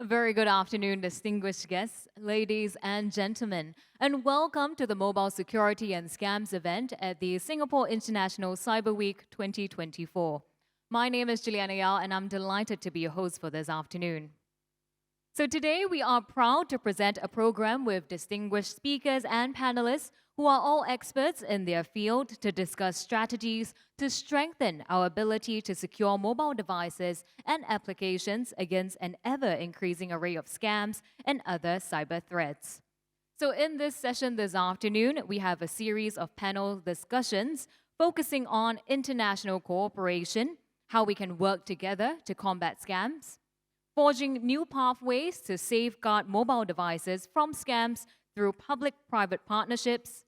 Very good afternoon, distinguished guests, ladies and gentlemen, and welcome to the Mobile Security and Scams event at the Singapore International Cyber Week 2024. My name is Juliana Yao, and I'm delighted to be your host for this afternoon. So today we are proud to present a program with distinguished speakers and panelists who are all experts in their field to discuss strategies to strengthen our ability to secure mobile devices and applications against an ever-increasing array of scams and other cyber threats. So in this session this afternoon, we have a series of panel discussions focusing on international cooperation, how we can work together to combat scams, forging new pathways to safeguard mobile devices from scams through public-private partnerships,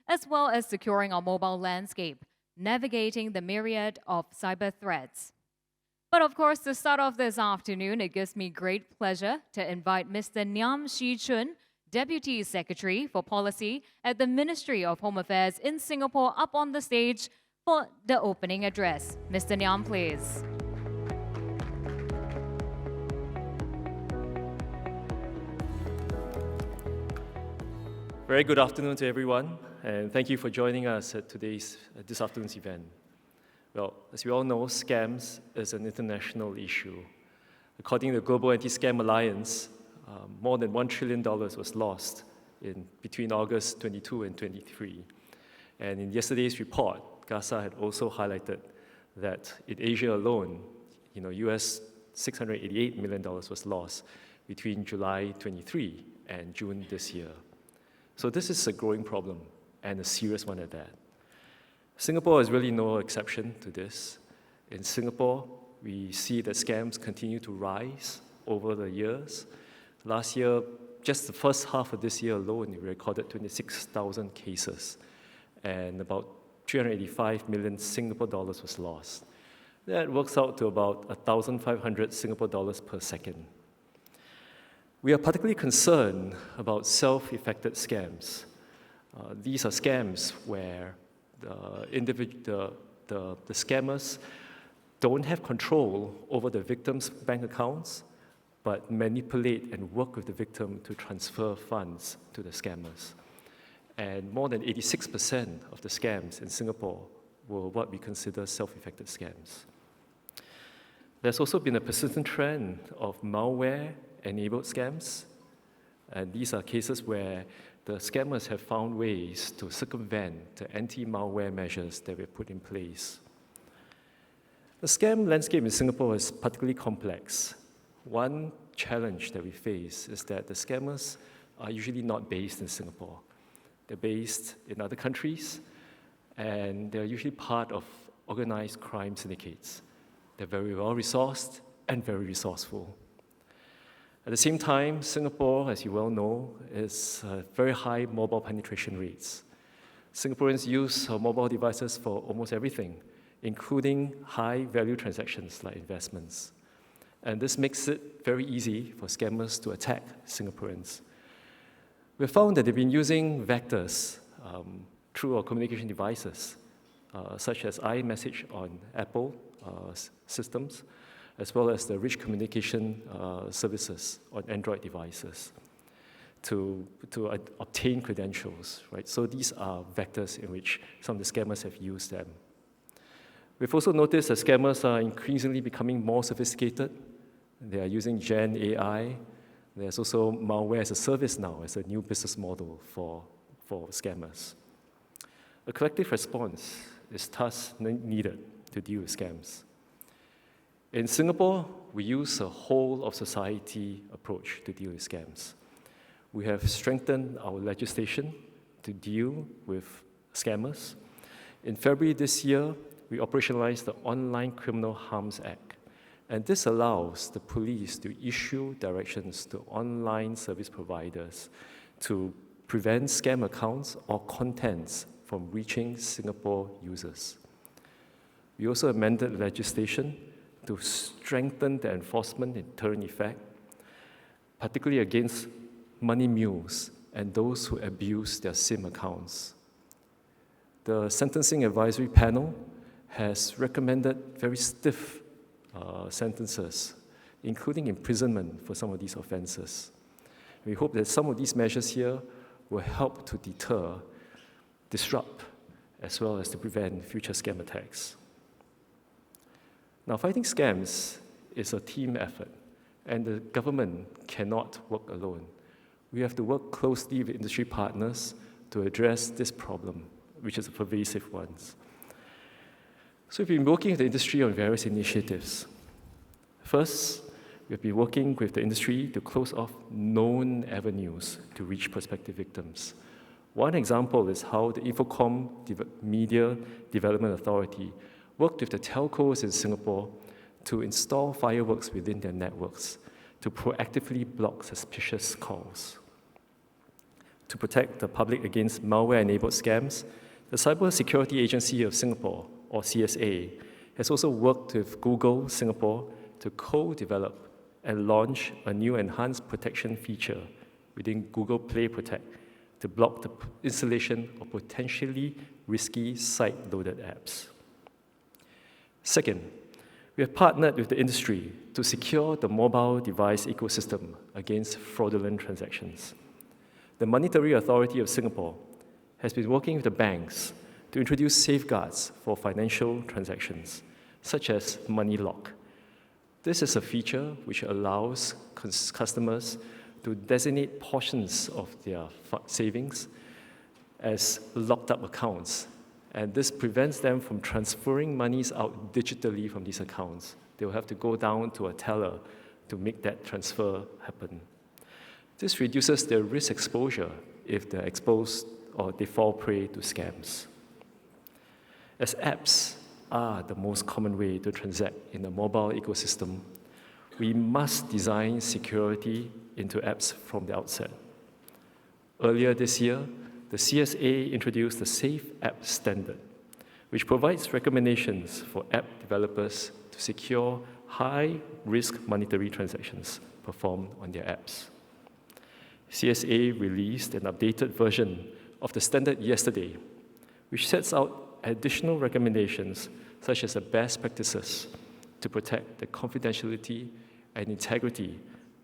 as well as securing our mobile landscape, navigating the myriad of cyber threats. But of course, to start off this afternoon, it gives me great pleasure to invite Mr. Ngiam Chun, Deputy Secretary for Policy at the Ministry of Home Affairs in Singapore, up on the stage for the opening address. Mr. Ngiam, please. Very good afternoon to everyone, and thank you for joining us at this afternoon's event. Well, as we all know, scams is an international issue. According to the Global Anti-Scam Alliance, more than $1 trillion was lost between August 22 and 23. And in yesterday's report, GASA had also highlighted that in Asia alone, US $688 million was lost between July 23 and June this year. So this is a growing problem, and a serious one at that. Singapore is really no exception to this. In Singapore, we see that scams continue to rise over the years. Last year, just the first half of this year alone, we recorded 26,000 cases, and about 385 million Singapore dollars was lost. That works out to about 1,500 Singapore dollars per second. We are particularly concerned about self-effected scams. These are scams where the scammers don't have control over the victim's bank accounts, but manipulate and work with the victim to transfer funds to the scammers. And more than 86% of the scams in Singapore were what we consider self-effected scams. There's also been a persistent trend of malware-enabled scams, and these are cases where the scammers have found ways to circumvent the anti-malware measures that were put in place. The scam landscape in Singapore is particularly complex. One challenge that we face is that the scammers are usually not based in Singapore. They're based in other countries, and they're usually part of organized crime syndicates. They're very well-resourced and very resourceful. At the same time, Singapore, as you well know, is very high mobile penetration rates. Singaporeans use mobile devices for almost everything, including high-value transactions like investments. And this makes it very easy for scammers to attack Singaporeans. We've found that they've been using vectors through our communication devices, such as iMessage on Apple systems, as well as the rich communication services on Android devices to obtain credentials, right? So these are vectors in which some of the scammers have used them. We've also noticed that scammers are increasingly becoming more sophisticated. They are using Gen AI. There's also malware as a service now as a new business model for scammers. A collective response is thus needed to deal with scams. In Singapore, we use a whole-of-society approach to deal with scams. We have strengthened our legislation to deal with scammers. In February this year, we operationalized the Online Criminal Harms Act, and this allows the police to issue directions to online service providers to prevent scam accounts or contents from reaching Singapore users. We also amended legislation to strengthen the enforcement deterrent effect, particularly against money mules and those who abuse their SIM accounts. The Sentencing Advisory Panel has recommended very stiff sentences including imprisonment for some of these offenses. We hope that some of these measures here will help to deter, disrupt, as well as to prevent future scam attacks. Now, fighting scams is a team effort, and the government cannot work alone. We have to work closely with industry partners to address this problem, which is a pervasive one. So we've been working with the industry on various initiatives. First, we've been working with the industry to close off known avenues to reach prospective victims. One example is how the Infocom Media Development Authority worked with the telcos in Singapore to install fireworks within their networks to proactively block suspicious calls. To protect the public against malware-enabled scams, the Cyber Security Agency of Singapore, or CSA, has also worked with Google Singapore to co-develop and launch a new enhanced protection feature within Google Play Protect to block the installation of potentially risky site-loaded apps. Second, we have partnered with the industry to secure the mobile device ecosystem against fraudulent transactions. The Monetary Authority of Singapore has been working with the banks to introduce safeguards for financial transactions, such as money lock. This is a feature which allows customers to designate portions of their savings as locked-up accounts, and this prevents them from transferring monies out digitally from these accounts. They will have to go down to a teller to make that transfer happen. This reduces their risk exposure if they're exposed or they fall prey to scams. As apps are the most common way to transact in the mobile ecosystem, we must design security into apps from the outset. Earlier this year, the CSA introduced the Safe App Standard, which provides recommendations for app developers to secure high-risk monetary transactions performed on their apps. CSA released an updated version of the standard yesterday, which sets out additional recommendations such as the best practices to protect the confidentiality and integrity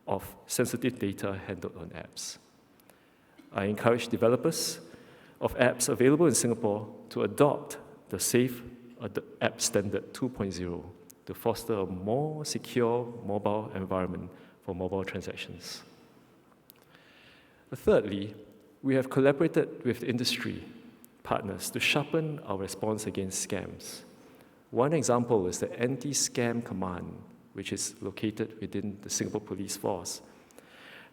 of sensitive data handled on apps. I encourage developers of apps available in Singapore to adopt the Safe App Standard 2.0 to foster a more secure mobile environment for mobile transactions. Thirdly, we have collaborated with industry partners to sharpen our response against scams. One example is the Anti-Scam Command, which is located within the Singapore Police Force.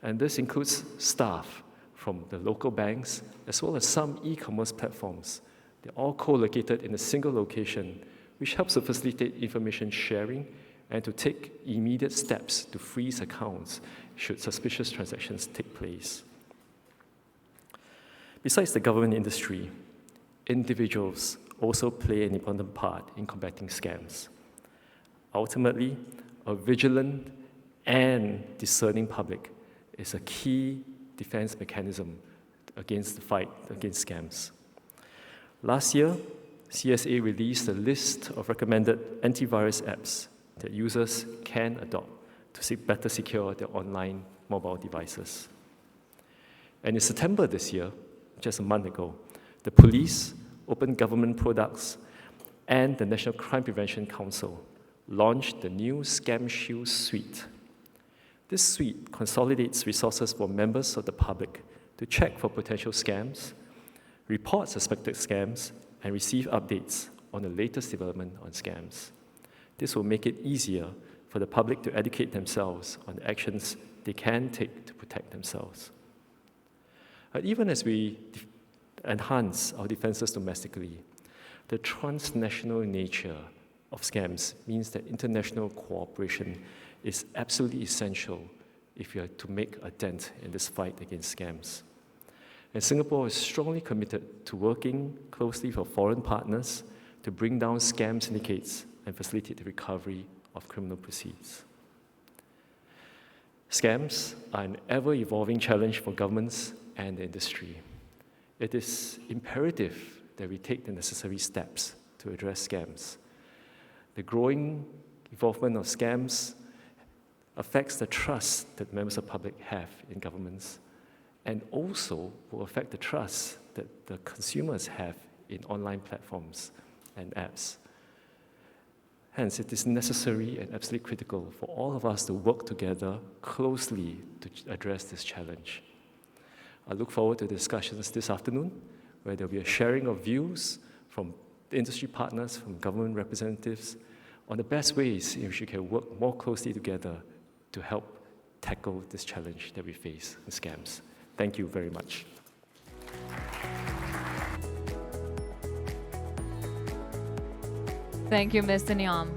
And this includes staff from the local banks, as well as some e-commerce platforms. They're all co-located in a single location, which helps to facilitate information sharing and to take immediate steps to freeze accounts should suspicious transactions take place. Besides the government industry, individuals also play an important part in combating scams. Ultimately, a vigilant and discerning public is a key defense mechanism against the fight against scams. Last year, CSA released a list of recommended antivirus apps that users can adopt to better secure their online mobile devices. And in September this year, just a month ago, the police, open government products, and the National Crime Prevention Council launched the new Scam Shield suite. This suite consolidates resources for members of the public to check for potential scams, report suspected scams, and receive updates on the latest development on scams. This will make it easier for the public to educate themselves on the actions they can take to protect themselves. But even as we enhance our defenses domestically, the transnational nature of scams means that international cooperation is absolutely essential if you are to make a dent in this fight against scams. And Singapore is strongly committed to working closely with foreign partners to bring down scam syndicates and facilitate the recovery of criminal proceeds. Scams are an ever-evolving challenge for governments and the industry. It is imperative that we take the necessary steps to address scams. The growing involvement of scams affects the trust that members of the public have in governments, and also will affect the trust that the consumers have in online platforms and apps. Hence, it is necessary and absolutely critical for all of us to work together closely to address this challenge. I look forward to the discussions this afternoon, where there will be a sharing of views from industry partners, from government representatives, on the best ways in which we can work more closely together to help tackle this challenge that we face in scams. Thank you very much. Thank you, Mr. Ngiam.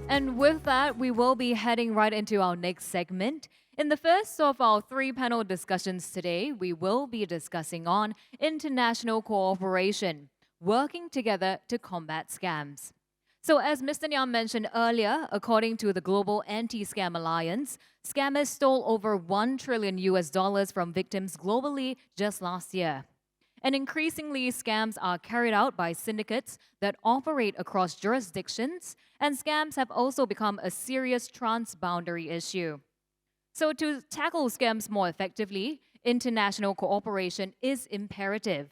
And with that, we will be heading right into our next segment. In the first of our 3 panel discussions today, we will be discussing on international cooperation, working together to combat scams. So as Mr. Ngiam mentioned earlier, according to the Global Anti-Scam Alliance, scammers stole over $1 trillion from victims globally just last year. And increasingly, scams are carried out by syndicates that operate across jurisdictions, and scams have also become a serious transboundary issue. So to tackle scams more effectively, international cooperation is imperative.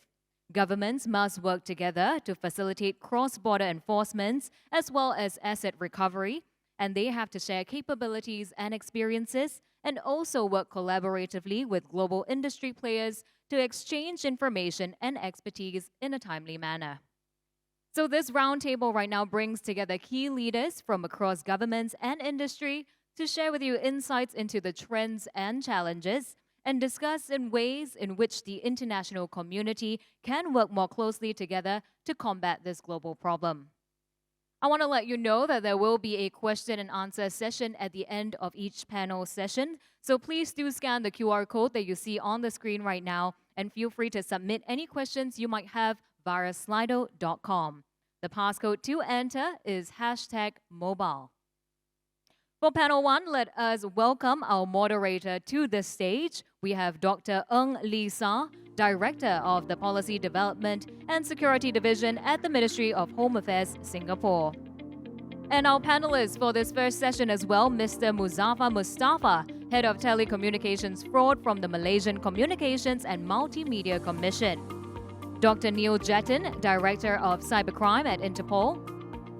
Governments must work together to facilitate cross-border enforcement as well as asset recovery, and they have to share capabilities and experiences and also work collaboratively with global industry players to exchange information and expertise in a timely manner. So this roundtable right now brings together key leaders from across governments and industry to share with you insights into the trends and challenges and discuss in ways in which the international community can work more closely together to combat this global problem. I want to let you know that there will be a question and answer session at the end of each panel session. So please do scan the QR code that you see on the screen right now and feel free to submit any questions you might have via slido.com. The passcode to enter is #mobile. For panel 1, let us welcome our moderator to the stage. We have Dr. Ng Lisa, Director of the Policy Development and Security Division at the Ministry of Home Affairs, Singapore. And our panelists for this first session as well, Mr. Muzaffar Mustafa, Head of Telecommunications Fraud from the Malaysian Communications and Multimedia Commission. Dr. Neil Jetton, Director of Cybercrime at Interpol.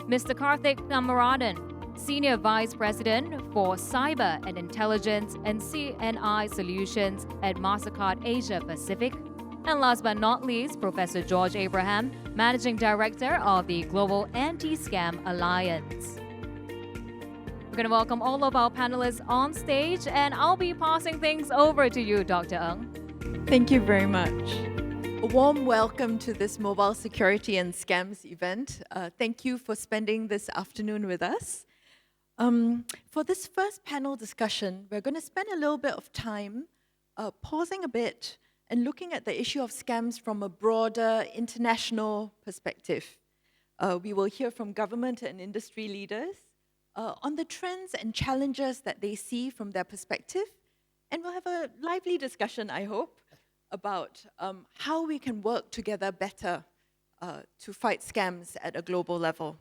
Mr. Karthik Thamaradan, Senior Vice President for Cyber and Intelligence and CNI Solutions at MasterCard Asia Pacific. And last but not least, Professor George Abraham, Managing Director of the Global Anti-Scam Alliance. We're going to welcome all of our panelists on stage, and I'll be passing things over to you, Dr. Ng. Thank you very much. A warm welcome to this Mobile Security and Scams event. Thank you for spending this afternoon with us. For this first panel discussion, we're going to spend a little bit of time pausing a bit and looking at the issue of scams from a broader international perspective. We will hear from government and industry leaders on the trends and challenges that they see from their perspective, and we'll have a lively discussion, I hope, about how we can work together better to fight scams at a global level.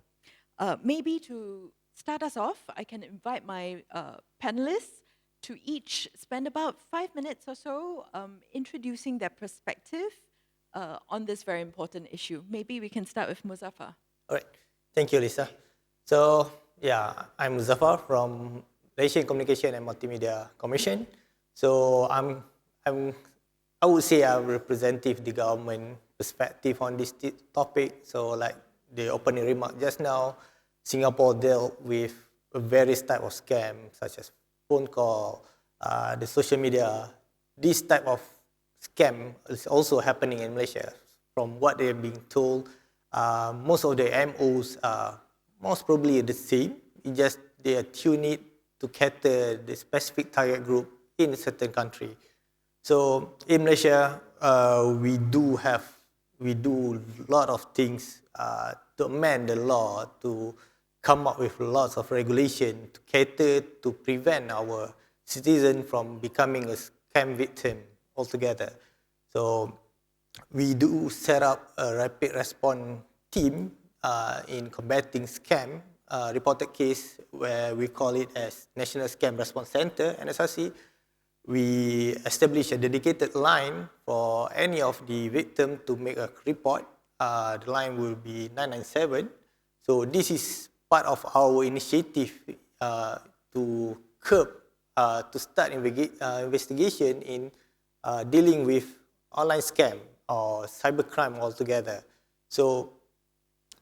Maybe to start us off, I can invite my panelists to each spend about 5 minutes or so introducing their perspective on this very important issue. Maybe we can start with Muzaffar. All right. Thank you, Lisa. So, yeah, I'm Muzaffar from Malaysian Communication and Multimedia Commission. So, I would say I'm representing the government perspective on this topic. So, like the opening remark just now, Singapore dealt with various type of scams, such as phone call, the social media. This type of scam is also happening in Malaysia. From what they're being told, most of the MOs are most probably the same. It's just they are tuned it to cater the specific target group in a certain country. So in Malaysia, we do a lot of things to amend the law, to come up with lots of regulation to cater to prevent our citizens from becoming a scam victim altogether. So we do set up a rapid response team in combating scam reported case where we call it as National Scam Response Center, NSRC. We establish a dedicated line for any of the victims to make a report. The line will be 997. So this is part of our initiative to curb, to start investigation in dealing with online scam or cybercrime altogether. So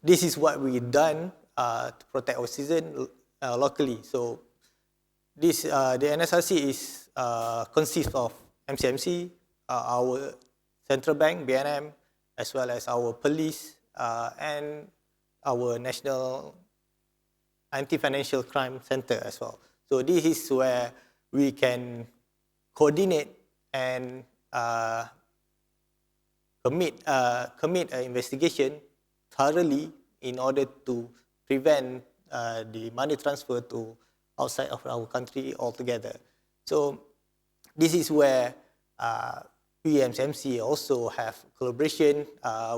this is what we've done to protect our citizens locally. So this the NSRC is consists of MCMC, our central bank BNM, as well as our police and our National Anti-Financial Crime Center as well. So this is where we can coordinate and commit an investigation thoroughly in order to prevent the money transfer to outside of our country altogether. So this is where PMCMC also have collaboration.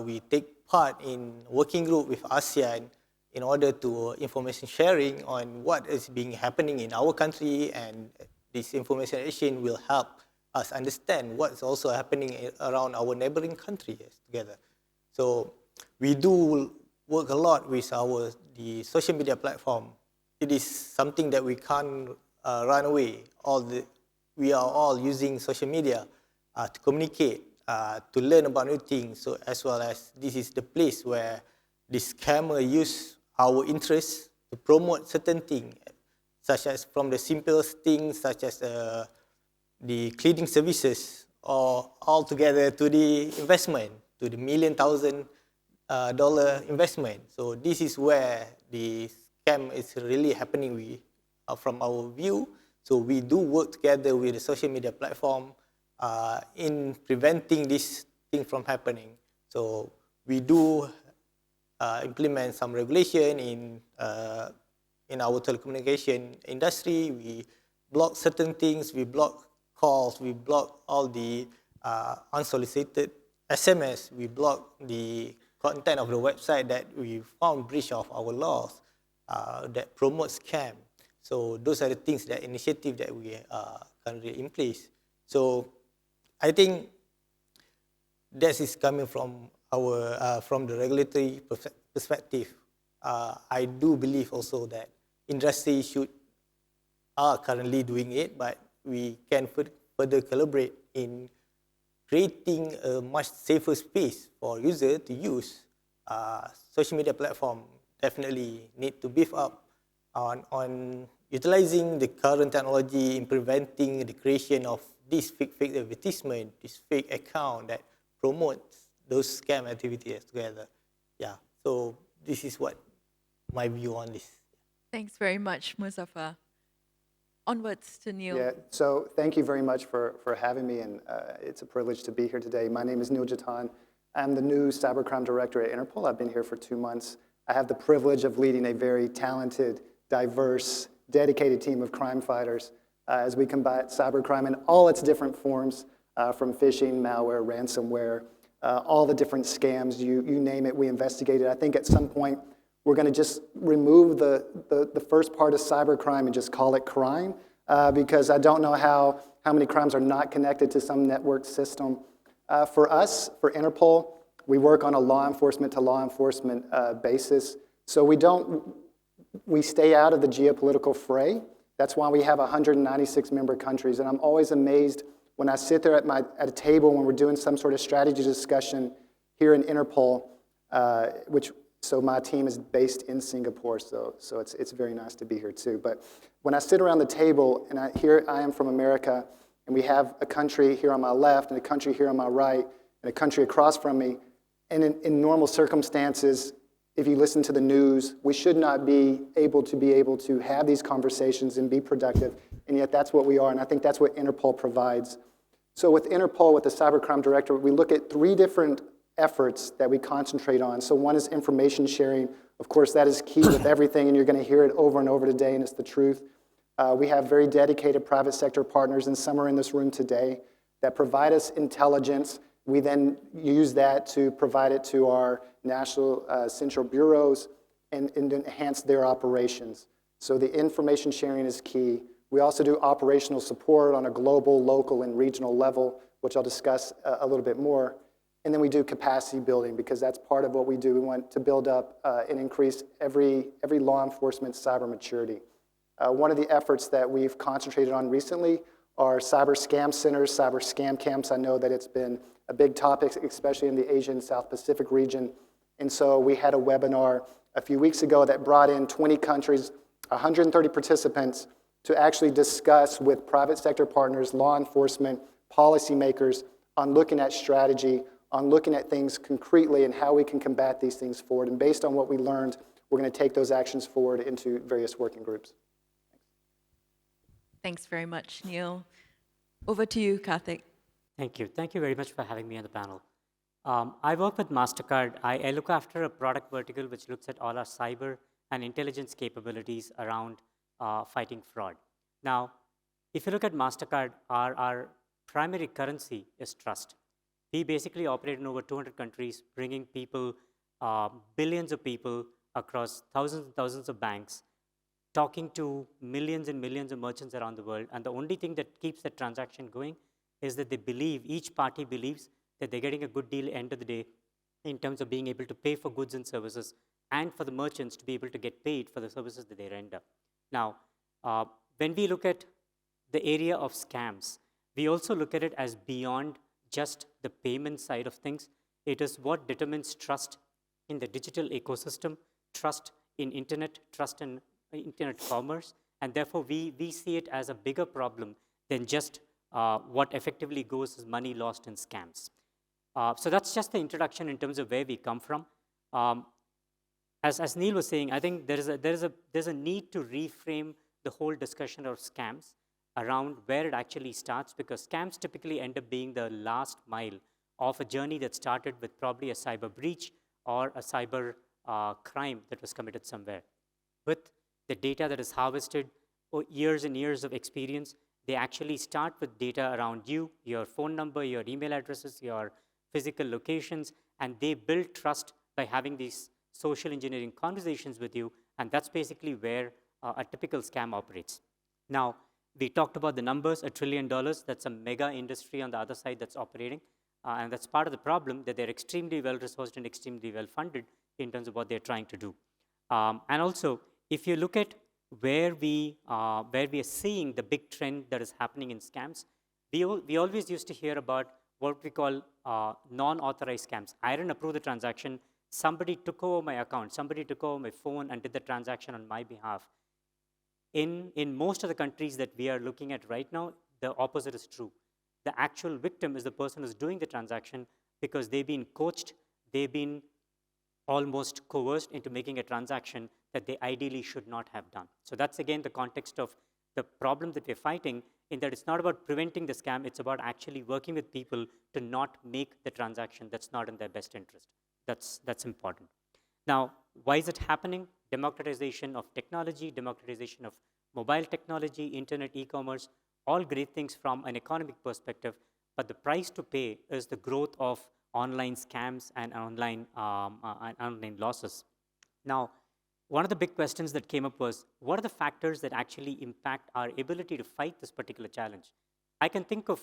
We take part in working group with ASEAN in order to information sharing on what is being happening in our country, and this information exchange will help us understand what's also happening around our neighboring countries together. So we do work a lot with the social media platform. It is something that we can't run away. We are all using social media to communicate, to learn about new things. So as well as this is the place where the scammer use our interests to promote certain things, such as from the simplest things, such as the cleaning services, or altogether to the investment, to the $1,000,000 investment. So this is where the scam is really happening from our view. So we do work together with the social media platform in preventing this thing from happening. So we do implement some regulation in our telecommunication industry. We block certain things, we block calls, we block all the unsolicited SMS, we block the content of the website that we found breach of our laws that promote scam. So those are the things, that initiative that we are currently in place. So I think this is coming from from the regulatory perspective. I do believe also that industry are currently doing it, but we can further collaborate in creating a much safer space for users to use. Social media platform definitely need to beef up on utilizing the current technology in preventing the creation of this fake advertisement, this fake account that promotes those scam activities together. Yeah, so this is what my view on this. Thanks very much, Muzaffar. Onwards to Neil. Yeah, so thank you very much for having me, and it's a privilege to be here today. My name is Neil Jatan. I'm the new cybercrime director at Interpol. I've been here for 2 months. I have the privilege of leading a very talented, diverse, dedicated team of crime fighters as we combat cybercrime in all its different forms, from phishing, malware, ransomware, all the different scams, you name it, we investigated. I think at some point we're going to just remove the first part of cybercrime and just call it crime, because I don't know how many crimes are not connected to some network system. For us, for Interpol, we work on a law enforcement to law enforcement basis. So we stay out of the geopolitical fray. That's why we have 196 member countries. And I'm always amazed when I sit there at a table when we're doing some sort of strategy discussion here in Interpol, so my team is based in Singapore, so it's very nice to be here too. But when I sit around the table, and here I am from America, and we have a country here on my left, and a country here on my right, and a country across from me, and in normal circumstances, if you listen to the news, we should not be able to have these conversations and be productive, and yet that's what we are, and I think that's what Interpol provides. So with Interpol, with the Cybercrime Director, we look at 3 different efforts that we concentrate on. So one is information sharing. Of course, that is key with everything, and you're going to hear it over and over today, and it's the truth. We have very dedicated private sector partners, and some are in this room today, that provide us intelligence. We then use that to provide it to our national central bureaus, and enhance their operations. So the information sharing is key. We also do operational support on a global, local, and regional level, which I'll discuss a little bit more. And then we do capacity building, because that's part of what we do. We want to build up and increase every law enforcement cyber maturity. One of the efforts that we've concentrated on recently are cyber scam centers, cyber scam camps. I know that it's been a big topic, especially in the Asian South Pacific region. And so we had a webinar a few weeks ago that brought in 20 countries, 130 participants, to actually discuss with private sector partners, law enforcement, policymakers, on looking at strategy, on looking at things concretely and how we can combat these things forward. And based on what we learned, we're going to take those actions forward into various working groups. Thanks very much, Neil. Over to you, Karthik. Thank you. Thank you very much for having me on the panel. I work with MasterCard. I look after a product vertical which looks at all our cyber and intelligence capabilities around fighting fraud. Now, if you look at MasterCard, our primary currency is trust. We basically operate in over 200 countries, bringing people, billions of people across thousands and thousands of banks, talking to millions and millions of merchants around the world. And the only thing that keeps the transaction going is that they believe, each party believes that they're getting a good deal at the end of the day in terms of being able to pay for goods and services, and for the merchants to be able to get paid for the services that they render. Now, when we look at the area of scams, we also look at it as beyond just the payment side of things. It is what determines trust in the digital ecosystem, trust in internet, trust in internet commerce, and therefore we see it as a bigger problem than just what effectively goes as money lost in scams. So that's just the introduction in terms of where we come from. As Neil was saying, I think there's a need to reframe the whole discussion of scams around where it actually starts, because scams typically end up being the last mile of a journey that started with probably a cyber breach or a cyber crime that was committed somewhere. With the data that is harvested, years and years of experience, they actually start with data around you, your phone number, your email addresses, your physical locations, and they build trust by having these social engineering conversations with you, and that's basically where a typical scam operates. Now, we talked about the numbers, $1 trillion. That's a mega industry on the other side that's operating. And that's part of the problem, that they're extremely well-resourced and extremely well-funded in terms of what they're trying to do. And also, if you look at where we are seeing the big trend that is happening in scams, we always used to hear about what we call non-authorized scams. I didn't approve the transaction. Somebody took over my account. Somebody took over my phone and did the transaction on my behalf. In most of the countries that we are looking at right now, the opposite is true. The actual victim is the person who's doing the transaction, because they've been coached, they've been almost coerced into making a transaction that they ideally should not have done. So that's again the context of the problem that we're fighting, in that it's not about preventing the scam, it's about actually working with people to not make the transaction that's not in their best interest. That's important. Now, why is it happening? Democratization of technology, democratization of mobile technology, internet, e-commerce, all great things from an economic perspective, but the price to pay is the growth of online scams and online losses. Now, one of the big questions that came up was, what are the factors that actually impact our ability to fight this particular challenge? I can think of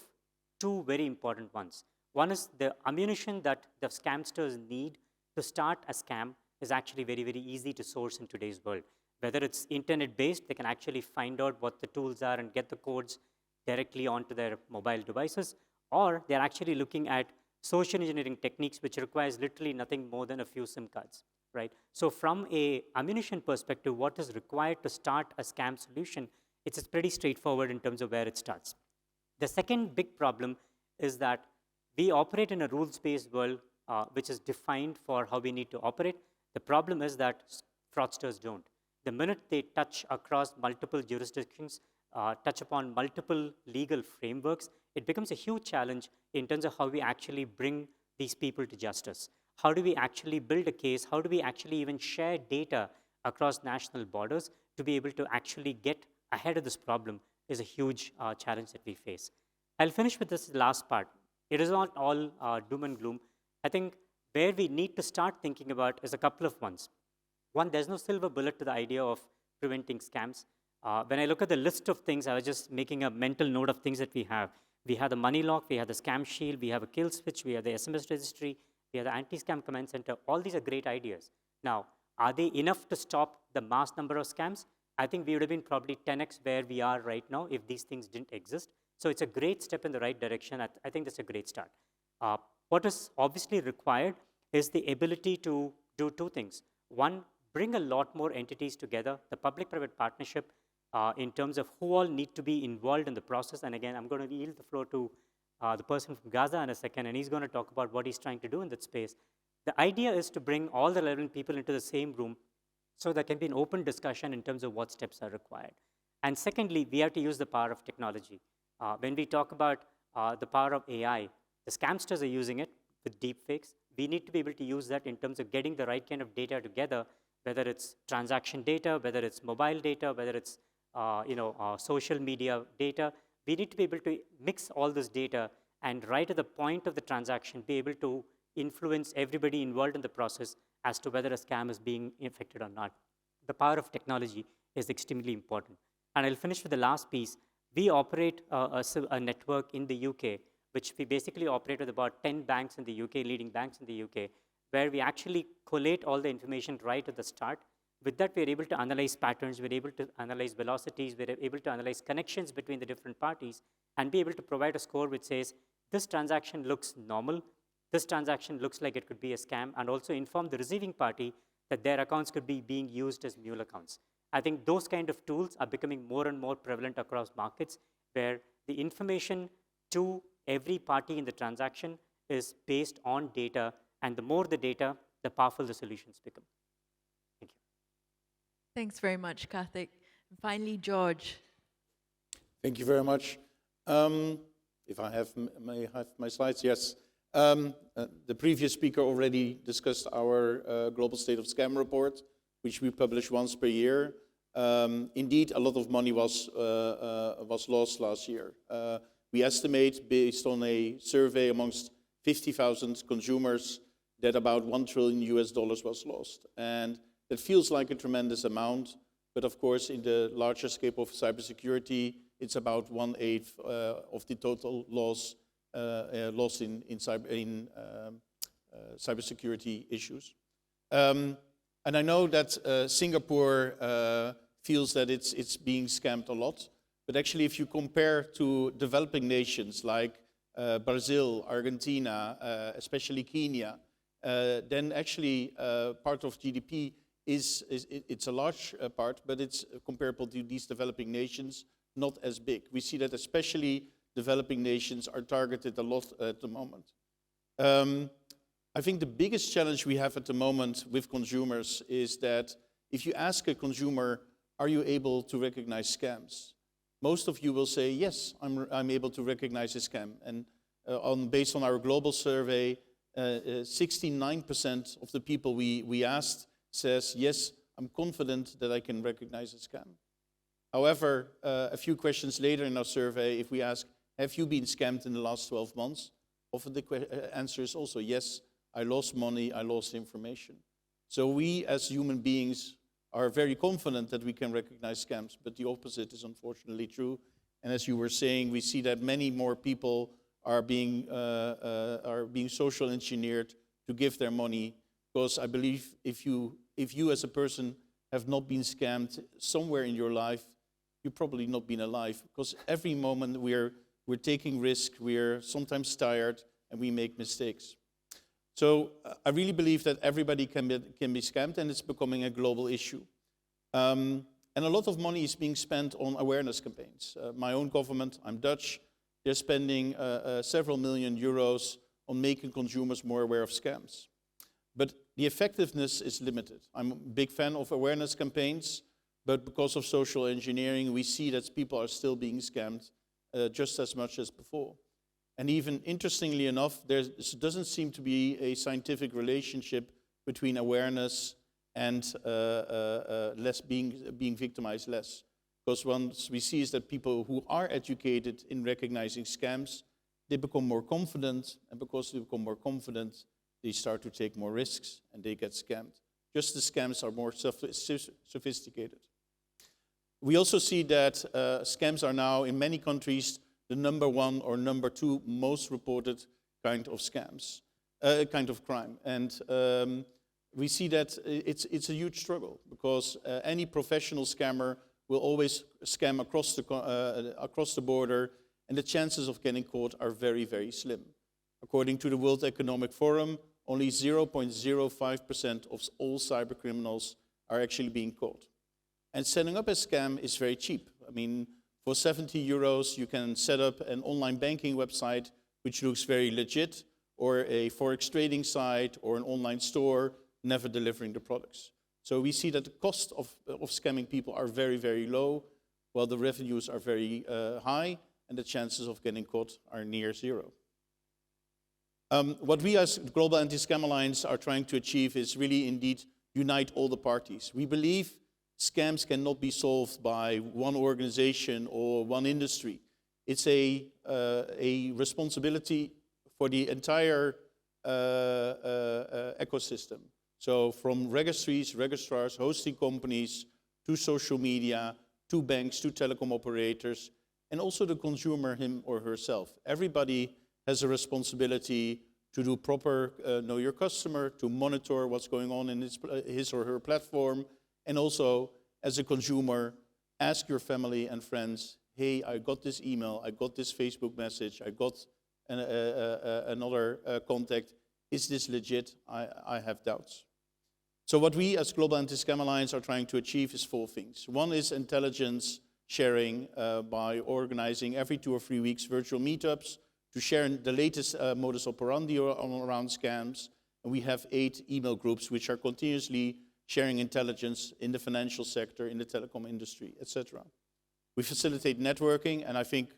two very important ones. One is the ammunition that the scamsters need to start a scam is actually very, very easy to source in today's world. Whether it's internet-based, they can actually find out what the tools are and get the codes directly onto their mobile devices, or they're actually looking at social engineering techniques, which requires literally nothing more than a few SIM cards, right? So from a ammunition perspective, what is required to start a scam solution, it's pretty straightforward in terms of where it starts. The second big problem is that we operate in a rules-based world, which is defined for how we need to operate. The problem is that fraudsters don't. The minute they touch across multiple jurisdictions, touch upon multiple legal frameworks, it becomes a huge challenge in terms of how we actually bring these people to justice. How do we actually build a case? How do we actually even share data across national borders to be able to actually get ahead of this problem is a huge challenge that we face. I'll finish with this last part. It is not all doom and gloom. I think where we need to start thinking about is a couple of ones. One, there's no silver bullet to the idea of preventing scams. When I look at the list of things, I was just making a mental note of things that we have. We have the money lock, we have the scam shield, we have a kill switch, we have the SMS registry, we have the anti-scam command center. All these are great ideas. Now, are they enough to stop the mass number of scams? I think we would have been probably 10x where we are right now if these things didn't exist. So it's a great step in the right direction. I think that's a great start. What is obviously required is the ability to do two things. One, bring a lot more entities together, the public-private partnership in terms of who all need to be involved in the process. And again, I'm going to yield the floor to the person from Gaza in a second, and he's going to talk about what he's trying to do in that space. The idea is to bring all the relevant people into the same room so there can be an open discussion in terms of what steps are required. And secondly, we have to use the power of technology. When we talk about the power of AI, the scamsters are using it with deepfakes. We need to be able to use that in terms of getting the right kind of data together, whether it's transaction data, whether it's mobile data, whether it's social media data. We need to be able to mix all this data and right at the point of the transaction, be able to influence everybody involved in the process as to whether a scam is being effected or not. The power of technology is extremely important. And I'll finish with the last piece. We operate a network in the UK, which we basically operate with about 10 banks in the UK, leading banks in the UK, where we actually collate all the information right at the start. With that, we're able to analyze patterns, we're able to analyze velocities, we're able to analyze connections between the different parties, and be able to provide a score which says, this transaction looks normal, this transaction looks like it could be a scam, and also inform the receiving party that their accounts could be being used as mule accounts. I think those kind of tools are becoming more and more prevalent across markets, where the information to every party in the transaction is based on data, and the more the data, the powerful the solutions become. Thank you. Thanks very much, Karthik. And finally, George. Thank you very much. If I may have my slides, yes. The previous speaker already discussed our Global State of Scam report, which we publish once per year. Indeed, a lot of money was lost last year. We estimate, based on a survey amongst 50,000 consumers, that about $1 trillion was lost. And that feels like a tremendous amount, but of course, in the larger scope of cybersecurity, it's about 1/8 of the total loss lost in cybersecurity issues. And I know that Singapore feels that it's being scammed a lot, but actually, if you compare to developing nations like Brazil, Argentina, especially Kenya, then actually part of GDP it's a large part, but it's comparable to these developing nations, not as big. We see that especially developing nations are targeted a lot at the moment. I think the biggest challenge we have at the moment with consumers is that if you ask a consumer, are you able to recognize scams? Most of you will say, yes, I'm able to recognize a scam. And based on our global survey, 69% of the people we asked says, yes, I'm confident that I can recognize a scam. However, a few questions later in our survey, if we ask, have you been scammed in the last 12 months? Often the answer is also, yes, I lost money, I lost information. So we as human beings are very confident that we can recognize scams, but the opposite is unfortunately true. And as you were saying, we see that many more people are being social engineered to give their money, because I believe if you as a person have not been scammed somewhere in your life, you've probably not been alive, because every moment we're taking risk, we're sometimes tired, and we make mistakes. So I really believe that everybody can be scammed, and it's becoming a global issue. And a lot of money is being spent on awareness campaigns. My own government, I'm Dutch, they're spending several million euros on making consumers more aware of scams. But the effectiveness is limited. I'm a big fan of awareness campaigns, but because of social engineering, we see that people are still being scammed just as much as before. And even interestingly enough, there doesn't seem to be a scientific relationship between awareness and being victimized less. Because what we see is that people who are educated in recognizing scams, they become more confident, and because they become more confident, they start to take more risks and they get scammed. just the scams are more sophisticated. We also see that scams are now, in many countries, the number one or number two most reported kind of scams, kind of crime. And we see that it's a huge struggle, because any professional scammer will always scam across the border, and the chances of getting caught are very, very slim. According to the World Economic Forum, only 0.05% of all cybercriminals are actually being caught. And setting up a scam is very cheap. I mean, for 70 euros, you can set up an online banking website which looks very legit, or a forex trading site, or an online store, never delivering the products. So we see that the cost of scamming people are very, very low, while the revenues are very high, and the chances of getting caught are near zero. What we as Global Anti-Scam Alliance are trying to achieve is really indeed unite all the parties. We believe scams cannot be solved by one organization or one industry. It's a responsibility for the entire ecosystem. So from registries, registrars, hosting companies, to social media, to banks, to telecom operators, and also the consumer, him or herself. Everybody has a responsibility to do proper know your customer, to monitor what's going on in his or her platform, and also, as a consumer, ask your family and friends, hey, I got this email, I got this Facebook message, I got another contact. Is this legit? I have doubts. So what we as Global Anti-Scam Alliance are trying to achieve is 4 things. One is intelligence sharing by organizing every 2 or 3 weeks virtual meetups to share the latest modus operandi around scams. And we have 8 email groups which are continuously sharing intelligence in the financial sector, in the telecom industry, etc. We facilitate networking, and I think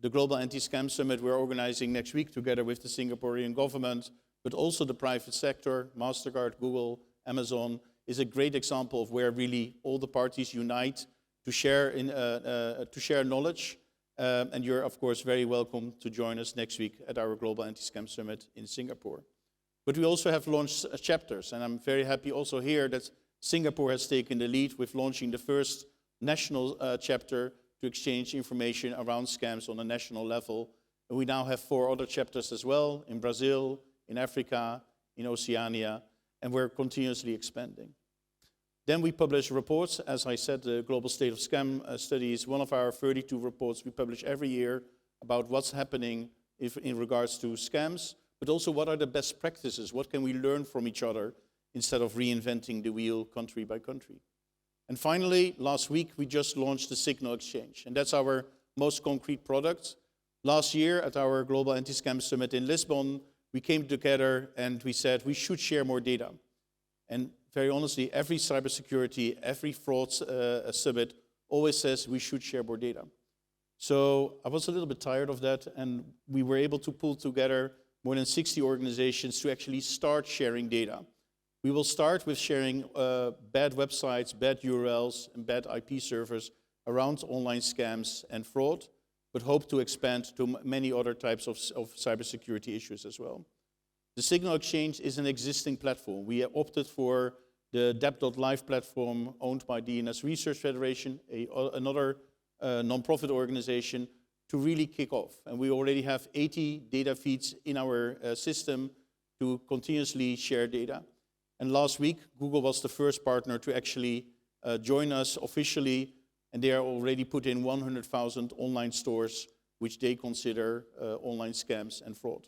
the Global Anti-Scam Summit we're organizing next week together with the Singaporean government, but also the private sector, MasterCard, Google, Amazon, is a great example of where really all the parties unite to share knowledge. And you're, of course, very welcome to join us next week at our Global Anti-Scam Summit in Singapore. But we also have launched chapters, and I'm very happy also here that Singapore has taken the lead with launching the first national chapter to exchange information around scams on a national level. And we now have 4 other chapters as well, in Brazil, in Africa, in Oceania, and we're continuously expanding. Then we publish reports. As I said, the Global State of Scam Study is one of our 32 reports we publish every year about what's happening in regards to scams, but also what are the best practices, what can we learn from each other instead of reinventing the wheel country by country. And finally, last week we just launched the Signal Exchange, and that's our most concrete product. Last year at our Global Anti-Scam Summit in Lisbon, we came together and we said we should share more data. And very honestly, every cybersecurity, every fraud summit always says we should share more data. So I was a little bit tired of that, and we were able to pull together more than 60 organizations to actually start sharing data. We will start with sharing bad websites, bad URLs, and bad IP servers around online scams and fraud, but hope to expand to many other types of cybersecurity issues as well. The Signal Exchange is an existing platform. We have opted for the Debt.Live platform owned by DNS Research Federation, another non-profit organization, to really kick off. And we already have 80 data feeds in our system to continuously share data. And last week, Google was the first partner to actually join us officially, and they are already put in 100,000 online stores, which they consider online scams and fraud.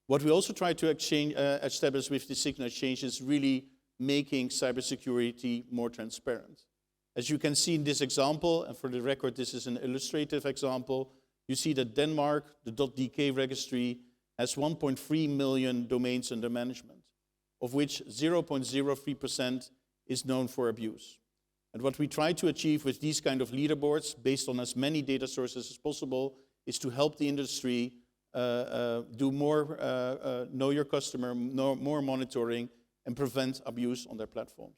What we also try to establish with the Signal Exchange is really making cybersecurity more transparent. As you can see in this example, and for the record, this is an illustrative example, you see that Denmark, the .dk registry, has 1.3 million domains under management, of which 0.03% is known for abuse. And what we try to achieve with these kind of leaderboards, based on as many data sources as possible, is to help the industry do more know your customer, more monitoring, and prevent abuse on their platforms.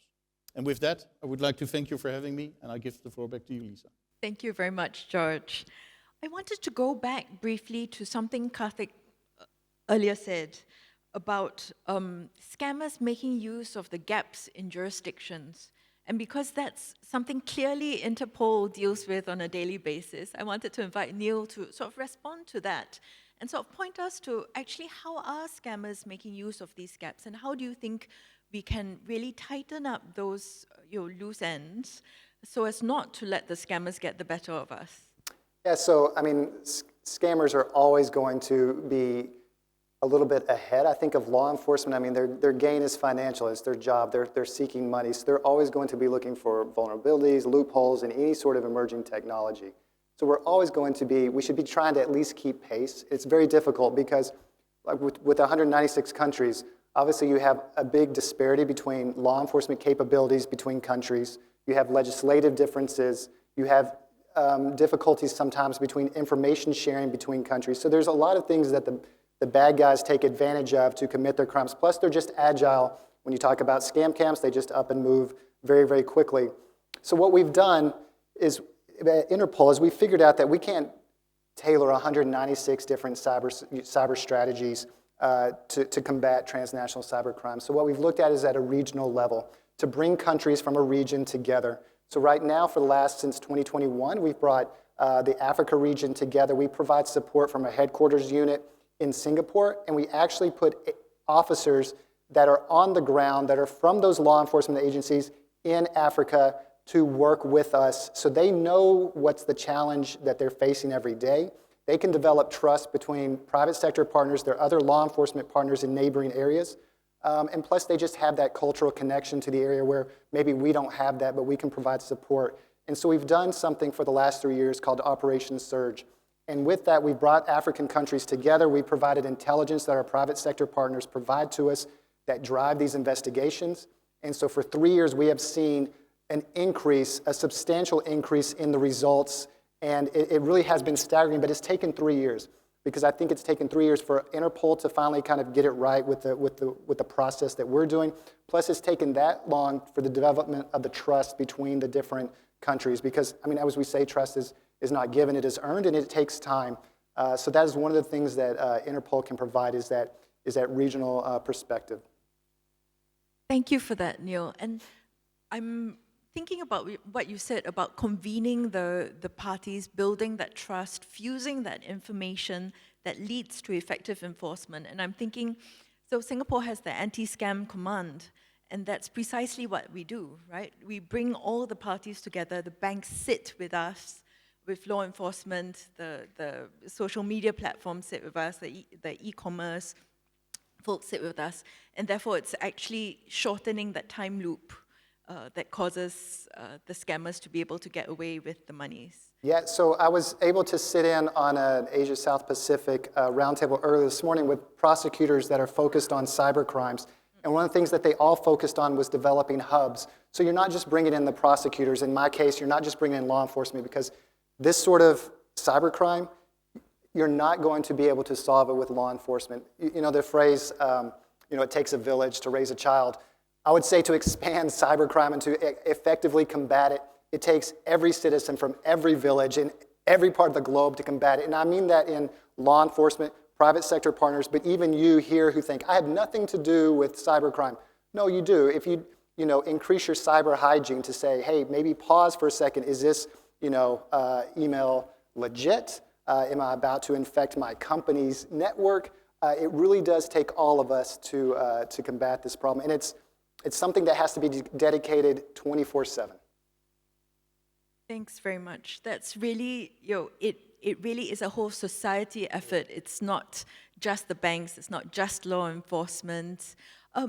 And with that, I would like to thank you for having me, and I give the floor back to you, Lisa. Thank you very much, George. I wanted to go back briefly to something Karthik earlier said. about scammers making use of the gaps in jurisdictions. And because that's something clearly Interpol deals with on a daily basis, I wanted to invite Neil to sort of respond to that and sort of point us to actually how are scammers making use of these gaps, and how do you think we can really tighten up those loose ends so as not to let the scammers get the better of us? Yeah, so I mean, scammers are always going to be a little bit ahead, I think, of law enforcement. I mean, their gain is financial, it's their job, they're seeking money, so they're always going to be looking for vulnerabilities, loopholes in any sort of emerging technology. So we're always going to be, we should be trying to at least keep pace. It's very difficult because like with 196 countries, obviously you have a big disparity between law enforcement capabilities between countries, you have legislative differences, you have difficulties sometimes between information sharing between countries. So there's a lot of things that the bad guys take advantage of to commit their crimes. Plus, they're just agile. When you talk about scam camps, they just up and move very, very quickly. So what we've done is, at Interpol, is we figured out that we can't tailor 196 different cyber strategies to combat transnational cyber crime. So what we've looked at is at a regional level, to bring countries from a region together. So right now, since 2021, we've brought the Africa region together. We provide support from a headquarters unit in Singapore, and we actually put officers that are on the ground, that are from those law enforcement agencies in Africa to work with us so they know what's the challenge that they're facing every day. They can develop trust between private sector partners, their other law enforcement partners in neighboring areas, and plus they just have that cultural connection to the area where maybe we don't have that, but we can provide support. And so we've done something for the last 3 years called Operation Surge. And with that, we brought African countries together. We provided intelligence that our private sector partners provide to us that drive these investigations. And so for 3 years, we have seen an increase, a substantial increase in the results. And it really has been staggering, but it's taken 3 years, because I think it's taken 3 years for Interpol to finally kind of get it right with the process that we're doing. Plus, it's taken that long for the development of the trust between the different countries, because, I mean, as we say, trust is not given, it is earned, and it takes time. So that is one of the things that Interpol can provide, is that regional perspective. Thank you for that, Neil. And I'm thinking about what you said about convening the parties, building that trust, fusing that information that leads to effective enforcement. And I'm thinking, so Singapore has the anti-scam command, and that's precisely what we do, right? We bring all the parties together, the banks sit with us, with law enforcement, the social media platforms sit with us, the e-commerce folks sit with us, and therefore it's actually shortening that time loop that causes the scammers to be able to get away with the monies. Yeah, so I was able to sit in on an Asia South Pacific roundtable earlier this morning with prosecutors that are focused on cyber crimes. And one of the things that they all focused on was developing hubs. So you're not just bringing in the prosecutors. In my case, you're not just bringing in law enforcement, because this sort of cybercrime, you're not going to be able to solve it with law enforcement. You know the phrase, it takes a village to raise a child. I would say to expand cybercrime and to effectively combat it, it takes every citizen from every village in every part of the globe to combat it. And I mean that in law enforcement, private sector partners, but even you here who think, I have nothing to do with cybercrime. No, you do. If you increase your cyber hygiene to say, hey, maybe pause for a second, is this email legit? Am I about to infect my company's network? It really does take all of us to combat this problem. And it's something that has to be dedicated 24/7. Thanks very much. That's really, it really is a whole society effort. It's not just the banks, it's not just law enforcement.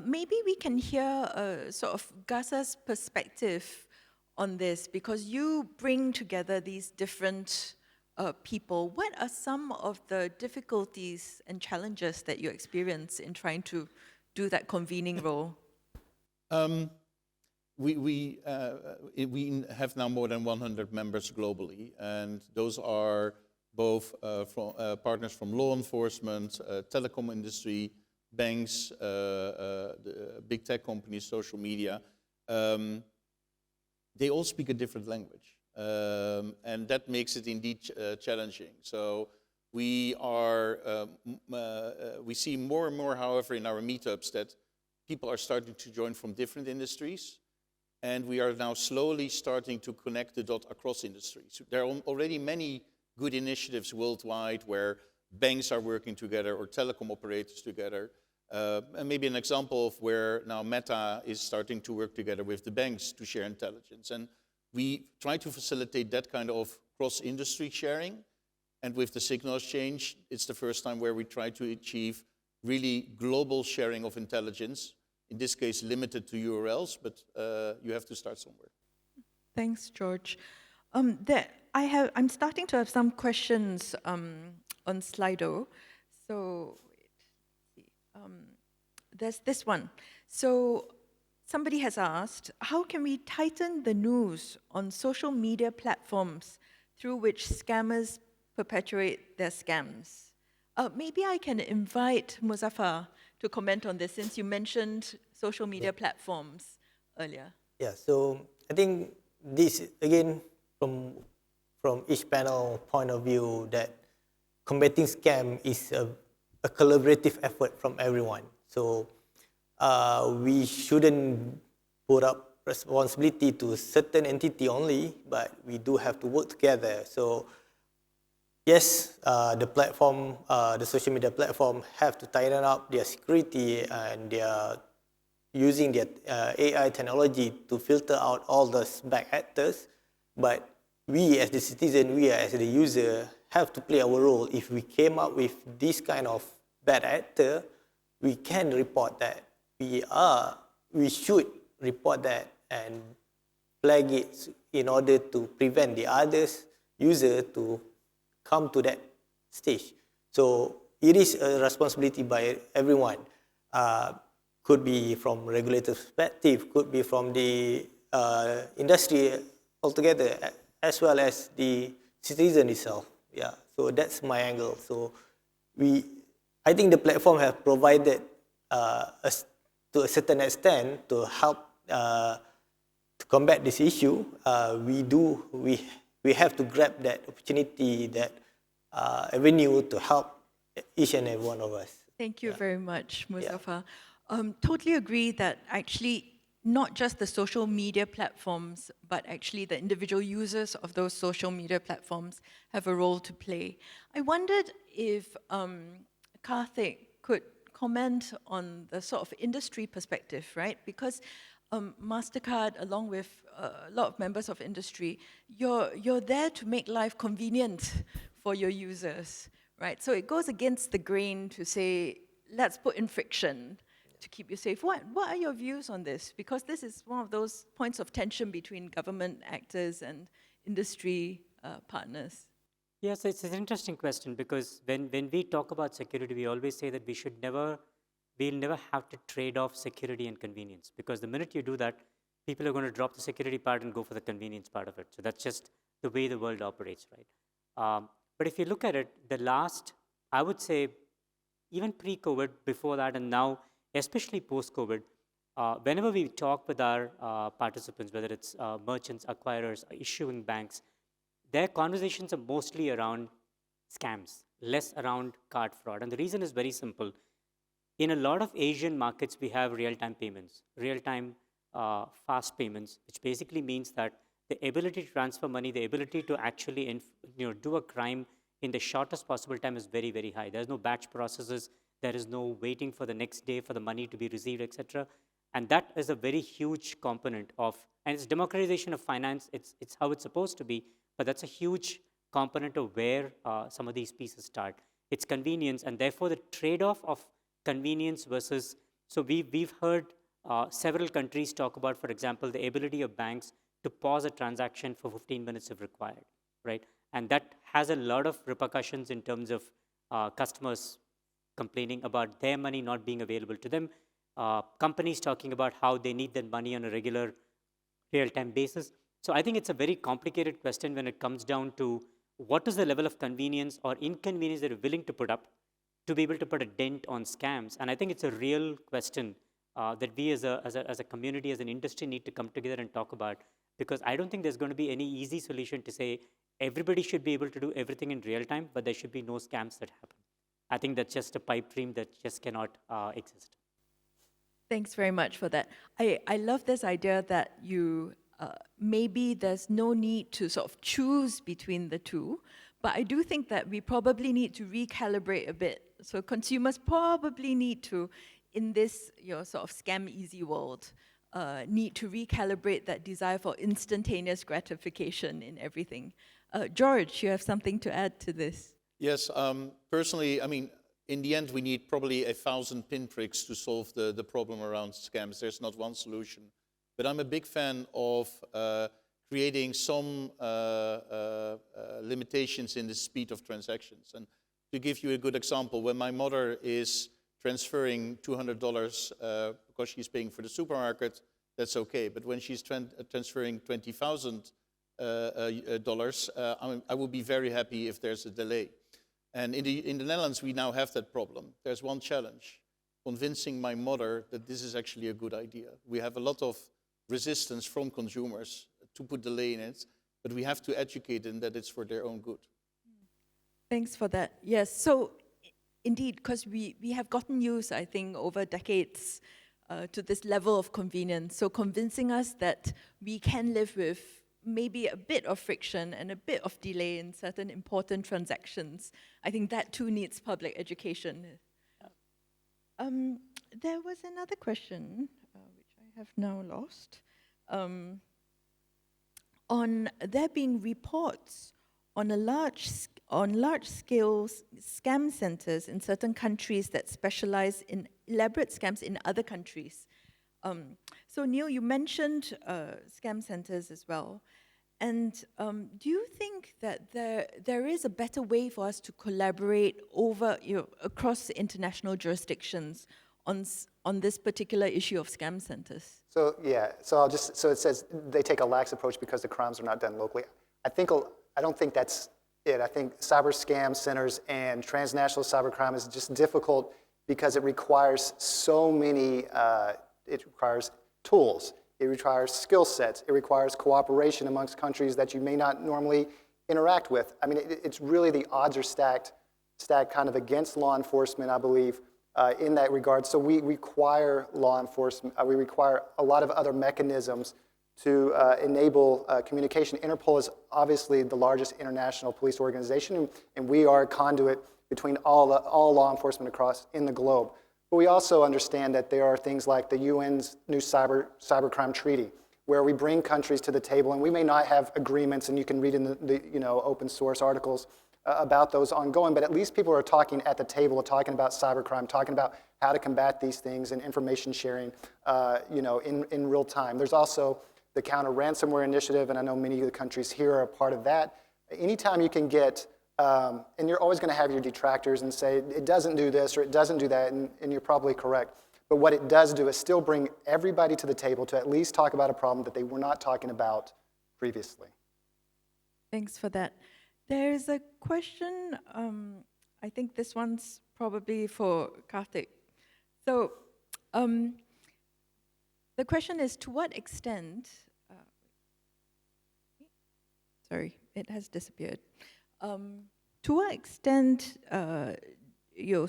Maybe we can hear sort of Gaza's perspective on this, because you bring together these different people. What are some of the difficulties and challenges that you experience in trying to do that convening role? We have now more than 100 members globally, and those are both partners from law enforcement, telecom industry, banks, the big tech companies, social media. They all speak a different language, and that makes it indeed challenging. So We we see more and more, however, in our meetups that people are starting to join from different industries. And we are now slowly starting to connect the dot across industries. There are already many good initiatives worldwide where banks are working together or telecom operators together. And maybe an example of where now Meta is starting to work together with the banks to share intelligence. And we try to facilitate that kind of cross-industry sharing. And with the signal exchange, it's the first time where we try to achieve really global sharing of intelligence, in this case limited to URLs, but you have to start somewhere. Thanks, George. I'm starting to have some questions on Slido. So there's this one. So somebody has asked, how can we tighten the news on social media platforms through which scammers perpetuate their scams? Maybe I can invite Muzaffar to comment on this, since you mentioned social media platforms earlier. Yeah, so I think this, again, from each panel point of view, that combating scam is a collaborative effort from everyone. So we shouldn't put up responsibility to a certain entity only, but we do have to work together. So yes, the platform, the social media platform have to tighten up their security, and they are using their AI technology to filter out all those bad actors. But we as the citizen, we as the user, have to play our role. If we came up with this kind of bad actor, we can report that. We should report that and flag it in order to prevent the others user to come to that stage. So it is a responsibility by everyone. Could be from regulator perspective, could be from the industry altogether, as well as the citizen itself. Yeah, so that's my angle. So I think the platform have provided to a certain extent to help to combat this issue. We have to grab that opportunity, that avenue to help each and every one of us. Thank you very much, Muzaffar. Totally agree that actually not just the social media platforms, but actually the individual users of those social media platforms have a role to play. I wondered if Karthik could comment on the sort of industry perspective, right? Because MasterCard, along with a lot of members of industry, you're there to make life convenient for your users, right? So it goes against the grain to say, let's put in friction to keep you safe. What are your views on this? Because this is one of those points of tension between government actors and industry partners. Yes, it's an interesting question, because when we talk about security, we always say that we'll never have to trade off security and convenience, because the minute you do that, people are going to drop the security part and go for the convenience part of it. So that's just the way the world operates, right? But if you look at it, I would say, even pre-COVID, before that, and now, especially post-COVID, whenever we talk with our participants, whether it's merchants, acquirers, issuing banks, their conversations are mostly around scams, less around card fraud. And the reason is very simple. In a lot of Asian markets, we have real-time payments, real-time fast payments, which basically means that the ability to transfer money, the ability to actually do a crime in the shortest possible time is very, very high. There's no batch processes. There is no waiting for the next day for the money to be received, etc. And that is a very huge component of, and it's democratization of finance. It's how it's supposed to be, but that's a huge component of where some of these pieces start. It's convenience, and therefore the trade-off of convenience versus, so we've heard several countries talk about, for example, the ability of banks to pause a transaction for 15 minutes if required, right? And that has a lot of repercussions in terms of customers complaining about their money not being available to them, companies talking about how they need that money on a regular real-time basis. So I think it's a very complicated question when it comes down to what is the level of convenience or inconvenience that you're willing to put up to be able to put a dent on scams. And I think it's a real question that we as a community, as an industry, need to come together and talk about, because I don't think there's going to be any easy solution to say everybody should be able to do everything in real time, but there should be no scams that happen. I think that's just a pipe dream that just cannot exist. Thanks very much for that. I love this idea that maybe there's no need to sort of choose between the two, but I do think that we probably need to recalibrate a bit. So consumers probably need to, in this sort of scam easy world, need to recalibrate that desire for instantaneous gratification in everything. George, you have something to add to this? Yes, personally, I mean, in the end, we need probably 1,000 pinpricks to solve the problem around scams. There's not one solution. But I'm a big fan of creating some limitations in the speed of transactions. And to give you a good example, when my mother is transferring $200 because she's paying for the supermarket, that's okay. But when she's transferring $20,000, I would be very happy if there's a delay. And in the Netherlands, we now have that problem. There's one challenge, convincing my mother that this is actually a good idea. We have a lot of resistance from consumers to put delay in it, but we have to educate them that it's for their own good. Thanks for that. Yes, so indeed, because we have gotten used, I think, over decades to this level of convenience. So convincing us that we can live with maybe a bit of friction and a bit of delay in certain important transactions, I think that too needs public education. There was another question, which I have now lost, on there being reports on large-scale scam centers in certain countries that specialize in elaborate scams in other countries. So Neil, you mentioned scam centers as well. And do you think that there is a better way for us to collaborate across international jurisdictions on this particular issue of scam centers? So yeah, so it says they take a lax approach because the crimes are not done locally. I don't think that's it. I think cyber scam centers and transnational cybercrime is just difficult because it requires so many, it requires tools, it requires skill sets, it requires cooperation amongst countries that you may not normally interact with. I mean, it's really the odds are stacked kind of against law enforcement, I believe, in that regard. So we require law enforcement, we require a lot of other mechanisms to enable communication. Interpol is obviously the largest international police organization, and we are a conduit between all law enforcement across in the globe. But we also understand that there are things like the UN's new cybercrime treaty, where we bring countries to the table, and we may not have agreements, and you can read in the open source articles about those ongoing, but at least people are talking at the table, talking about cybercrime, talking about how to combat these things and information sharing, in real time. There's also the counter ransomware initiative, and I know many of the countries here are a part of that. Anytime you can get, and you're always going to have your detractors and say, it doesn't do this or it doesn't do that, and you're probably correct. But what it does do is still bring everybody to the table to at least talk about a problem that they were not talking about previously. Thanks for that. There's a question, I think this one's probably for Karthik. So the question is, to what extent, sorry, it has disappeared. To what extent do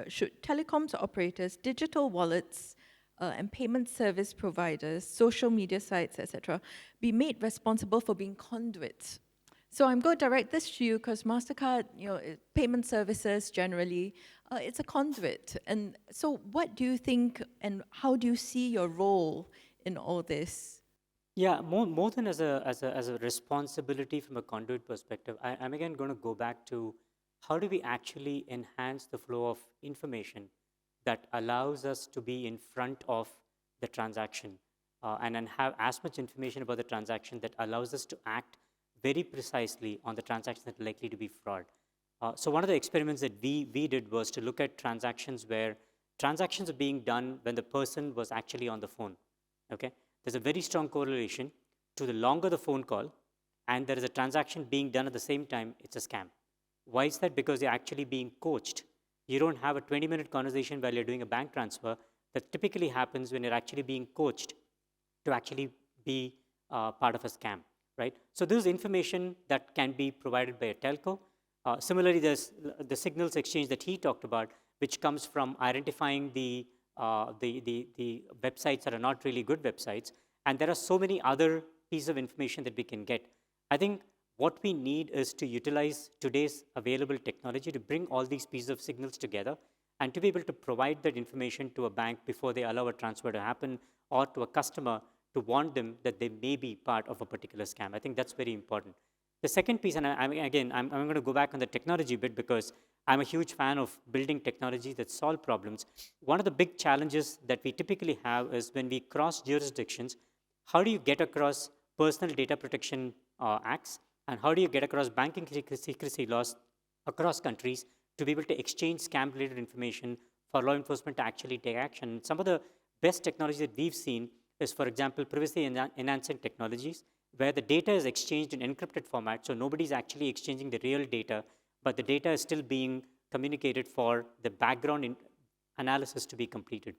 should telecoms operators, digital wallets, and payment service providers, social media sites, etc., be made responsible for being conduits? So I'm going to direct this to you because MasterCard, payment services generally, it's a conduit. And so what do you think and how do you see your role in all this? Yeah, more than as a responsibility from a conduit perspective, I'm again going to go back to how do we actually enhance the flow of information that allows us to be in front of the transaction and then have as much information about the transaction that allows us to act very precisely on the transactions that are likely to be fraud. So one of the experiments that we did was to look at transactions where transactions are being done when the person was actually on the phone, okay? There's a very strong correlation to the longer the phone call and there is a transaction being done at the same time, it's a scam. Why is that? Because you're actually being coached. You don't have a 20-minute conversation while you're doing a bank transfer. That typically happens when you're actually being coached to actually be part of a scam. right? So this is information that can be provided by a telco. Similarly, there's the signals exchange that he talked about, which comes from identifying the websites that are not really good websites. And there are so many other pieces of information that we can get. I think what we need is to utilize today's available technology to bring all these pieces of signals together and to be able to provide that information to a bank before they allow a transfer to happen, or to a customer to warn them that they may be part of a particular scam. I think that's very important. The second piece, and I'm going to go back on the technology bit because I'm a huge fan of building technologies that solve problems. One of the big challenges that we typically have is when we cross jurisdictions, how do you get across personal data protection acts, and how do you get across banking secrecy laws across countries to be able to exchange scam-related information for law enforcement to actually take action? Some of the best technology that we've seen is, for example, privacy-enhancing technologies, where the data is exchanged in encrypted format, so nobody's actually exchanging the real data, but the data is still being communicated for the background analysis to be completed.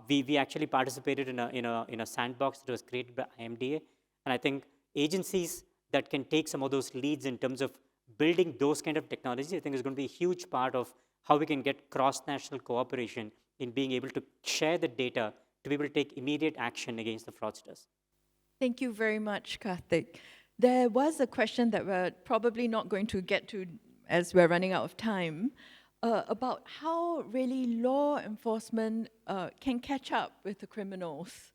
We actually participated in a sandbox that was created by IMDA, and I think agencies that can take some of those leads in terms of building those kind of technologies, I think is going to be a huge part of how we can get cross-national cooperation in being able to share the data to be able to take immediate action against the fraudsters. Thank you very much, Karthik. There was a question that we're probably not going to get to as we're running out of time, about how really law enforcement can catch up with the criminals.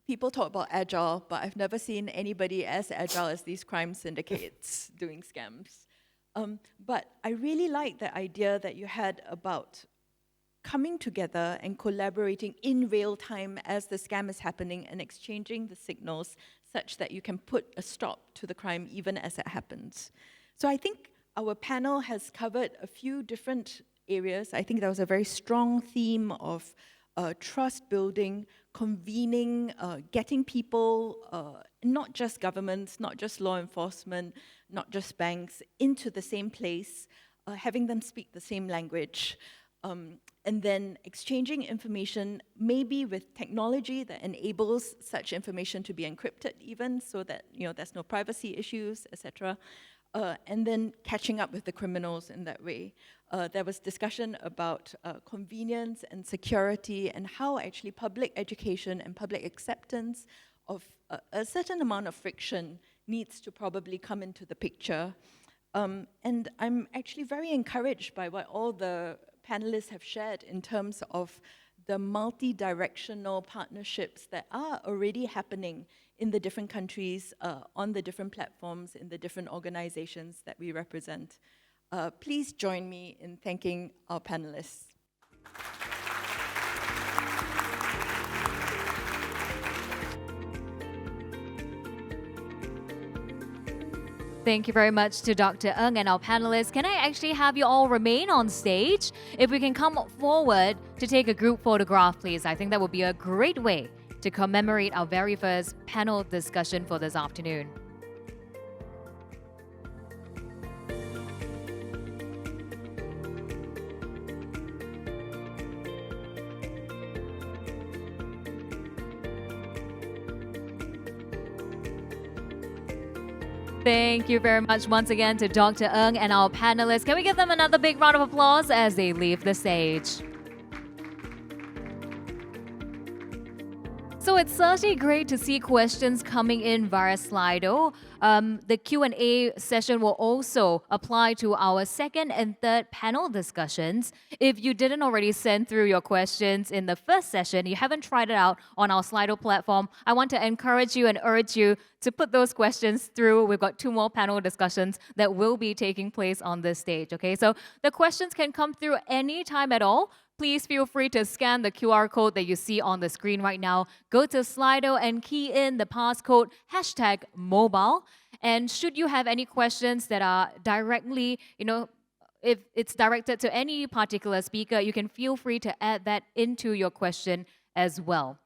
People talk about agile, but I've never seen anybody as agile as these crime syndicates doing scams. But I really like the idea that you had about coming together and collaborating in real time as the scam is happening and exchanging the signals such that you can put a stop to the crime even as it happens. So I think our panel has covered a few different areas. I think there was a very strong theme of trust building, convening, getting people, not just governments, not just law enforcement, not just banks, into the same place, having them speak the same language, and then exchanging information, maybe with technology that enables such information to be encrypted even, so that there's no privacy issues, etc. And then catching up with the criminals in that way. There was discussion about convenience and security, and how actually public education and public acceptance of a certain amount of friction needs to probably come into the picture. And I'm actually very encouraged by what all the panelists have shared in terms of the multi-directional partnerships that are already happening in the different countries, on the different platforms, in the different organizations that we represent. Please join me in thanking our panelists. Thank you very much to Dr. Ng and our panelists. Can I actually have you all remain on stage? If we can come forward to take a group photograph, please. I think that would be a great way to commemorate our very first panel discussion for this afternoon. Thank you very much once again to Dr. Ng and our panelists. Can we give them another big round of applause as they leave the stage? So it's certainly great to see questions coming in via Slido. The Q&A session will also apply to our second and third panel discussions. If you didn't already send through your questions in the first session, you haven't tried it out on our Slido platform, I want to encourage you and urge you to put those questions through. We've got 2 more panel discussions that will be taking place on this stage, okay? So the questions can come through any time at all. Please feel free to scan the QR code that you see on the screen right now. Go to Slido and key in the passcode #mobile. And should you have any questions that are directly, if it's directed to any particular speaker, you can feel free to add that into your question as well.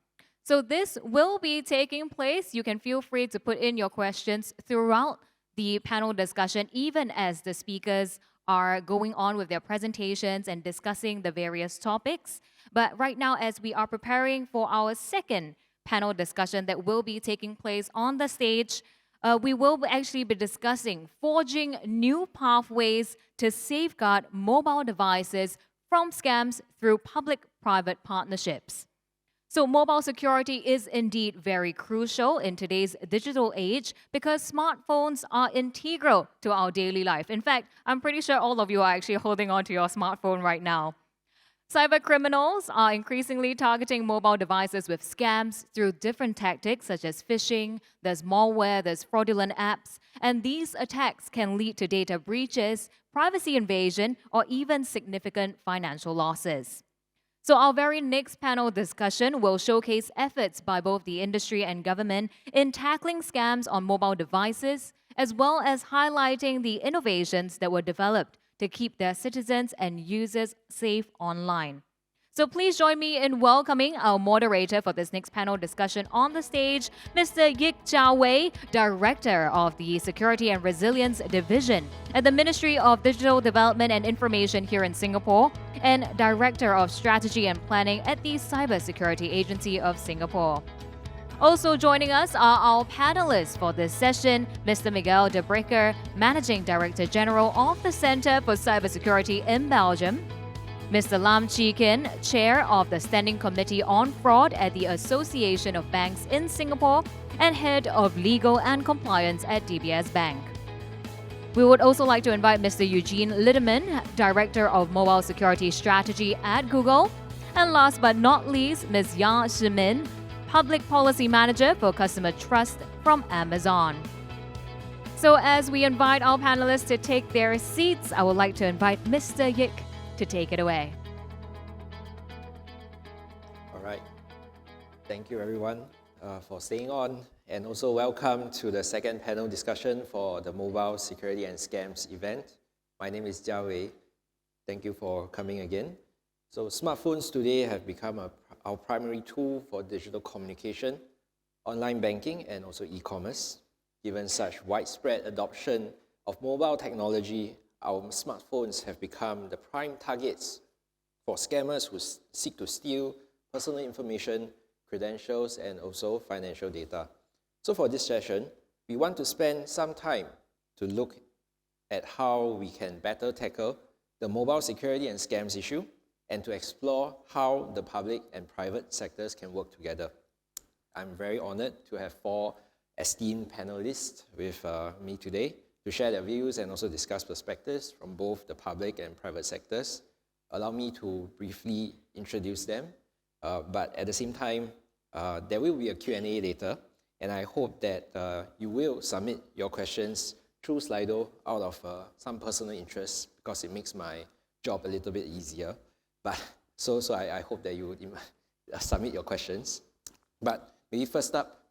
So this will be taking place. You can feel free to put in your questions throughout the panel discussion, even as the speakers are going on with their presentations and discussing the various topics. But right now, as we are preparing for our second panel discussion that will be taking place on the stage. We will actually be discussing forging new pathways to safeguard mobile devices from scams through public-private partnerships. So mobile security is indeed very crucial in today's digital age because smartphones are integral to our daily life. In fact, I'm pretty sure all of you are actually holding on to your smartphone right now. Cyber criminals are increasingly targeting mobile devices with scams through different tactics such as phishing, there's malware, there's fraudulent apps, and these attacks can lead to data breaches, privacy invasion, or even significant financial losses. So our very next panel discussion will showcase efforts by both the industry and government in tackling scams on mobile devices, as well as highlighting the innovations that were developed to keep their citizens and users safe online. So please join me in welcoming our moderator for this next panel discussion on the stage, Mr. Yik Jia Wei, Director of the Security and Resilience Division at the Ministry of Digital Development and Information here in Singapore, and Director of Strategy and Planning at the Cybersecurity Agency of Singapore. Also joining us are our panelists for this session, Mr. Miguel de Brecker, Managing Director General of the Center for Cybersecurity in Belgium, Mr. Lam Chi Kin, Chair of the Standing Committee on Fraud at the Association of Banks in Singapore and Head of Legal and Compliance at DBS Bank. We would also like to invite Mr. Eugene Lideman, Director of Mobile Security Strategy at Google, and last but not least, Ms. Ya Shimin, Public Policy Manager for Customer Trust from Amazon. So as we invite our panelists to take their seats, I would like to invite Mr. Yik to take it away. All right. Thank you, everyone, for staying on. And also welcome to the second panel discussion for the Mobile Security and Scams event. My name is Jia Wei. Thank you for coming again. So smartphones today have become our primary tool for digital communication, online banking, and also e-commerce. Given such widespread adoption of mobile technology, our smartphones have become the prime targets for scammers who seek to steal personal information, credentials, and also financial data. So for this session, we want to spend some time to look at how we can better tackle the mobile security and scams issue, and to explore how the public and private sectors can work together. I'm very honored to have four esteemed panelists with me today to share their views and also discuss perspectives from both the public and private sectors. Allow me to briefly introduce them, but at the same time, there will be a Q&A later, and I hope that you will submit your questions through Slido out of some personal interest because it makes my job a little bit easier. But so I hope that you would submit your questions. But maybe first up,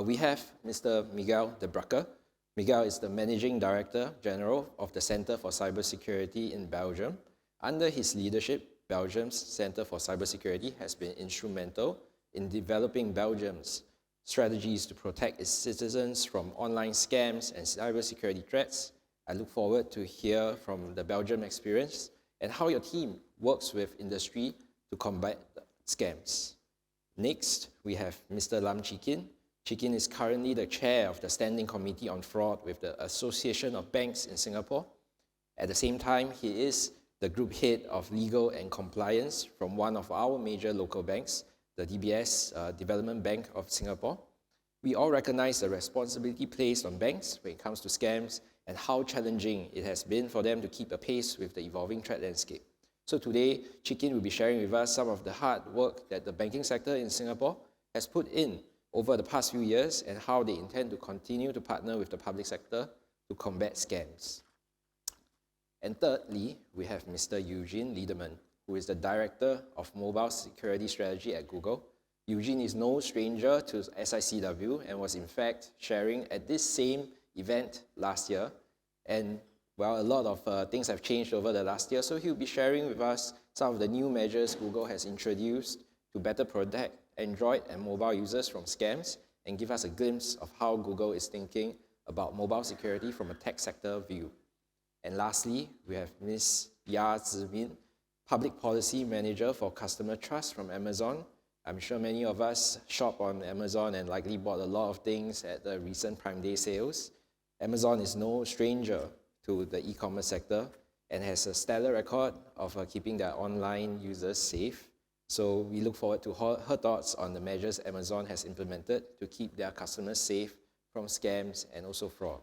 we have Mr. Miguel de Brecker. Miguel is the Managing Director General of the Center for Cybersecurity in Belgium. Under his leadership, Belgium's Center for Cybersecurity has been instrumental in developing Belgium's strategies to protect its citizens from online scams and cybersecurity threats. I look forward to hear from the Belgium experience and how your team works with industry to combat scams. Next, we have Mr. Lam Chi Kin. Chi Kin is currently the chair of the Standing Committee on Fraud with the Association of Banks in Singapore. At the same time, he is the group head of legal and compliance from one of our major local banks, the DBS Development Bank of Singapore. We all recognize the responsibility placed on banks when it comes to scams and how challenging it has been for them to keep apace with the evolving threat landscape. So today, Chi Kin will be sharing with us some of the hard work that the banking sector in Singapore has put in over the past few years and how they intend to continue to partner with the public sector to combat scams. And thirdly, we have Mr. Eugene Lideman, who is the Director of Mobile Security Strategy at Google. Eugene is no stranger to SICW and was in fact sharing at this same event last year. And well, a lot of things have changed over the last year, so he'll be sharing with us some of the new measures Google has introduced to better protect Android and mobile users from scams and give us a glimpse of how Google is thinking about mobile security from a tech sector view. And lastly, we have Ms. Ya Zimin, Public Policy Manager for Customer Trust from Amazon. I'm sure many of us shop on Amazon and likely bought a lot of things at the recent Prime Day sales. Amazon is no stranger to the e-commerce sector and has a stellar record of keeping their online users safe. So we look forward to her thoughts on the measures Amazon has implemented to keep their customers safe from scams and also fraud.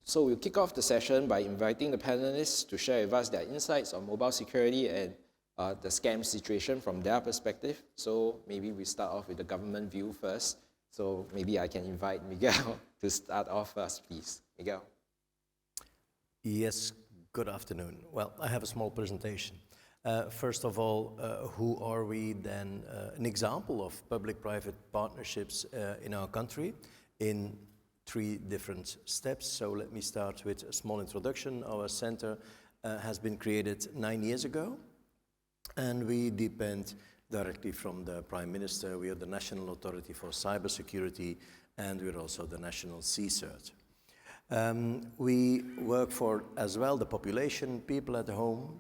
So we'll kick off the session by inviting the panelists to share with us their insights on mobile security and the scam situation from their perspective. So maybe we start off with the government view first. So maybe I can invite Miguel to start off first, please. Miguel. Yes, good afternoon. Well, I have a small presentation. First of all, who are we then? An example of public-private partnerships in our country in 3 different steps. So let me start with a small introduction. Our center has been created 9 years ago, and we depend directly from the Prime Minister. We are the National Authority for Cybersecurity, and we're also the National CSIRT. We work for, as well, the population, people at home.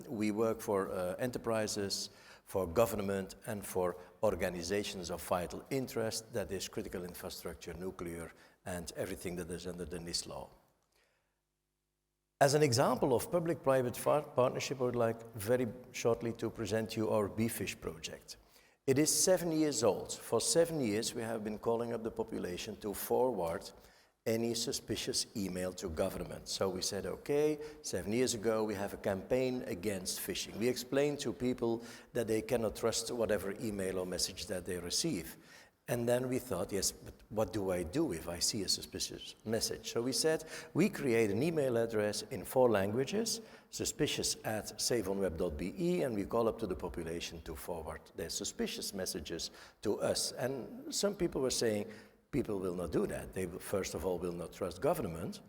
We work for enterprises, for government, and for organizations of vital interest, that is critical infrastructure, nuclear, and everything that is under the NIS law. As an example of public-private partnership, I would like very shortly to present you our BeeFish project. It is 7 years old. For 7 years, we have been calling up the population to forward any suspicious email to government. So we said, okay, 7 years ago, we have a campaign against phishing. We explained to people that they cannot trust whatever email or message that they receive. And then we thought, yes, but what do I do if I see a suspicious message? So we said, we create an email address in 4 languages, suspicious@saveonweb.be, and we call up to the population to forward their suspicious messages to us. And some people were saying, people will not do that. They will, first of all, will not trust government,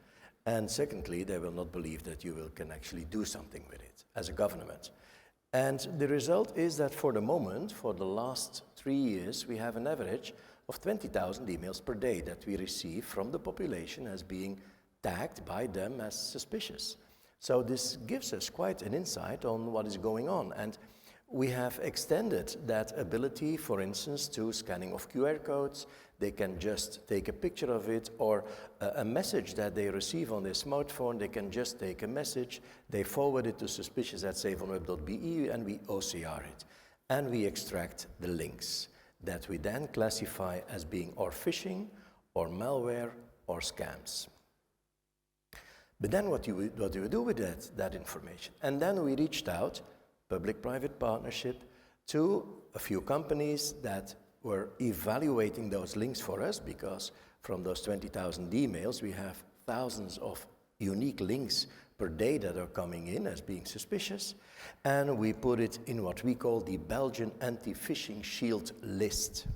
and secondly, they will not believe that you can actually do something with it as a government. And the result is that for the moment, for the last 3 years, we have an average of 20,000 emails per day that we receive from the population as being tagged by them as suspicious. So this gives us quite an insight on what is going on. And we have extended that ability, for instance, to scanning of QR codes. They can just take a picture of it, or a message that they receive on their smartphone, they can just take a message, they forward it to suspicious@saveonweb.be, and we OCR it. And we extract the links that we then classify as being or phishing, or malware, or scams. But then what do you do with that information? And then we reached out, public-private partnership, to a few companies that were evaluating those links for us, because from those 20,000 emails, we have thousands of unique links per day that are coming in as being suspicious. And we put it in what we call the Belgian Anti-Phishing Shield list.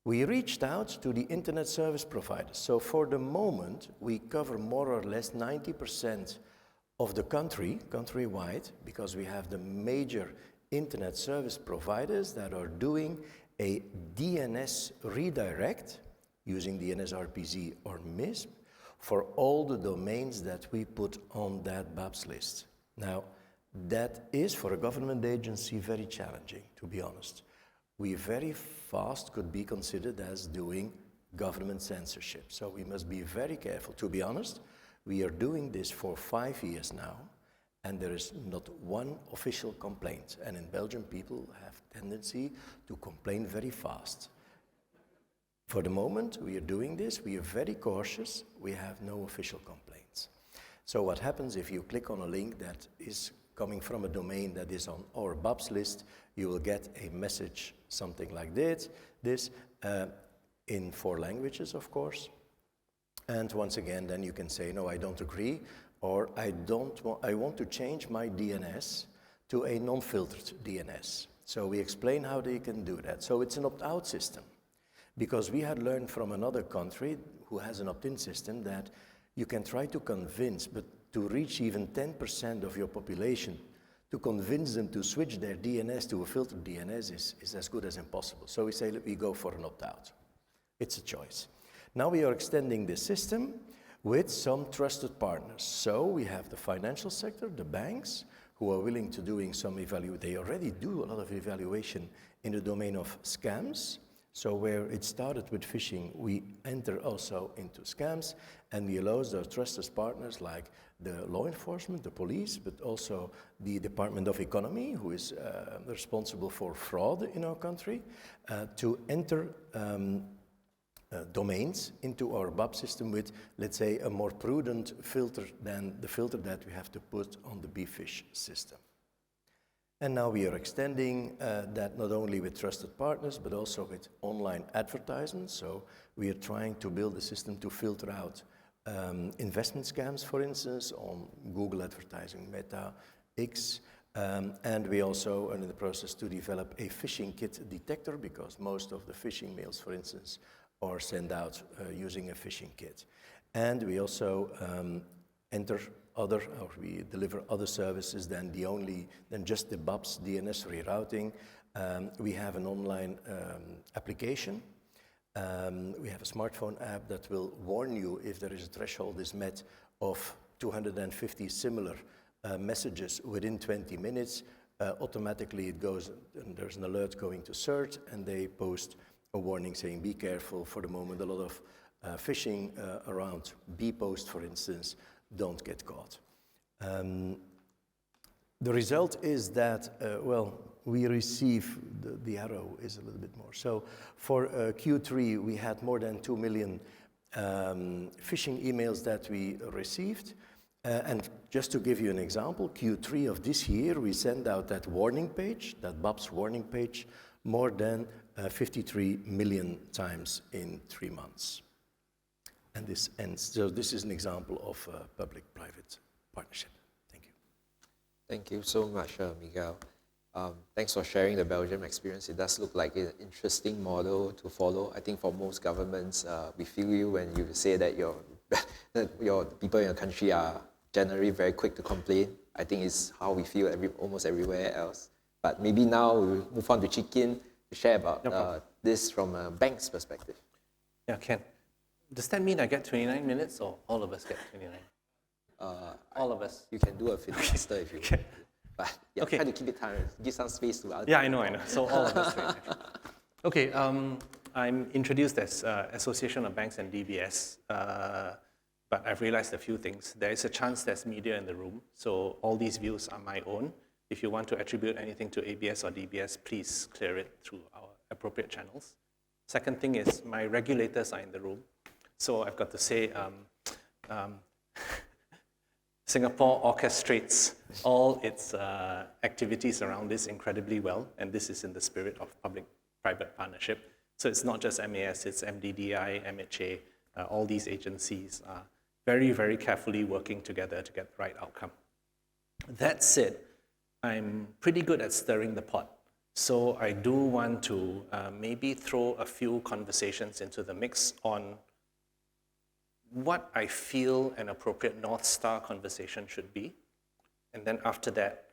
We reached out to the internet service providers. So for the moment, we cover more or less 90% of the country, countrywide, because we have the major internet service providers that are doing a DNS redirect using DNS RPZ or MISP for all the domains that we put on that BAPS list. Now, that is for a government agency very challenging, to be honest. We very fast could be considered as doing government censorship. So we must be very careful. To be honest, we are doing this for 5 years now, and there is not one official complaint. And in Belgium, people have tendency to complain very fast. For the moment, we are doing this. We are very cautious. We have no official complaints. So what happens if you click on a link that is coming from a domain that is on our BAPS list, you will get a message, something like this in 4 languages, of course. And once again, then you can say, no, I don't agree, or I want to change my DNS to a non-filtered DNS. So we explain how they can do that. So it's an opt-out system, because we had learned from another country who has an opt-in system that you can try to convince, but to reach even 10% of your population, to convince them to switch their DNS to a filtered DNS is as good as impossible. So we say, we go for an opt-out. It's a choice. Now we are extending this system with some trusted partners. So we have the financial sector, the banks, who are willing to doing some evaluation. They already do a lot of evaluation in the domain of scams. So where it started with phishing, we enter also into scams, and we allow our trusted partners like the law enforcement, the police, but also the Department of Economy, who is responsible for fraud in our country, to enter domains into our BAP system with, let's say, a more prudent filter than the filter that we have to put on the BFISH system. And now we are extending that not only with trusted partners, but also with online advertisements. So we are trying to build a system to filter out investment scams, for instance, on Google advertising, Meta, X. And we also are in the process to develop a phishing kit detector, because most of the phishing mails, for instance, are sent out using a phishing kit. And we also we deliver other services than just the BAPS DNS rerouting. We have an online application. We have a smartphone app that will warn you if there is a threshold is met of 250 similar messages within 20 minutes. Automatically it goes, and there's an alert going to CERT, and they post a warning saying, be careful. For the moment, a lot of phishing around bpost, for instance, don't get caught. The result is that, we receive, the arrow is a little bit more. So for Q3, we had more than 2 million phishing emails that we received. And just to give you an example, Q3 of this year, we sent out that warning page, that BAPS warning page, more than 53 million times in 3 months. And this ends. So this is an example of public-private partnership. Thank you. Thank you so much, Miguel. Thanks for sharing the Belgium experience. It does look like an interesting model to follow. I think for most governments, we feel you when you say that your people in your country are generally very quick to complain. I think it's how we feel almost everywhere else. But maybe now we'll move on to Chikin to share about this from a bank's perspective. Yeah, Ken. Does that mean I get 29 minutes or all of us get 29? All of us. You can do a filibuster if you want. But yeah, try to keep it time, give some space to others. Yeah, I know. So all of us. Right? Okay, I'm introduced as Association of Banks and DBS, but I've realized a few things. There is a chance there's media in the room, so all these views are my own. If you want to attribute anything to ABS or DBS, please clear it through our appropriate channels. Second thing is my regulators are in the room. So I've got to say, Singapore orchestrates all its activities around this incredibly well, and this is in the spirit of public-private partnership. So it's not just MAS, it's MDDI, MHA, all these agencies are very, very carefully working together to get the right outcome. That said, I'm pretty good at stirring the pot. So I do want to maybe throw a few conversations into the mix on what I feel an appropriate North Star conversation should be. And then after that,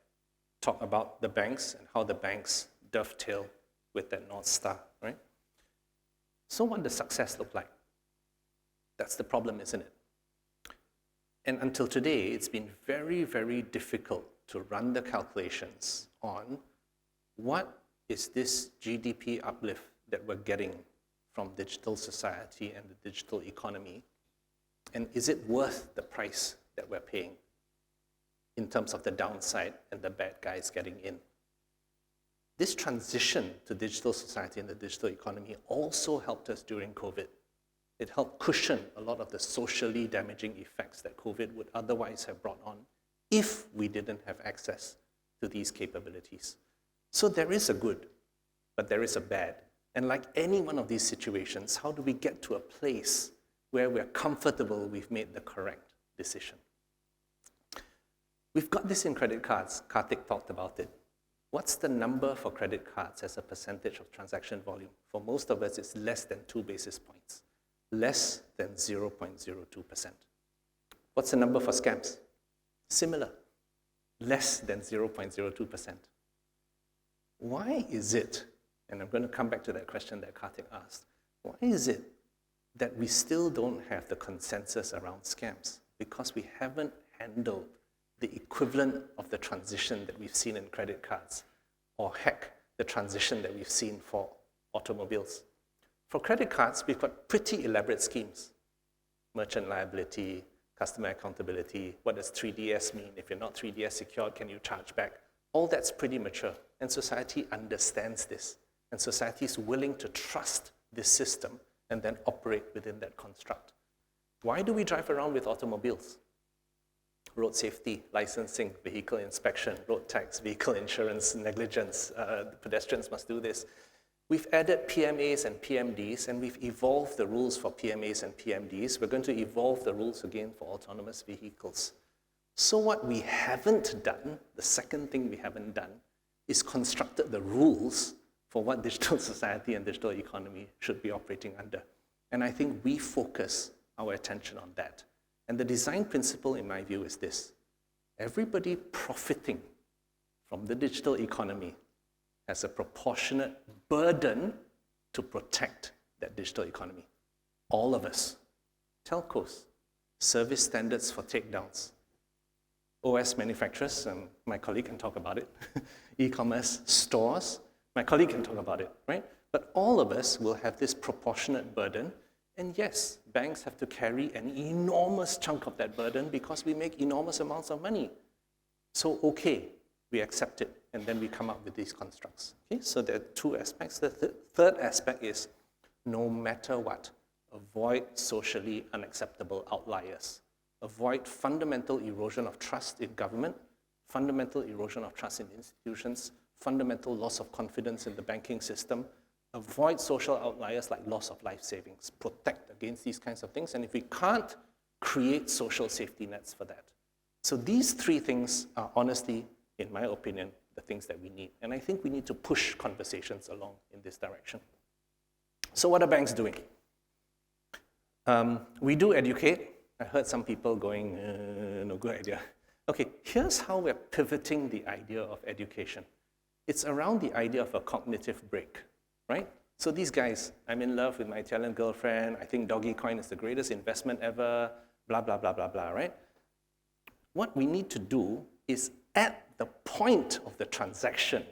talk about the banks and how the banks dovetail with that North Star, right? So what does success look like? That's the problem, isn't it? And until today, it's been very, very difficult to run the calculations on what is this GDP uplift that we're getting from digital society and the digital economy, and is it worth the price that we're paying in terms of the downside and the bad guys getting in? This transition to digital society and the digital economy also helped us during COVID. It helped cushion a lot of the socially damaging effects that COVID would otherwise have brought on if we didn't have access to these capabilities. So there is a good, but there is a bad. And like any one of these situations, how do we get to a place where we're comfortable we've made the correct decision? We've got this in credit cards. Karthik talked about it. What's the number for credit cards as a percentage of transaction volume? For most of us, it's less than 2 basis points, less than 0.02%. What's the number for scams? Similar, less than 0.02%. Why is it, and I'm going to come back to that question that Karthik asked, why is it that we still don't have the consensus around scams? Because we haven't handled the equivalent of the transition that we've seen in credit cards, or heck, the transition that we've seen for automobiles. For credit cards, we've got pretty elaborate schemes. Merchant liability, customer accountability, what does 3DS mean? If you're not 3DS secured, can you charge back? All that's pretty mature, and society understands this, and society is willing to trust this system and then operate within that construct. Why do we drive around with automobiles? Road safety, licensing, vehicle inspection, road tax, vehicle insurance, negligence, pedestrians must do this. We've added PMAs and PMDs, and we've evolved the rules for PMAs and PMDs. We're going to evolve the rules again for autonomous vehicles. So what we haven't done, the second thing we haven't done, is constructed the rules for what digital society and digital economy should be operating under. And I think we focus our attention on that. And the design principle, in my view, is this. Everybody profiting from the digital economy has a proportionate burden to protect that digital economy. All of us. Telcos, service standards for takedowns. OS manufacturers, my colleague can talk about it. E-commerce stores, my colleague can talk about it, right? But all of us will have this proportionate burden. And yes, banks have to carry an enormous chunk of that burden because we make enormous amounts of money. So, okay, we accept it, and then we come up with these constructs. Okay? So there are two aspects. The third aspect is, no matter what, avoid socially unacceptable outliers. Avoid fundamental erosion of trust in government, fundamental erosion of trust in institutions, fundamental loss of confidence in the banking system. Avoid social outliers like loss of life savings. Protect against these kinds of things. And if we can't, create social safety nets for that. So these three things are honestly, in my opinion, the things that we need. And I think we need to push conversations along in this direction. So what are banks doing? We do educate. I heard some people going, no good idea. Okay, here's how we're pivoting the idea of education. It's around the idea of a cognitive break. Right? So these guys, I'm in love with my Italian girlfriend, I think Dogecoin is the greatest investment ever, blah, blah, blah, blah, blah, right? What we need to do is, at the point of the transaction,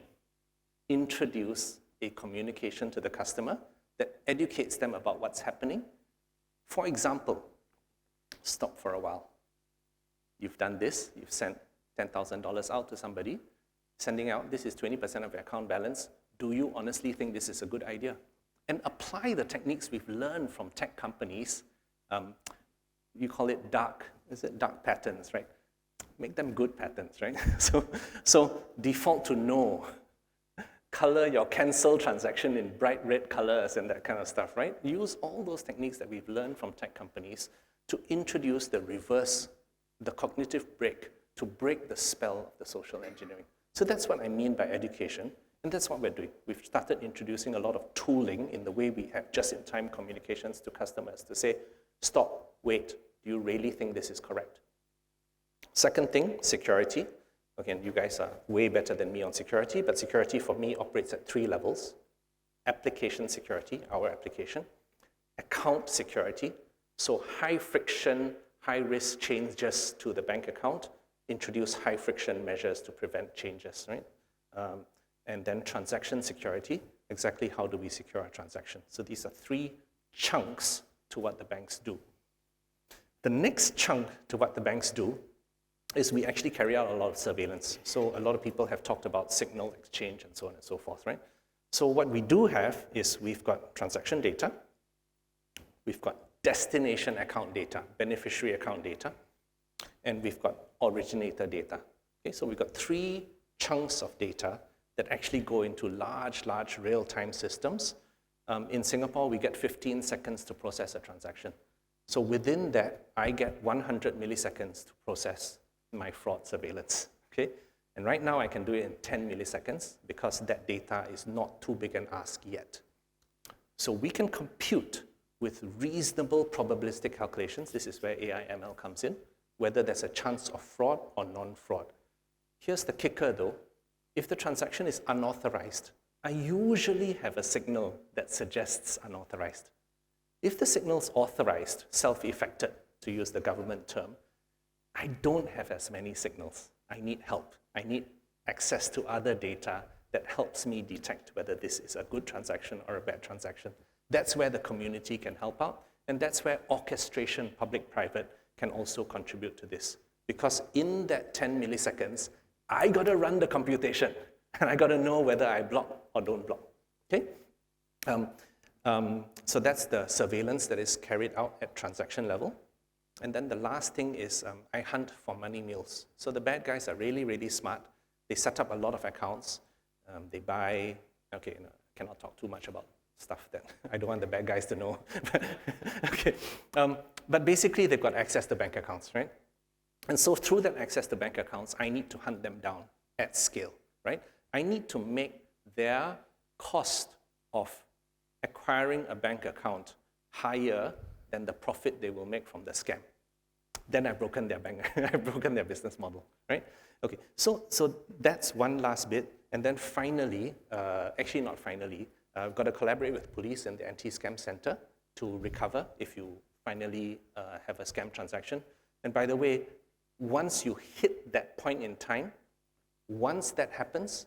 introduce a communication to the customer that educates them about what's happening. For example, stop for a while. You've done this, you've sent $10,000 out to somebody, sending out, this is 20% of your account balance. Do you honestly think this is a good idea? And apply the techniques we've learned from tech companies. You call it dark patterns, right? Make them good patterns, right? So default to no. Color your cancel transaction in bright red colors and that kind of stuff, right? Use all those techniques that we've learned from tech companies to introduce the reverse, the cognitive break, to break the spell of the social engineering. So that's what I mean by education. And that's what we're doing. We've started introducing a lot of tooling in the way we have just-in-time communications to customers to say, stop, wait, do you really think this is correct? Second thing, security. Again, you guys are way better than me on security, but security for me operates at 3 levels. Application security, our application. Account security, so high friction, high risk changes to the bank account. Introduce high friction measures to prevent changes, right? And then transaction security, exactly how do we secure our transaction? So these are 3 chunks to what the banks do. The next chunk to what the banks do is we actually carry out a lot of surveillance. So a lot of people have talked about signal exchange and so on and so forth, right? So what we do have is we've got transaction data, we've got destination account data, beneficiary account data, and we've got originator data. Okay, so we've got 3 chunks of data that actually go into large real-time systems. In Singapore, we get 15 seconds to process a transaction. So within that, I get 100 milliseconds to process my fraud surveillance, okay? And right now, I can do it in 10 milliseconds because that data is not too big an ask yet. So we can compute with reasonable probabilistic calculations. This is where AI/ML comes in, whether there's a chance of fraud or non-fraud. Here's the kicker, though. If the transaction is unauthorized, I usually have a signal that suggests unauthorized. If the signal's authorized, self-effected, to use the government term, I don't have as many signals. I need help. I need access to other data that helps me detect whether this is a good transaction or a bad transaction. That's where the community can help out, and that's where orchestration, public-private, can also contribute to this. Because in that 10 milliseconds, I got to run the computation, and I got to know whether I block or don't block, okay? So that's the surveillance that is carried out at transaction level. And then the last thing is I hunt for money mules. So the bad guys are really, really smart. They set up a lot of accounts. They buy, okay, no, I cannot talk too much about stuff that I don't want the bad guys to know. Okay, but basically they've got access to bank accounts, right? And so through that access to bank accounts, I need to hunt them down at scale, right? I need to make their cost of acquiring a bank account higher than the profit they will make from the scam. Then I've broken their I've broken their business model, right? Okay, so that's one last bit. And then finally, actually not finally, I've got to collaborate with police and the anti-scam center to recover if you finally have a scam transaction. And by the way, once you hit that point in time, once that happens,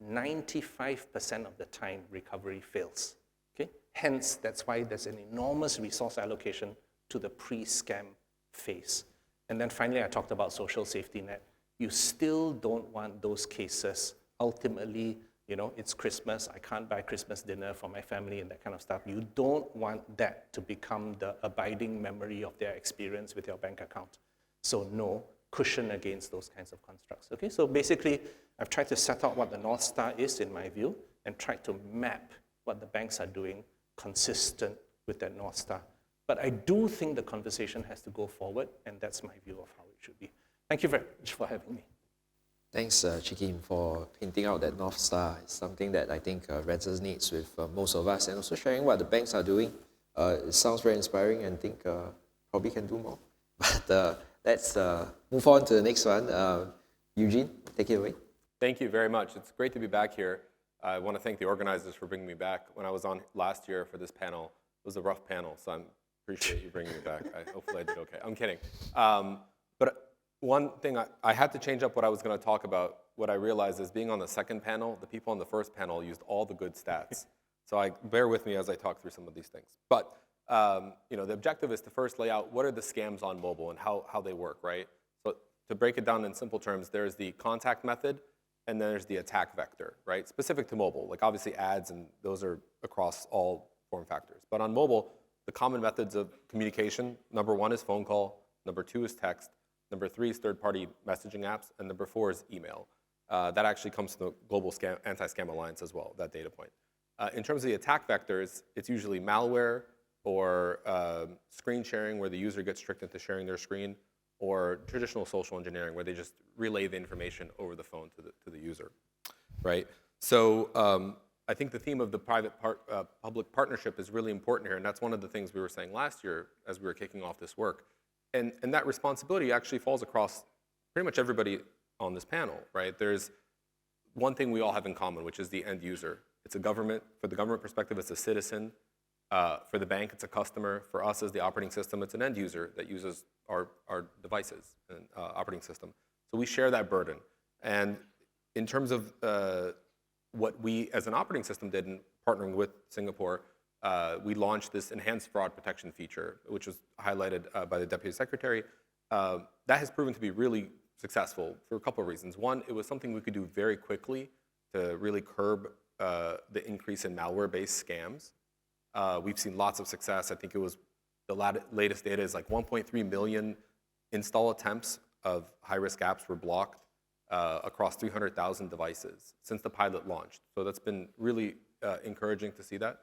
95% of the time recovery fails. Okay? Hence, that's why there's an enormous resource allocation to the pre-scam phase. And then finally, I talked about social safety net. You still don't want those cases. Ultimately, you know, it's Christmas, I can't buy Christmas dinner for my family and that kind of stuff. You don't want that to become the abiding memory of their experience with your bank account. So no, cushion against those kinds of constructs. Okay, so basically, I've tried to set out what the North Star is in my view and tried to map what the banks are doing consistent with that North Star. But I do think the conversation has to go forward, and that's my view of how it should be. Thank you very much for having me. Thanks, Chikim, for hinting out that North Star is something that I think resonates with most of us, and also sharing what the banks are doing. It sounds very inspiring, and I think probably can do more. But let's move on to the next one. Eugene, take it away. Thank you very much. It's great to be back here. I want to thank the organizers for bringing me back. When I was on last year for this panel, it was a rough panel, so I appreciate you bringing me back. Hopefully I did okay. I'm kidding. But one thing, I had to change up what I was going to talk about. What I realized is being on the second panel, the people on the first panel used all the good stats. So bear with me as I talk through some of these things. But you know, the objective is to first lay out what are the scams on mobile and how they work, right? So to break it down in simple terms, there's the contact method, and then there's the attack vector, right? Specific to mobile, like obviously ads, and those are across all form factors. But on mobile, the common methods of communication, number 1 is phone call, number 2 is text, number 3 is third-party messaging apps, and number 4 is email. That actually comes from the Global Anti-Scam Alliance as well, that data point. In terms of the attack vectors, it's usually malware or screen sharing where the user gets tricked into sharing their screen, or traditional social engineering where they just relay the information over the phone to the user, right? So I think the theme of the private-public partnership is really important here, and that's one of the things we were saying last year as we were kicking off this work. And that responsibility actually falls across pretty much everybody on this panel, right? There's one thing we all have in common, which is the end user. It's a government. For the government perspective, it's a citizen. For the bank, it's a customer. For us as the operating system, it's an end user that uses our devices and operating system. So we share that burden. And in terms of what we as an operating system did in partnering with Singapore, we launched this enhanced fraud protection feature, which was highlighted by the Deputy Secretary. That has proven to be really successful for a couple of reasons. One, it was something we could do very quickly to really curb the increase in malware-based scams. We've seen lots of success. I think it was the latest data is like 1.3 million install attempts of high-risk apps were blocked across 300,000 devices since the pilot launched. So that's been really encouraging to see that.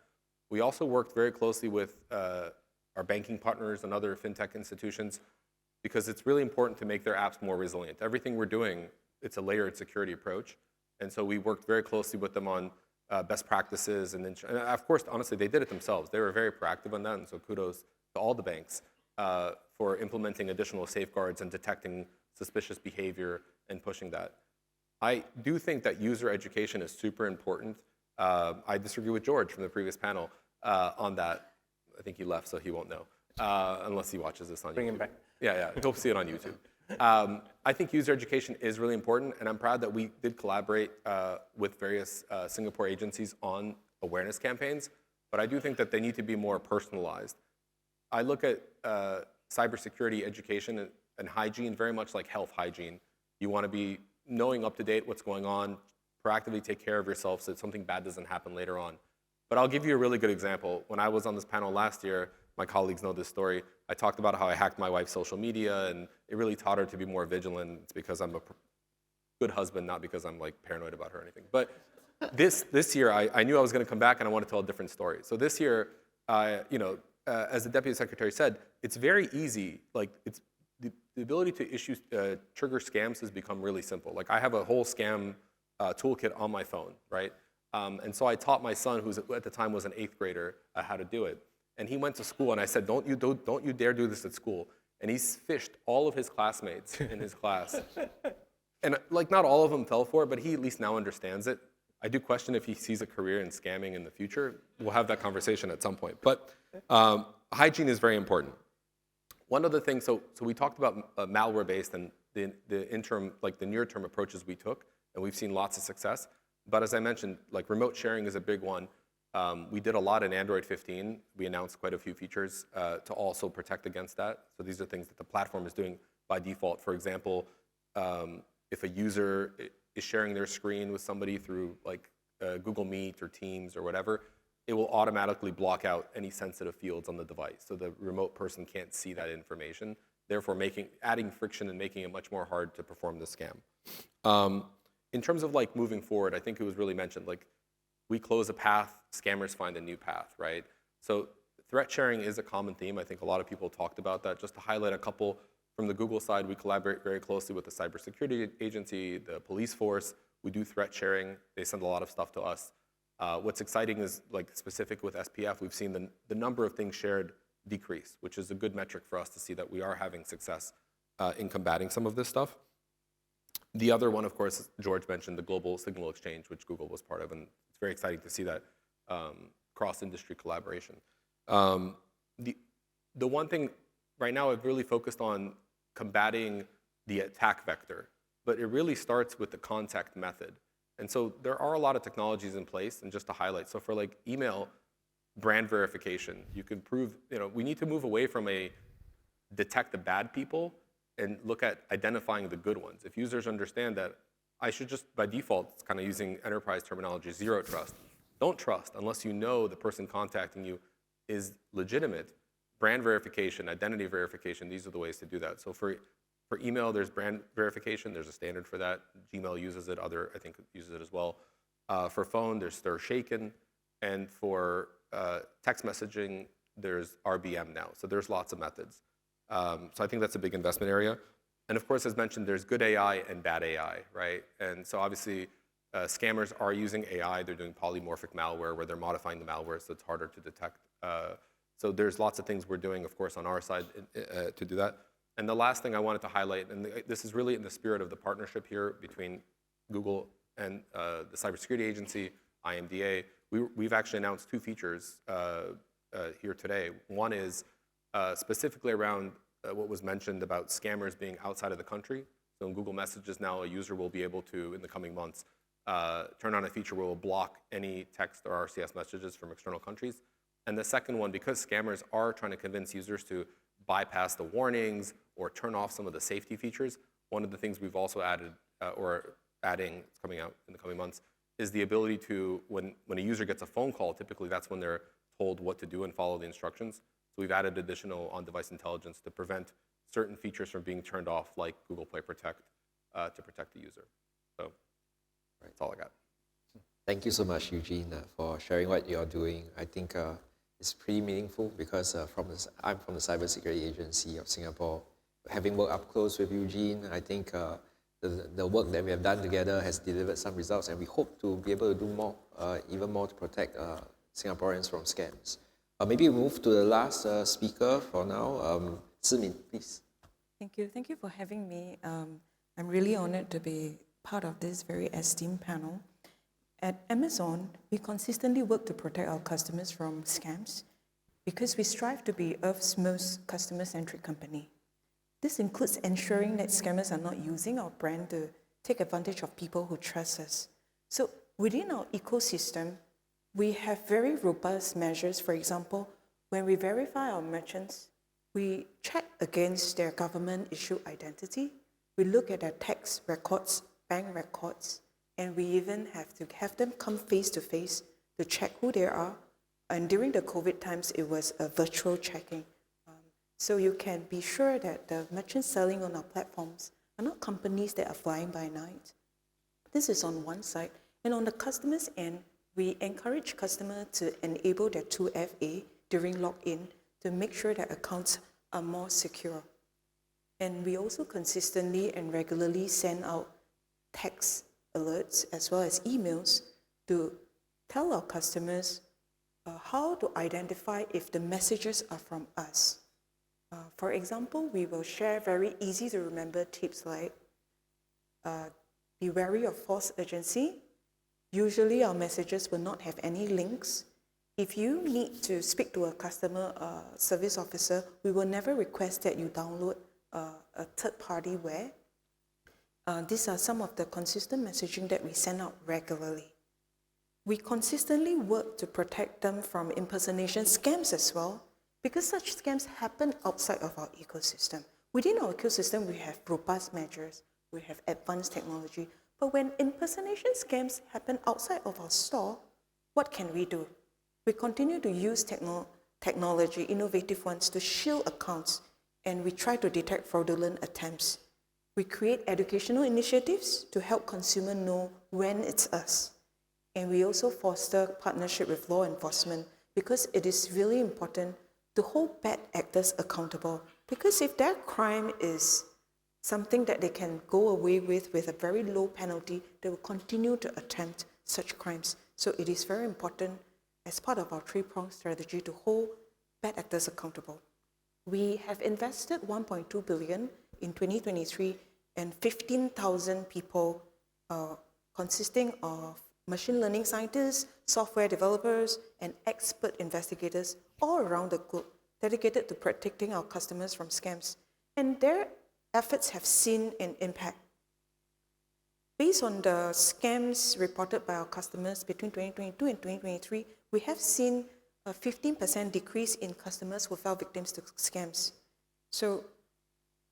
We also worked very closely with our banking partners and other fintech institutions because it's really important to make their apps more resilient. Everything we're doing, it's a layered security approach. And so we worked very closely with them on best practices. And of course, honestly, they did it themselves. They were very proactive on that. And so kudos to all the banks for implementing additional safeguards and detecting suspicious behavior and pushing that. I do think that user education is super important. I disagree with George from the previous panel on that. I think he left, so he won't know, unless he watches this on YouTube. Bring him back. Yeah, he'll see it on YouTube. I think user education is really important, and I'm proud that we did collaborate with various Singapore agencies on awareness campaigns, but I do think that they need to be more personalized. I look at cybersecurity education and hygiene very much like health hygiene. You want to be knowing up to date what's going on, proactively take care of yourself so that something bad doesn't happen later on. But I'll give you a really good example. When I was on this panel last year, my colleagues know this story, I talked about how I hacked my wife's social media, and it really taught her to be more vigilant. It's because I'm a good husband, not because I'm like paranoid about her or anything. But this year, I knew I was going to come back and I want to tell a different story. So this year, as the Deputy Secretary said, it's very easy. Like it's the ability to issue trigger scams has become really simple. Like I have a whole scam toolkit on my phone, right? And so I taught my son, who at the time was an 8th grader, how to do it. And he went to school, and I said, don't you dare do this at school. And he's fished all of his classmates in his class. And like not all of them fell for it, but he at least now understands it. I do question if he sees a career in scamming in the future. We'll have that conversation at some point. But hygiene is very important. One other thing, so we talked about malware-based and the interim, like the near-term approaches we took, and we've seen lots of success. But as I mentioned, like remote sharing is a big one. We did a lot in Android 15. We announced quite a few features to also protect against that. So these are things that the platform is doing by default. For example, if a user is sharing their screen with somebody through like Google Meet or Teams or whatever, it will automatically block out any sensitive fields on the device. So the remote person can't see that information, therefore adding friction and making it much more hard to perform the scam. In terms of like moving forward, I think it was really mentioned, like we close a path, scammers find a new path, right? So threat sharing is a common theme. I think a lot of people talked about that. Just to highlight a couple, from the Google side, we collaborate very closely with the cybersecurity agency, the police force. We do threat sharing. They send a lot of stuff to us. What's exciting is, like specific with SPF, we've seen the number of things shared decrease, which is a good metric for us to see that we are having success in combating some of this stuff. The other one, of course, George mentioned the global signal exchange, which Google was part of, and it's very exciting to see that cross-industry collaboration. The one thing right now I've really focused on combating the attack vector, but it really starts with the contact method. And so there are a lot of technologies in place, and just to highlight, so for like email brand verification, you can prove, we need to move away from detect the bad people and look at identifying the good ones. If users understand that I should just, by default, it's kind of using enterprise terminology, zero trust. Don't trust unless you know the person contacting you is legitimate. Brand verification, identity verification, these are the ways to do that. So for email, there's brand verification. There's a standard for that. Gmail uses it. Other, I think, uses it as well. For phone, there's Stir Shaken. And for text messaging, there's RBM now. So there's lots of methods. So I think that's a big investment area. And of course, as mentioned, there's good AI and bad AI, right? And so obviously, scammers are using AI. They're doing polymorphic malware where they're modifying the malware so it's harder to detect. So there's lots of things we're doing, of course, on our side to do that. And the last thing I wanted to highlight, and this is really in the spirit of the partnership here between Google and the cybersecurity agency, IMDA, we've actually announced 2 features here today. One is specifically around what was mentioned about scammers being outside of the country. So in Google Messages now, a user will be able to, in the coming months, turn on a feature where we'll block any text or RCS messages from external countries. And the second one, because scammers are trying to convince users to bypass the warnings or turn off some of the safety features, one of the things we've also added or adding, it's coming out in the coming months, is the ability to, when a user gets a phone call, typically that's when they're told what to do and follow the instructions. So we've added additional on-device intelligence to prevent certain features from being turned off, like Google Play Protect, to protect the user. So that's all I got. Thank you so much, Eugene, for sharing what you're doing. I think it's pretty meaningful because I'm from the Cybersecurity Agency of Singapore. Having worked up close with Eugene, I think the work that we have done together has delivered some results, and we hope to be able to do more, even more to protect Singaporeans from scams. Maybe we move to the last speaker for now. Simin, please. Thank you. Thank you for having me. I'm really honored to be part of this very esteemed panel. At Amazon, we consistently work to protect our customers from scams because we strive to be Earth's most customer-centric company. This includes ensuring that scammers are not using our brand to take advantage of people who trust us. So within our ecosystem, we have very robust measures. For example, when we verify our merchants, we check against their government-issued identity. We look at their tax records, bank records, and we even have to have them come face-to-face to check who they are. And during the COVID times, it was a virtual checking. So you can be sure that the merchants selling on our platforms are not companies that are flying by night. This is on one side. And on the customer's end, we encourage customers to enable their 2FA during login to make sure that accounts are more secure. And we also consistently and regularly send out text alerts as well as emails to tell our customers how to identify if the messages are from us. For example, we will share very easy to remember tips like be wary of false urgency. Usually our messages will not have any links. If you need to speak to a customer service officer, we will never request that you download a third-party ware. These are some of the consistent messaging that we send out regularly. We consistently work to protect them from impersonation scams as well, because such scams happen outside of our ecosystem. Within our ecosystem, we have robust measures, we have advanced technology, but when impersonation scams happen outside of our store, what can we do? We continue to use technology, innovative ones, to shield accounts, and we try to detect fraudulent attempts. We create educational initiatives to help consumers know when it's us. And we also foster partnership with law enforcement, because it is really important to hold bad actors accountable. Because if their crime is something that they can go away with a very low penalty, they will continue to attempt such crimes. So it is very important as part of our three-pronged strategy to hold bad actors accountable. We have invested 1.2 billion in 2023 and 15,000 people consisting of machine learning scientists, software developers, and expert investigators all around the globe dedicated to protecting our customers from scams. And their efforts have seen an impact. Based on the scams reported by our customers between 2022 and 2023, we have seen a 15% decrease in customers who fell victims to scams. So,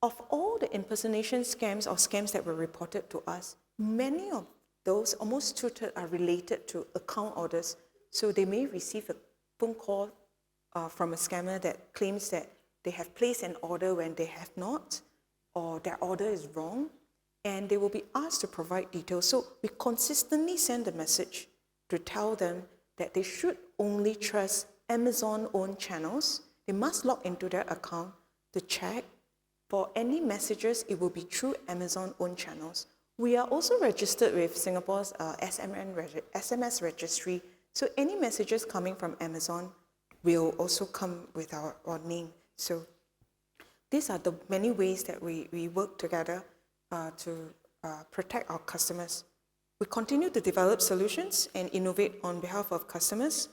of all the impersonation scams or scams that were reported to us, many of those, almost two-thirds, are related to account orders. So they may receive a phone call from a scammer that claims that they have placed an order when they have not, or their order is wrong, and they will be asked to provide details. So we consistently send a message to tell them that they should only trust Amazon-owned channels. They must log into their account to check. For any messages, it will be through Amazon-owned channels. We are also registered with Singapore's SMS registry, so any messages coming from Amazon will also come with our name. So these are the many ways that we work together to protect our customers. We continue to develop solutions and innovate on behalf of customers.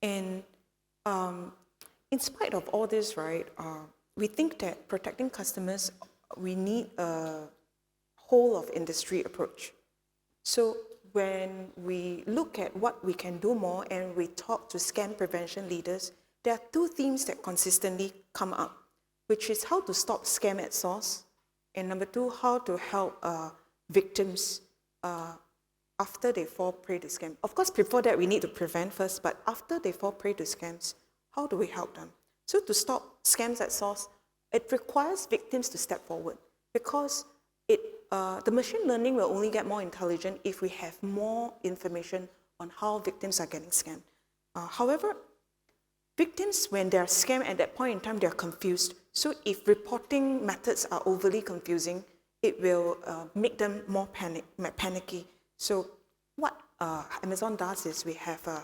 And in spite of all this, right, we think that protecting customers, we need a whole of industry approach. So when we look at what we can do more and we talk to scam prevention leaders, there are two themes that consistently come up, which is how to stop scam at source, and number two, how to help victims after they fall prey to scam. Of course, before that, we need to prevent first, but after they fall prey to scams, how do we help them? So to stop scams at source, it requires victims to step forward, because the machine learning will only get more intelligent if we have more information on how victims are getting scammed. However, victims, when they're scammed at that point in time, they're confused. So if reporting methods are overly confusing, it will make them more panicky. So what Amazon does is we have a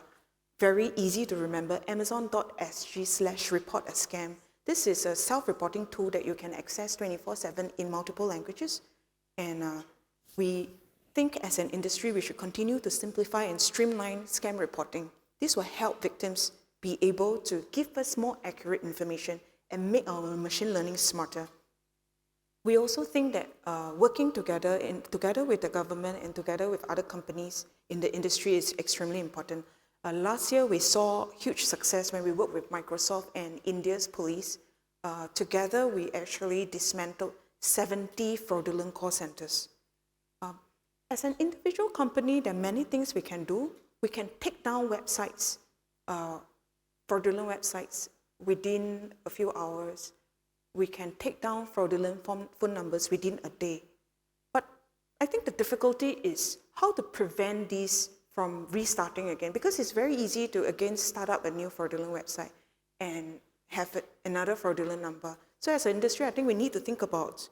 very easy to remember amazon.sg/report-a-scam. This is a self-reporting tool that you can access 24/7 in multiple languages. And we think as an industry, we should continue to simplify and streamline scam reporting. This will help victims be able to give us more accurate information and make our machine learning smarter. We also think that working together with the government and together with other companies in the industry is extremely important. Last year, we saw huge success when we worked with Microsoft and India's police. Together, we actually dismantled 70 fraudulent call centers. As an individual company, there are many things we can do. We can take down websites, fraudulent websites, within a few hours. We can take down fraudulent phone numbers within a day. But I think the difficulty is how to prevent these from restarting again, because it's very easy to again start up a new fraudulent website and have another fraudulent number. So as an industry, I think we need to think about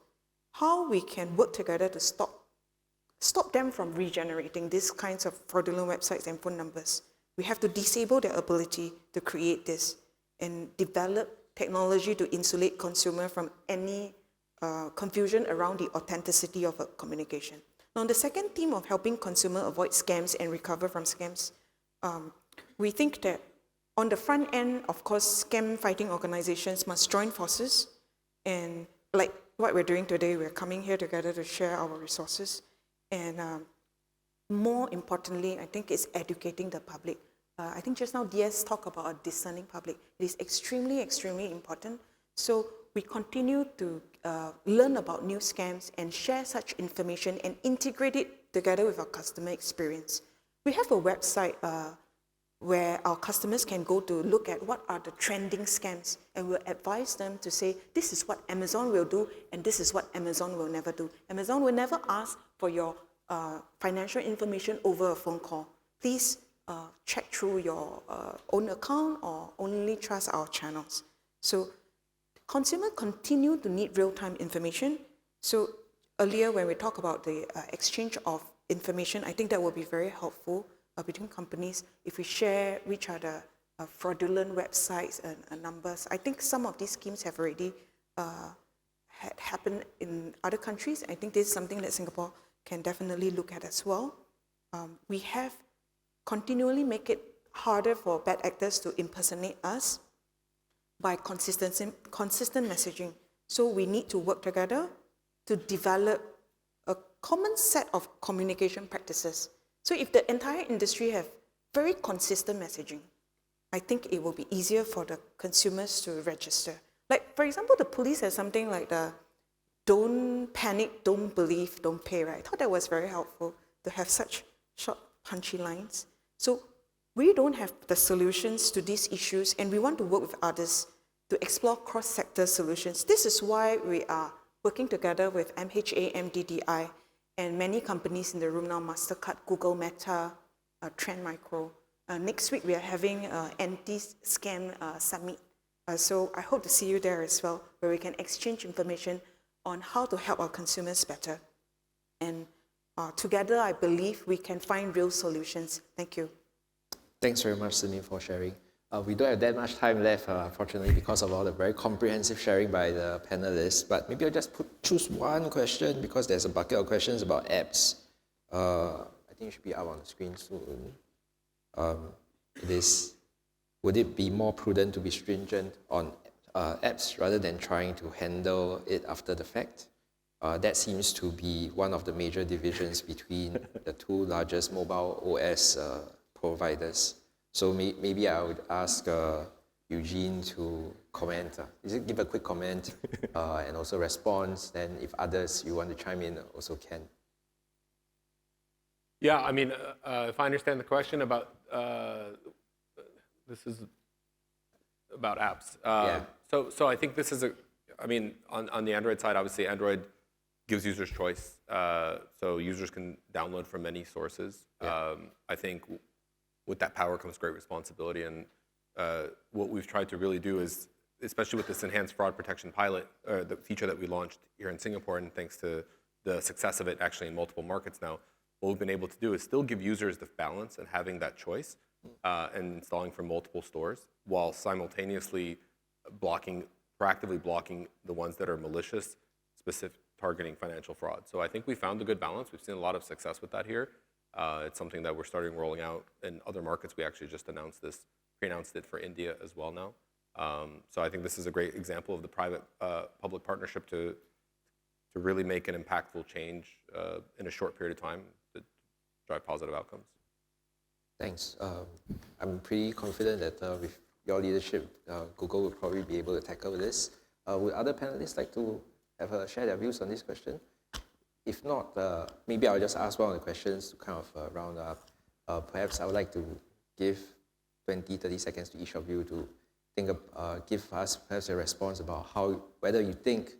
how we can work together to stop them from regenerating these kinds of fraudulent websites and phone numbers. We have to disable their ability to create this and develop technology to insulate consumer from any confusion around the authenticity of a communication. Now, the second theme of helping consumer avoid scams and recover from scams, we think that on the front end, of course, scam fighting organizations must join forces. And like what we're doing today, we're coming here together to share our resources. And more importantly, I think it's educating the public. I think just now DS talked about a discerning public. It is extremely, extremely important. So we continue to learn about new scams and share such information and integrate it together with our customer experience. We have a website where our customers can go to look at what are the trending scams, and we'll advise them to say, this is what Amazon will do, and this is what Amazon will never do. Amazon will never ask for your financial information over a phone call. Please check through your own account or only trust our channels. So consumers continue to need real-time information. So earlier when we talk about the exchange of information, I think that will be very helpful between companies if we share which are the fraudulent websites and numbers. I think some of these schemes have already had happened in other countries. I think this is something that Singapore can definitely look at as well. We have continually make it harder for bad actors to impersonate us by consistent messaging. So we need to work together to develop a common set of communication practices. So if the entire industry have very consistent messaging, I think it will be easier for the consumers to register. Like, for example, the police has something like the don't panic, don't believe, don't pay, right? I thought that was very helpful to have such short, punchy lines. So we don't have the solutions to these issues, and we want to work with others to explore cross-sector solutions. This is why we are working together with MHA, MDDI, and many companies in the room now, MasterCard, Google, Meta, Trend Micro. Next week, we are having an anti-scam summit. So I hope to see you there as well, where we can exchange information on how to help our consumers better. And together, I believe we can find real solutions. Thank you. Thanks very much, Sydney, for sharing. We don't have that much time left, unfortunately, because of all the very comprehensive sharing by the panelists. But maybe I'll just choose one question, because there's a bucket of questions about apps. I think it should be up on the screen soon. Would it be more prudent to be stringent on apps rather than trying to handle it after the fact? That seems to be one of the major divisions between the two largest mobile OS providers. So maybe I would ask Eugene to comment. Give a quick comment and also response. Then if others you want to chime in also can. Yeah, I mean, if I understand the question about, this is about apps. Yeah. So I think this is on the Android side, obviously Android gives users choice. So users can download from many sources. Yeah. I think with that power comes great responsibility. And what we've tried to really do is, especially with this enhanced fraud protection pilot, the feature that we launched here in Singapore, and thanks to the success of it actually in multiple markets now, what we've been able to do is still give users the balance and having that choice and installing from multiple stores, while simultaneously proactively blocking the ones that are malicious, specific targeting financial fraud. So I think we found a good balance. We've seen a lot of success with that here. It's something that we're starting rolling out in other markets. We actually just pre-announced it for India as well now. So I think this is a great example of the private-public partnership to to really make an impactful change in a short period of time to drive positive outcomes. Thanks. I'm pretty confident that with your leadership, Google will probably be able to tackle this. Would other panelists like to share their views on this question? If not, maybe I'll just ask one of the questions to kind of round up. Perhaps I would like to give 20, 30 seconds to each of you to give us perhaps a response about whether you think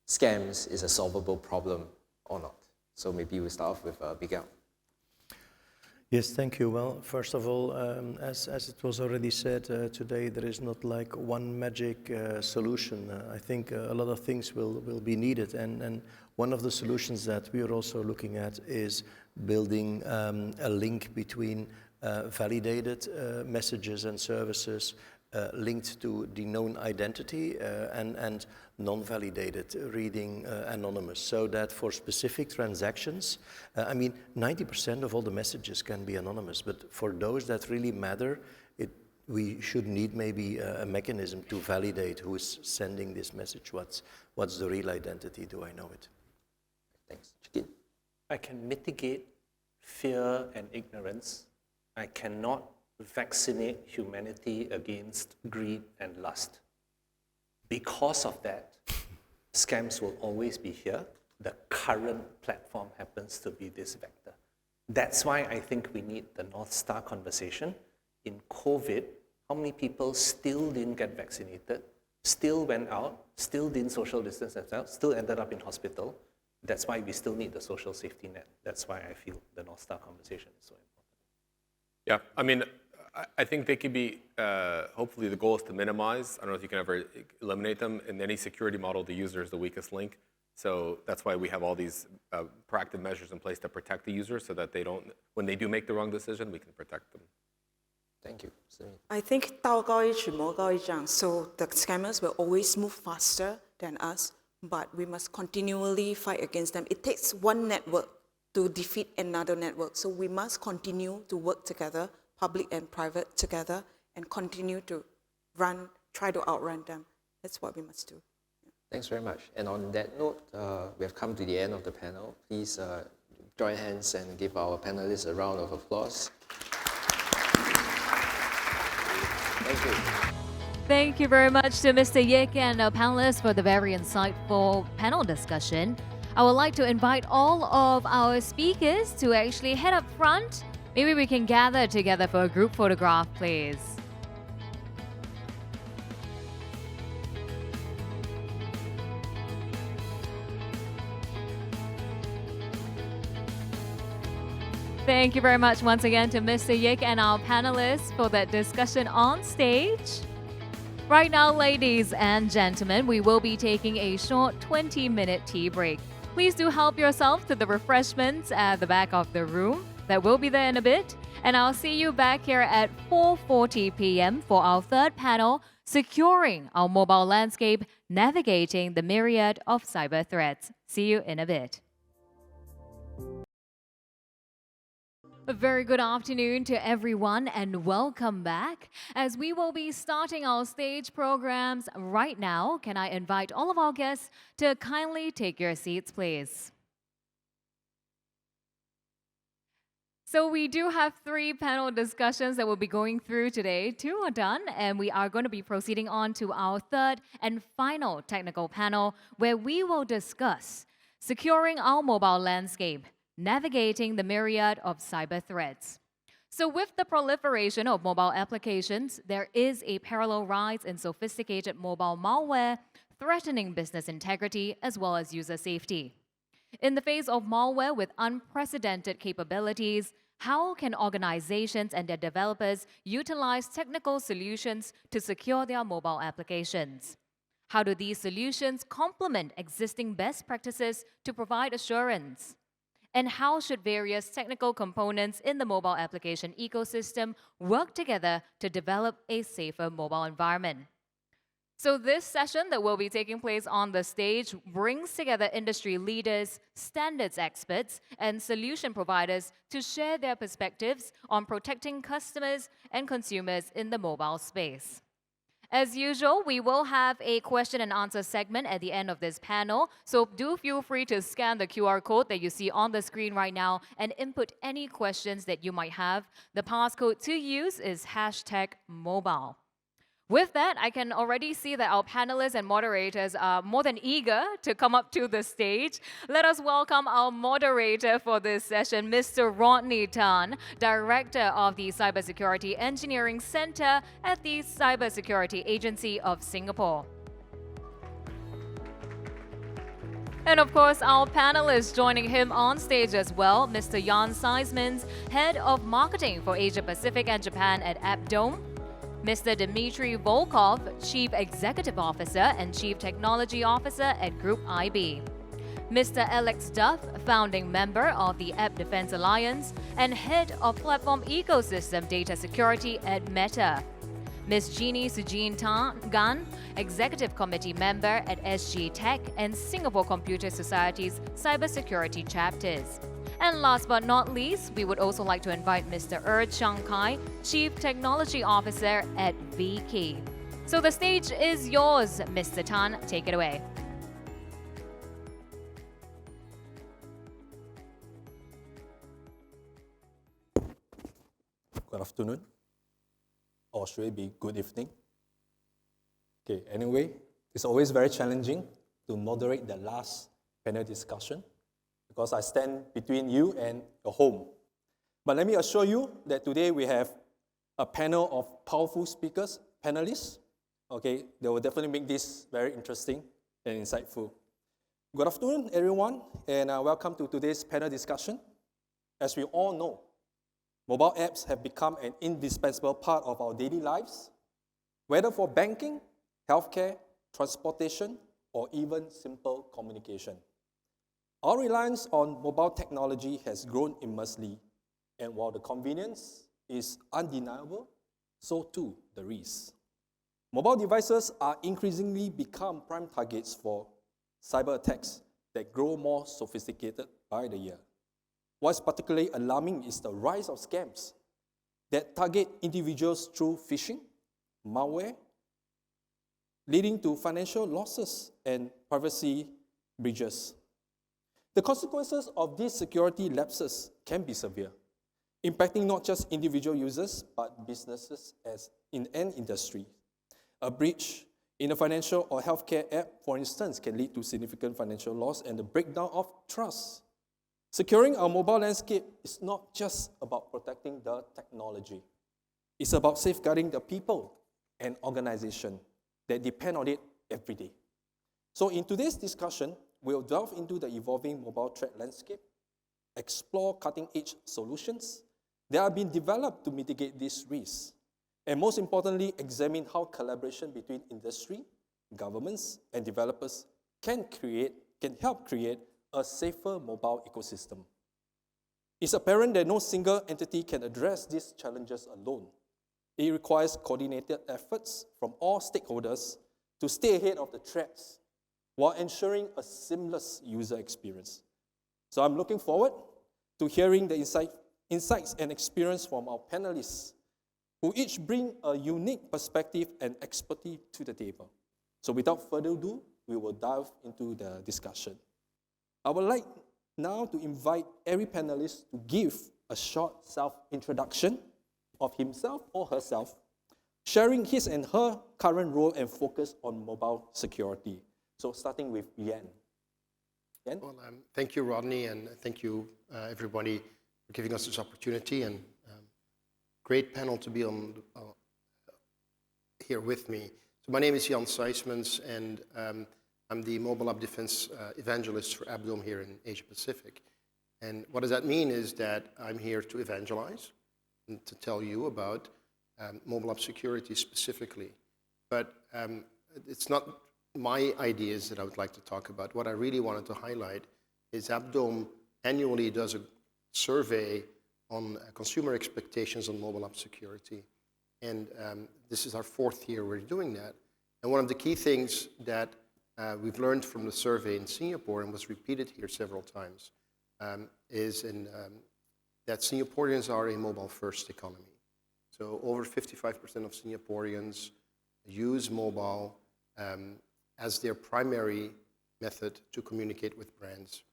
scams is a solvable problem or not. So maybe we'll start off with Ngiam. Yes, thank you. Well, first of all, as it was already said today, there is not like one magic solution. I think a lot of things will be needed, and one of the solutions that we are also looking at is building a link between validated messages and services linked to the known identity and non-validated reading anonymous, so that for specific transactions, 90% of all the messages can be anonymous, but for those that really matter, we should need maybe a mechanism to validate who is sending this message, what's the real identity, do I know it? Thanks. Chikin? I can mitigate fear and ignorance. I cannot vaccinate humanity against greed and lust. Because of that, scams will always be here. The current platform happens to be this vector. That's why I think we need the North Star conversation. In COVID, how many people still didn't get vaccinated, still went out, still didn't social distance themselves, still ended up in hospital? That's why we still need the social safety net. That's why I feel the North Star conversation is so important. Yeah, I think they could be, hopefully the goal is to minimize. I don't know if you can ever eliminate them. In any security model, the user is the weakest link. So that's why we have all these proactive measures in place to protect the user so that they don't, when they do make the wrong decision, we can protect them. Thank you. I think 道高一尺，魔高一丈. So the scammers will always move faster than us, but we must continually fight against them. It takes one network to defeat another network. So we must continue to work together, public and private together, and continue to try to outrun them. That's what we must do. Thanks very much. And on that note, we have come to the end of the panel. Please join hands and give our panelists a round of applause. Thank you. Thank you very much to Mr. Yik and our panelists for the very insightful panel discussion. I would like to invite all of our speakers to actually head up front. Maybe we can gather together for a group photograph, please. Thank you very much once again to Mr. Yik and our panelists for that discussion on stage. Right now, ladies and gentlemen, we will be taking a short 20-minute tea break. Please do help yourself to the refreshments at the back of the room. That will be there in a bit. And I'll see you back here at 4:40 p.m. for our third panel, Securing Our Mobile Landscape, Navigating the Myriad of Cyber Threats. See you in a bit. A very good afternoon to everyone and welcome back. As we will be starting our stage programs right now, can I invite all of our guests to kindly take your seats, please. So we do have 3 panel discussions that we'll be going through today. 2 are done, and we are going to be proceeding on to our third and final technical panel, where we will discuss securing our mobile landscape, navigating the myriad of cyber threats. So with the proliferation of mobile applications, there is a parallel rise in sophisticated mobile malware, threatening business integrity as well as user safety. In the face of malware with unprecedented capabilities, how can organizations and their developers utilize technical solutions to secure their mobile applications? How do these solutions complement existing best practices to provide assurance? And how should various technical components in the mobile application ecosystem work together to develop a safer mobile environment? So this session that will be taking place on the stage brings together industry leaders, standards experts, and solution providers to share their perspectives on protecting customers and consumers in the mobile space. As usual, we will have a question and answer segment at the end of this panel, so do feel free to scan the QR code that you see on the screen right now and input any questions that you might have. The passcode to use is #mobile. With that, I can already see that our panelists and moderators are more than eager to come up to the stage. Let us welcome our moderator for this session, Mr. Rodney Tan, Director of the Cybersecurity Engineering Center at the Cybersecurity Agency of Singapore. And of course, our panelists joining him on stage as well, Mr. Jan Seismans, Head of Marketing for Asia Pacific and Japan at Appdome, Mr. Dmitry Volkov, Chief Executive Officer and Chief Technology Officer at Group IB, Mr. Alex Duff, Founding Member of the App Defense Alliance and Head of Platform Ecosystem Data Security at Meta, Ms. Jeannie Sujin Gan, Executive Committee Member at SG Tech and Singapore Computer Society's Cybersecurity Chapters. And last but not least, we would also like to invite Mr. Chang Kai, Chief Technology Officer at VKey. So the stage is yours, Mr. Tan. Take it away. Good afternoon, or should it be good evening? Okay, anyway, it's always very challenging to moderate the last panel discussion because I stand between you and your home. But let me assure you that today we have a panel of powerful speakers, panelists. Okay, they will definitely make this very interesting and insightful. Good afternoon, everyone, and welcome to today's panel discussion. As we all know, mobile apps have become an indispensable part of our daily lives, whether for banking, healthcare, transportation, or even simple communication. Our reliance on mobile technology has grown immensely, and while the convenience is undeniable, so too the risks. Mobile devices are increasingly become prime targets for cyber attacks that grow more sophisticated by the year. What's particularly alarming is the rise of scams that target individuals through phishing, malware, leading to financial losses and privacy breaches. The consequences of these security lapses can be severe, impacting not just individual users, but businesses as in an industry. A breach in a financial or healthcare app, for instance, can lead to significant financial loss and the breakdown of trust. Securing our mobile landscape is not just about protecting the technology. It's about safeguarding the people and organizations that depend on it every day. So in today's discussion, we'll delve into the evolving mobile threat landscape, explore cutting-edge solutions that are being developed to mitigate these risks, and most importantly, examine how collaboration between industry, governments, and developers can help create a safer mobile ecosystem. It's apparent that no single entity can address these challenges alone. It requires coordinated efforts from all stakeholders to stay ahead of the threats while ensuring a seamless user experience. So I'm looking forward to hearing the insights and experience from our panelists, who each bring a unique perspective and expertise to the table. So without further ado, we will dive into the discussion. I would like now to invite every panelist to give a short self-introduction of himself or herself, sharing his and her current role and focus on mobile security. So starting with Yan. Yan? Well, thank you, Rodney, and thank you, everybody, for giving us this opportunity, and great panel to be on here with me. So my name is Jan Seismans, and I'm the mobile app defense evangelist for Appdome here in Asia Pacific. And what does that mean is that I'm here to evangelize and to tell you about mobile app security specifically. But it's not my ideas that I would like to talk about. What I really wanted to highlight is Appdome annually does a survey on consumer expectations on mobile app security. And this is our 4th year we're doing that. And one of the key things that we've learned from the survey in Singapore, and was repeated here several times, is that Singaporeans are a mobile-first economy. So over 55% of Singaporeans use mobile as their primary method to communicate with brands.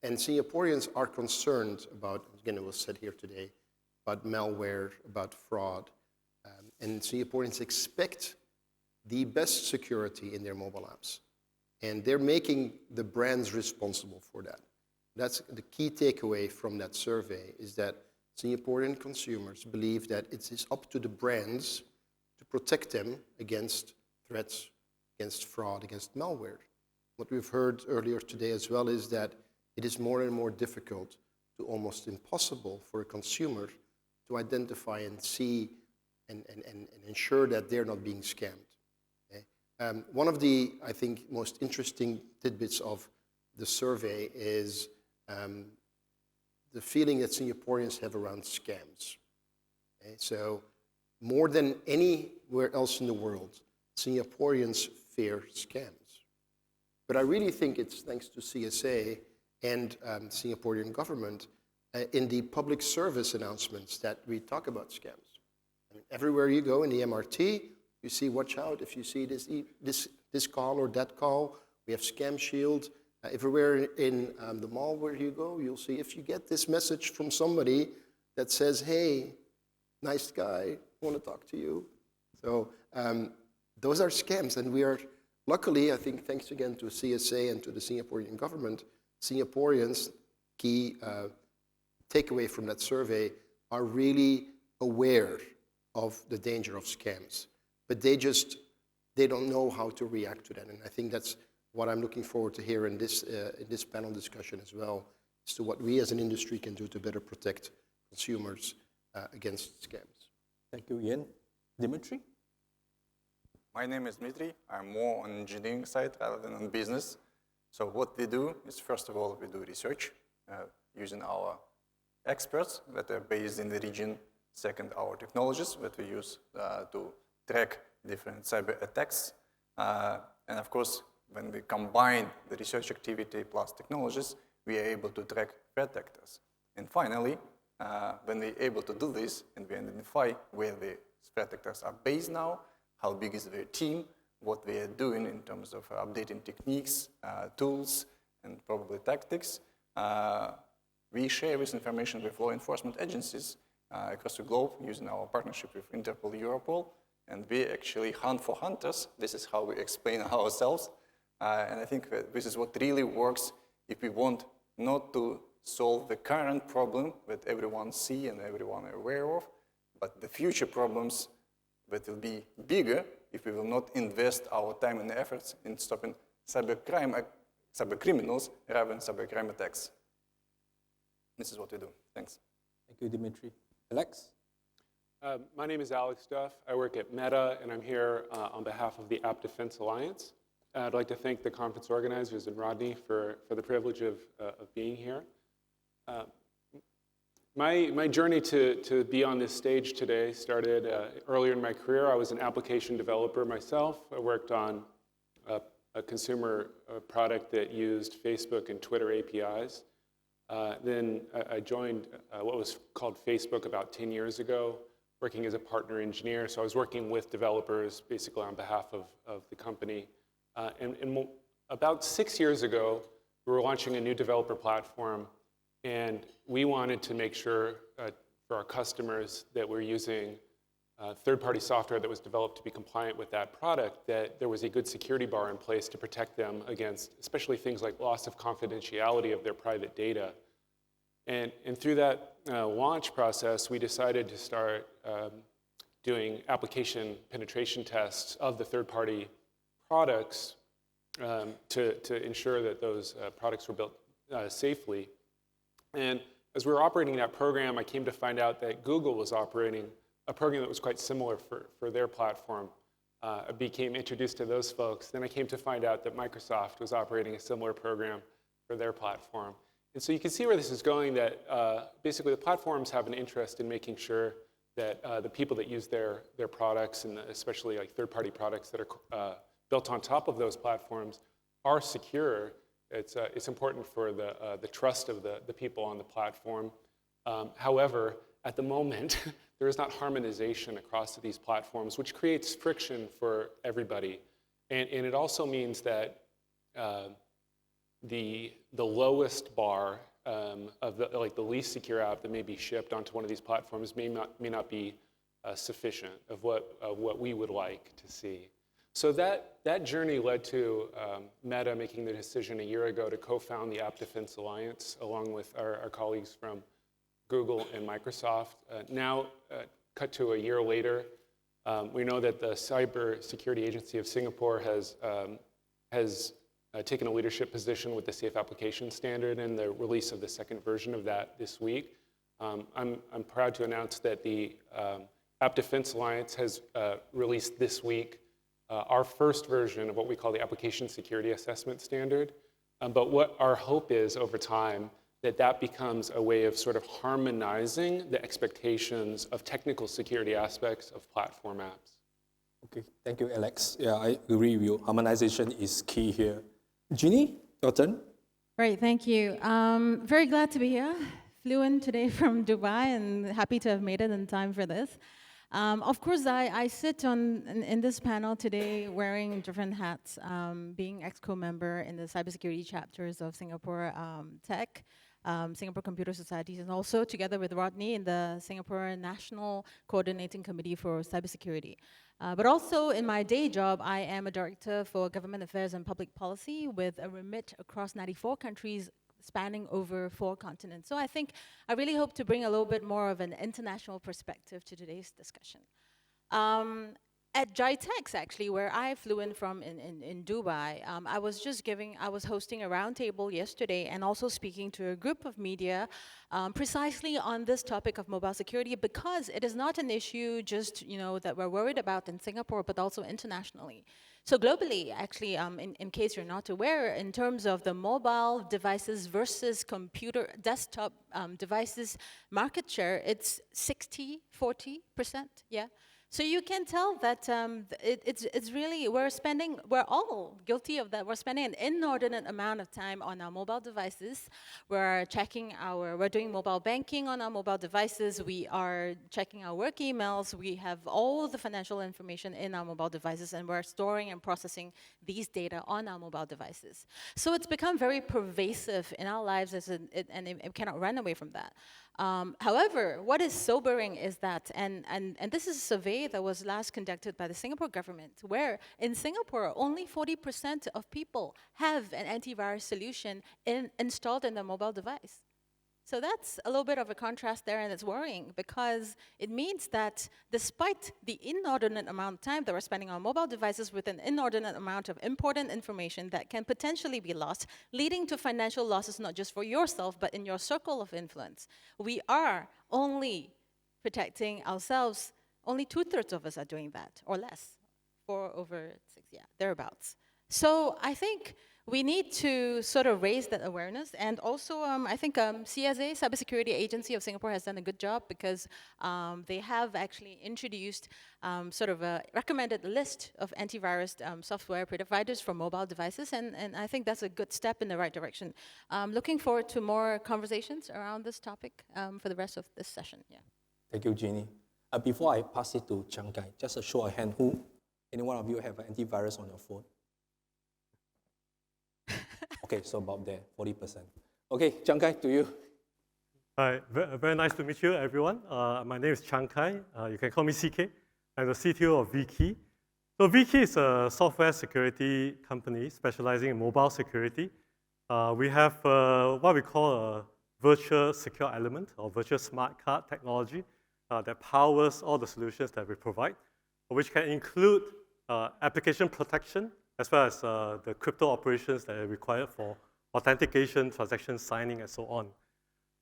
And Singaporeans are concerned about, again, it was said here today, about malware, about fraud. And Singaporeans expect the best security in their mobile apps. And they're making the brands responsible for that. That's the key takeaway from that survey, is that Singaporean consumers believe that it is up to the brands to protect them against threats, against fraud, against malware. What we've heard earlier today as well is that it is more and more difficult to almost impossible for a consumer to identify and see and ensure that they're not being scammed. Okay? One of the, I think, most interesting tidbits of the survey is the feeling that Singaporeans have around scams. Okay? So more than anywhere else in the world, Singaporeans fear scams. But I really think it's thanks to CSA and Singaporean government in the public service announcements that we talk about scams. I mean, everywhere you go in the MRT, you see, watch out if you see this call or that call. We have Scam Shield. Everywhere in the mall where you go, you'll see if you get this message from somebody that says, hey, nice guy, want to talk to you. So those are scams, and we are, luckily, I think, thanks again to CSA and to the Singaporean government, Singaporeans, key takeaway from that survey, are really aware of the danger of scams. But they don't know how to react to that. And I think that's what I'm looking forward to hear in this panel discussion as well, as to what we as an industry can do to better protect consumers against scams. Thank you, Ian. Dimitri? My name is Dmitry. I'm more on engineering side rather than on business. So what we do is, first of all, we do research using our experts that are based in the region. Second, our technologies that we use to track different cyber attacks. And of course, when we combine the research activity plus technologies, we are able to track threat actors. And finally, when we're able to do this and we identify where the threat actors are based now, how big is their team, what they are doing in terms of updating techniques, tools, and probably tactics, we share this information with law enforcement agencies across the globe using our partnership with Interpol, Europol, and we actually hunt for hunters. This is how we explain ourselves. And I think that this is what really works if we want not to solve the current problem that everyone sees and everyone is aware of, but the future problems that will be bigger if we will not invest our time and efforts in stopping cybercrime, cybercriminals rather than cybercrime attacks. This is what we do. Thanks. Thank you, Dimitri. Alex? My name is Alex Duff. I work at Meta, and I'm here on behalf of the App Defense Alliance. I'd like to thank the conference organizers and Rodney for the privilege of being here. My journey to be on this stage today started earlier in my career. I was an application developer myself. I worked on a consumer product that used Facebook and Twitter APIs. Then I joined what was called Facebook about 10 years ago, working as a partner engineer. So I was working with developers basically on behalf of the company. And about 6 years ago, we were launching a new developer platform, and we wanted to make sure for our customers that we're using third-party software that was developed to be compliant with that product, that there was a good security bar in place to protect them against especially things like loss of confidentiality of their private data. And through that launch process, we decided to start doing application penetration tests of the third-party products to ensure that those products were built safely. And as we were operating that program, I came to find out that Google was operating a program that was quite similar for their platform. I became introduced to those folks. Then I came to find out that Microsoft was operating a similar program for their platform. And so you can see where this is going, that basically the platforms have an interest in making sure that the people that use their products, and especially like third-party products that are built on top of those platforms, are secure. It's important for the trust of the people on the platform. However, at the moment, there is not harmonization across these platforms, which creates friction for everybody. And it also means that the lowest bar of the least secure app that may be shipped onto one of these platforms may not be sufficient of what we would like to see. So that journey led to Meta making the decision a year ago to co-found the App Defense Alliance along with our colleagues from Google and Microsoft. Now, cut to a year later, we know that the Cyber Security Agency of Singapore has taken a leadership position with the Safe Application Standard and the release of the second version of that this week. I'm proud to announce that the App Defense Alliance has released this week our first version of what we call the Application Security Assessment Standard. But what our hope is over time, that becomes a way of sort of harmonizing the expectations of technical security aspects of platform apps. Okay, thank you, Alex. Yeah, I agree with you. Harmonization is key here. Jeannie, your turn. Great, thank you. Very glad to be here. Flew in today from Dubai and happy to have made it in time for this. Of course, I sit in this panel today wearing different hats, being ExCo member in the cybersecurity chapters of Singapore Tech, Singapore Computer Societies, and also together with Rodney in the Singapore National Coordinating Committee for Cybersecurity. But also in my day job, I am a director for Government Affairs and Public Policy with a remit across 94 countries spanning over 4 continents. So I think I really hope to bring a little bit more of an international perspective to today's discussion. At GITEX, actually, where I flew in from in Dubai, I was hosting a roundtable yesterday and also speaking to a group of media precisely on this topic of mobile security, because it is not an issue just, that we're worried about in Singapore, but also internationally. So globally, actually, in case you're not aware, in terms of the mobile devices versus computer desktop devices market share, it's 60-40%, yeah. So you can tell that it's really, we're all guilty of that. We're spending an inordinate amount of time on our mobile devices. We're doing mobile banking on our mobile devices. We are checking our work emails. We have all the financial information in our mobile devices, and we're storing and processing these data on our mobile devices. So it's become very pervasive in our lives, and it cannot run away from that. However, what is sobering is that, and this is a survey that was last conducted by the Singapore government, where in Singapore, only 40% of people have an antivirus solution installed in their mobile device. So that's a little bit of a contrast there, and it's worrying because it means that despite the inordinate amount of time that we're spending on mobile devices with an inordinate amount of important information that can potentially be lost, leading to financial losses not just for yourself, but in your circle of influence, we are only protecting ourselves. Only 2/3 of us are doing that, or less, 4 over 6, yeah, thereabouts. So I think we need to sort of raise that awareness, and also I think CSA, Cybersecurity Agency of Singapore, has done a good job because they have actually introduced sort of a recommended list of antivirus software providers for mobile devices, and I think that's a good step in the right direction. Looking forward to more conversations around this topic for the rest of this session. Yeah. Thank you, Jeannie. Before I pass it to Chiang Kai, just a show of hand, any one of you have an antivirus on your phone? Okay, so about there, 40%. Okay, Chiang Kai, to you. Hi, very nice to meet you, everyone. My name is Chiang Kai. You can call me CK. I'm the CTO of VKey. So VKey is a software security company specializing in mobile security. We have what we call a virtual secure element or virtual smart card technology that powers all the solutions that we provide, which can include application protection, as well as the crypto operations that are required for authentication, transaction signing, and so on.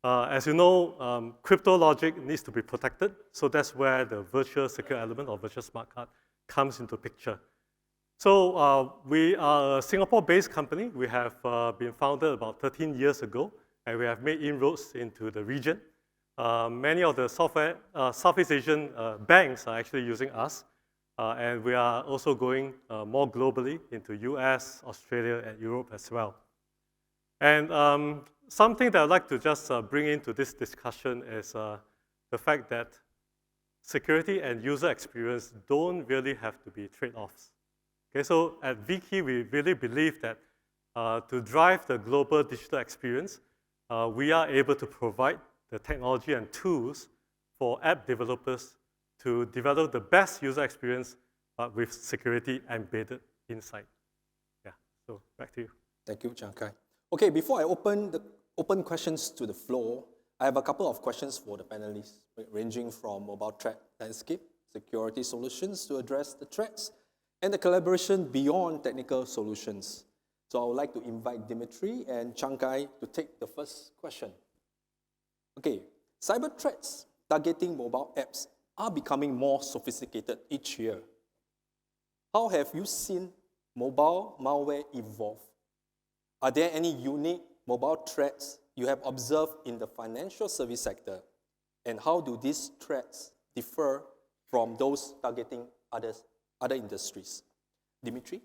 As you know, crypto logic needs to be protected, so that's where the virtual secure element or virtual smart card comes into picture. So we are a Singapore-based company. We have been founded about 13 years ago, and we have made inroads into the region. Many of the Southeast Asian banks are actually using us. And we are also going more globally into US, Australia, and Europe as well. And something that I'd like to just bring into this discussion is the fact that security and user experience don't really have to be trade-offs. Okay, so at VKey, we really believe that to drive the global digital experience, we are able to provide the technology and tools for app developers to develop the best user experience, but with security embedded inside. Yeah, so back to you. Thank you, Chiang Kai. Okay, before I open questions to the floor, I have a couple of questions for the panelists, ranging from mobile threat landscape, security solutions to address the threats, and the collaboration beyond technical solutions. So I would like to invite Dimitri and Chiang Kai to take the first question. Okay, cyber threats targeting mobile apps are becoming more sophisticated each year. How have you seen mobile malware evolve? Are there any unique mobile threats you have observed in the financial service sector? And how do these threats differ from those targeting other industries? Dimitri?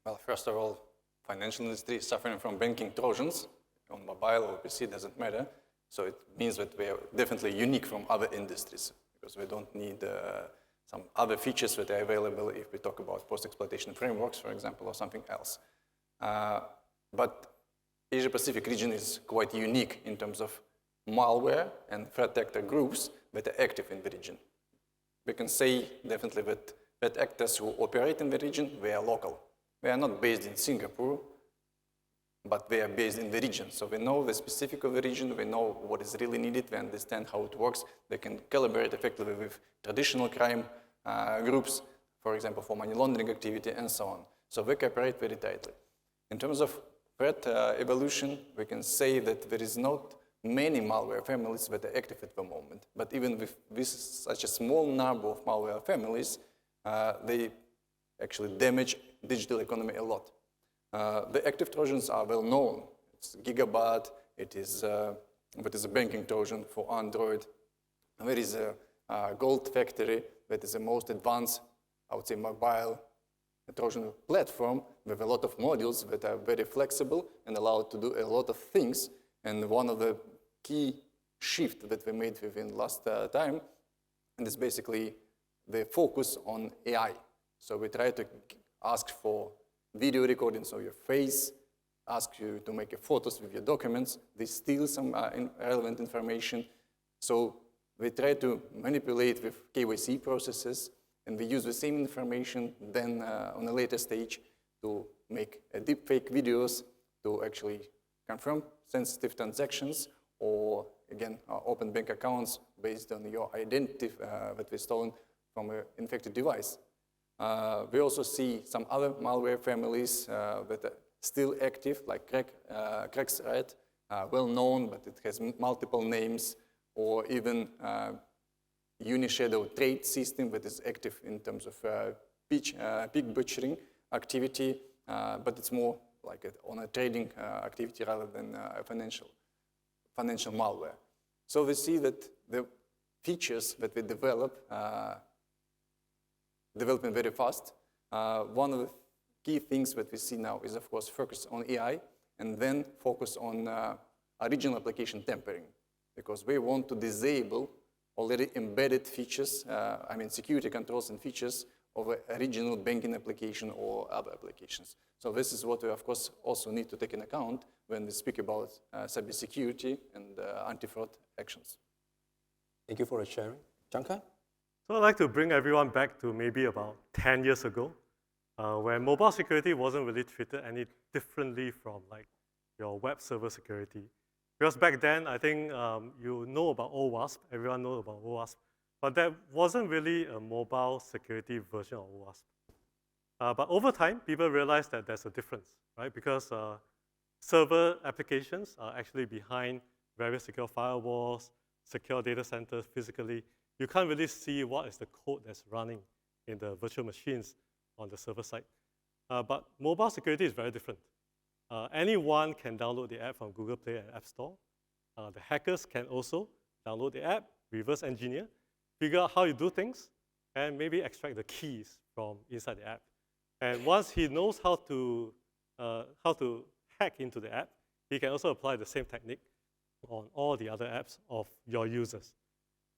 Well, first of all, financial industry is suffering from banking trojans. On mobile or PC, doesn't matter. So it means that we are definitely unique from other industries because we don't need some other features that are available if we talk about post-exploitation frameworks, for example, or something else. But Asia-Pacific region is quite unique in terms of malware and threat actor groups that are active in the region. We can say definitely that threat actors who operate in the region, they are local. They are not based in Singapore, but they are based in the region. So we know the specific of the region, we know what is really needed, we understand how it works. They can collaborate effectively with traditional crime groups, for example, for money laundering activity and so on. So they cooperate very tightly. In terms of threat evolution, we can say that there is not many malware families that are active at the moment. But even with such a small number of malware families, they actually damage digital economy a lot. The active trojans are well known. It's Gigabyte, it is a banking trojan for Android. There is a Gold Factory that is the most advanced, I would say, mobile Trojan platform with a lot of modules that are very flexible and allow to do a lot of things. And one of the key shifts that we made within last time is basically the focus on AI. So we try to ask for video recordings of your face, ask you to make photos with your documents. They steal some relevant information. So we try to manipulate with KYC processes, and we use the same information then on a later stage to make deepfake videos to actually confirm sensitive transactions or, again, open bank accounts based on your identity that was stolen from an infected device. We also see some other malware families that are still active, like Crack's Rat, well known, but it has multiple names, or even Unishadow trade system that is active in terms of pig butchering activity, but it's more like on a trading activity rather than financial malware. So we see that the features that we develop developing very fast. One of the key things that we see now is, of course, focus on AI and then focus on original application tampering, because we want to disable already embedded features, security controls and features of an original banking application or other applications. So this is what we, of course, also need to take into account when we speak about cybersecurity and anti-fraud actions. Thank you for the sharing. Chiang Kai? So I'd like to bring everyone back to maybe about 10 years ago, where mobile security wasn't really treated any differently from like your web server security. Because back then, I think you know about OWASP, everyone knows about OWASP, but there wasn't really a mobile security version of OWASP. But over time, people realized that there's a difference, right? Because server applications are actually behind various secure firewalls, secure data centers physically. You can't really see what is the code that's running in the virtual machines on the server side. But mobile security is very different. Anyone can download the app from Google Play and App Store. The hackers can also download the app, reverse engineer, figure out how you do things, and maybe extract the keys from inside the app. And once he knows how to hack into the app, he can also apply the same technique on all the other apps of your users.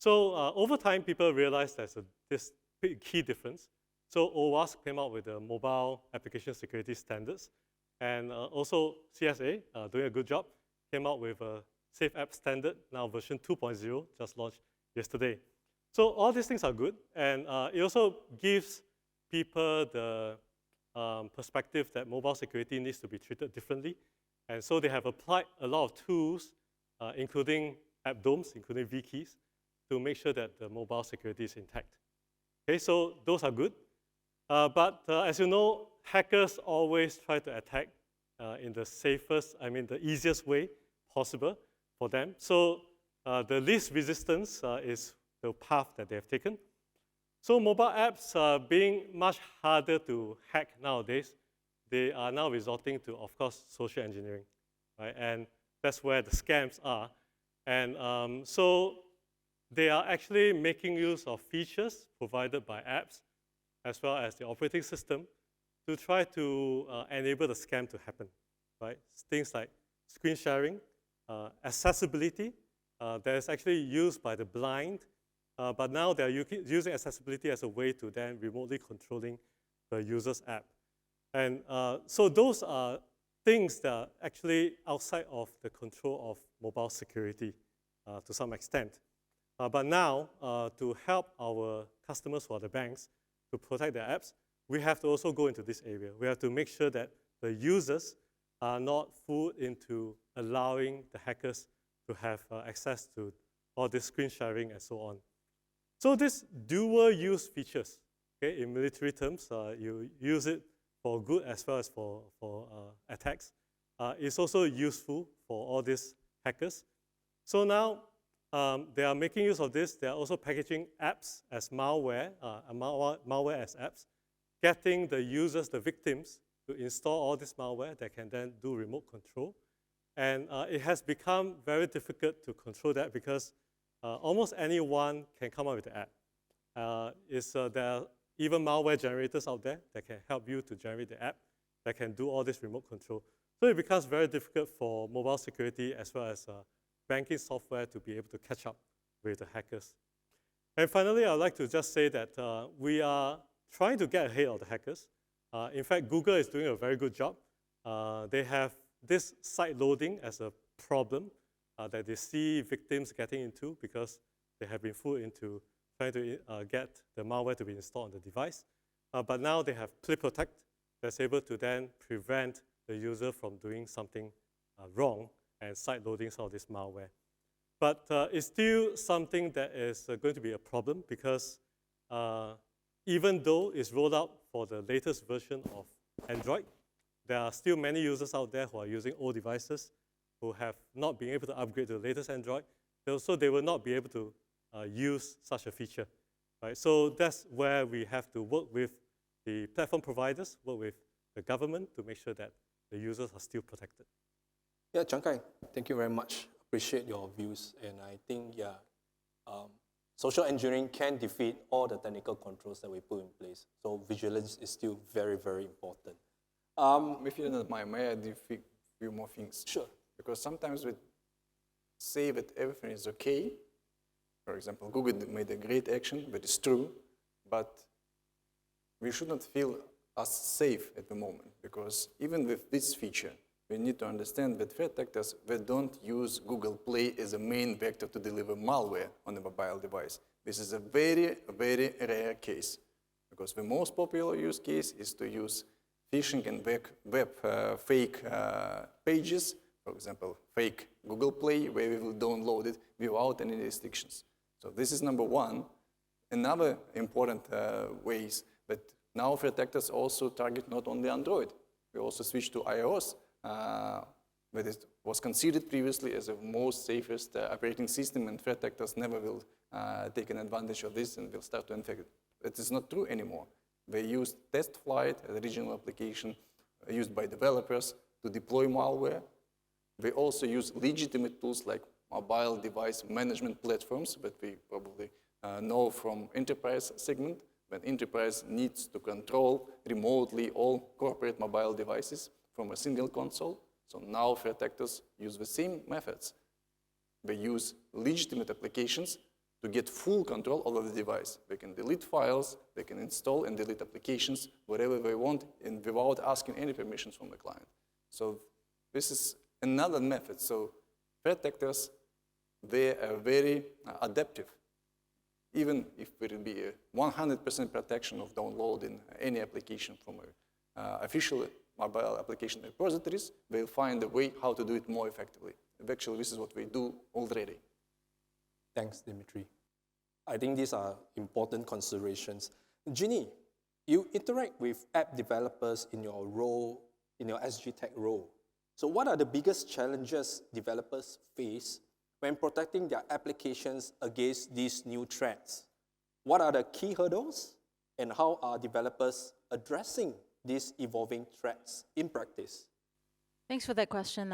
So over time, people realized there's this big key difference. So OWASP came out with the Mobile Application Security Standards, and also CSA, doing a good job, came out with a Safe App Standard, now version 2.0, just launched yesterday. So all these things are good, and it also gives people the perspective that mobile security needs to be treated differently. And so they have applied a lot of tools, including app DOMs, including vKeys, to make sure that the mobile security is intact. Okay, so those are good. But as you know, hackers always try to attack in the safest, the easiest way possible for them. So the least resistance is the path that they have taken. So mobile apps are being much harder to hack nowadays. They are now resorting to, of course, social engineering, right? And that's where the scams are. And so they are actually making use of features provided by apps, as well as the operating system, to try to enable the scam to happen, right? Things like screen sharing, accessibility, that is actually used by the blind, but now they're using accessibility as a way to then remotely controlling the user's app. And so those are things that are actually outside of the control of mobile security to some extent. But now, to help our customers who are the banks to protect their apps, we have to also go into this area. We have to make sure that the users are not fooled into allowing the hackers to have access to all this screen sharing and so on. So this dual use features, okay, in military terms, you use it for good as well as for attacks. It's also useful for all these hackers. So now they are making use of this. They are also packaging apps as malware, malware as apps, getting the users, the victims, to install all this malware that can then do remote control. And it has become very difficult to control that because almost anyone can come up with the app. There are even malware generators out there that can help you to generate the app that can do all this remote control. So it becomes very difficult for mobile security as well as banking software to be able to catch up with the hackers. And finally, I'd like to just say that we are trying to get ahead of the hackers. In fact, Google is doing a very good job. They have this site loading as a problem that they see victims getting into because they have been fooled into trying to get the malware to be installed on the device. But now they have Play Protect that's able to then prevent the user from doing something wrong and site loading some of this malware. But it's still something that is going to be a problem because even though it's rolled out for the latest version of Android, there are still many users out there who are using old devices who have not been able to upgrade to the latest Android. So they will not be able to use such a feature. Right? So that's where we have to work with the platform providers, work with the government to make sure that the users are still protected. Yeah, Changkai, thank you very much. Appreciate your views. And I think, social engineering can defeat all the technical controls that we put in place. So vigilance is still very, very important. If you don't mind, may I add a few more things? Sure. Because sometimes we say that everything is okay. For example, Google made a great action, that is true, but we should not feel as safe at the moment, because even with this feature, we need to understand that threat actors, they don't use Google Play as a main vector to deliver malware on a mobile device. This is a very, very rare case, because the most popular use case is to use phishing and web fake pages, for example, fake Google Play, where we will download it without any restrictions. So this is number one. Another important ways that now threat actors also target not only Android. We also switched to iOS, but it was considered previously as the most safest operating system, and threat actors never will take an advantage of this and will start to infect it. It is not true anymore. They use test flight, a regional application used by developers to deploy malware. They also use legitimate tools like mobile device management platforms that we probably know from enterprise segment, when enterprise needs to control remotely all corporate mobile devices from a single console. So now threat actors use the same methods. They use legitimate applications to get full control over the device. They can delete files, they can install and delete applications, whatever they want, and without asking any permissions from the client. So this is another method. So threat actors, they are very adaptive. Even if there will be a 100% protection of downloading any application from official mobile application repositories, they'll find a way how to do it more effectively. Actually, this is what we do already. Thanks, Dimitri. I think these are important considerations. Ginny, you interact with app developers in your role, in your SG Tech role. So what are the biggest challenges developers face when protecting their applications against these new threats? What are the key hurdles, and how are developers addressing these evolving threats in practice? Thanks for that question.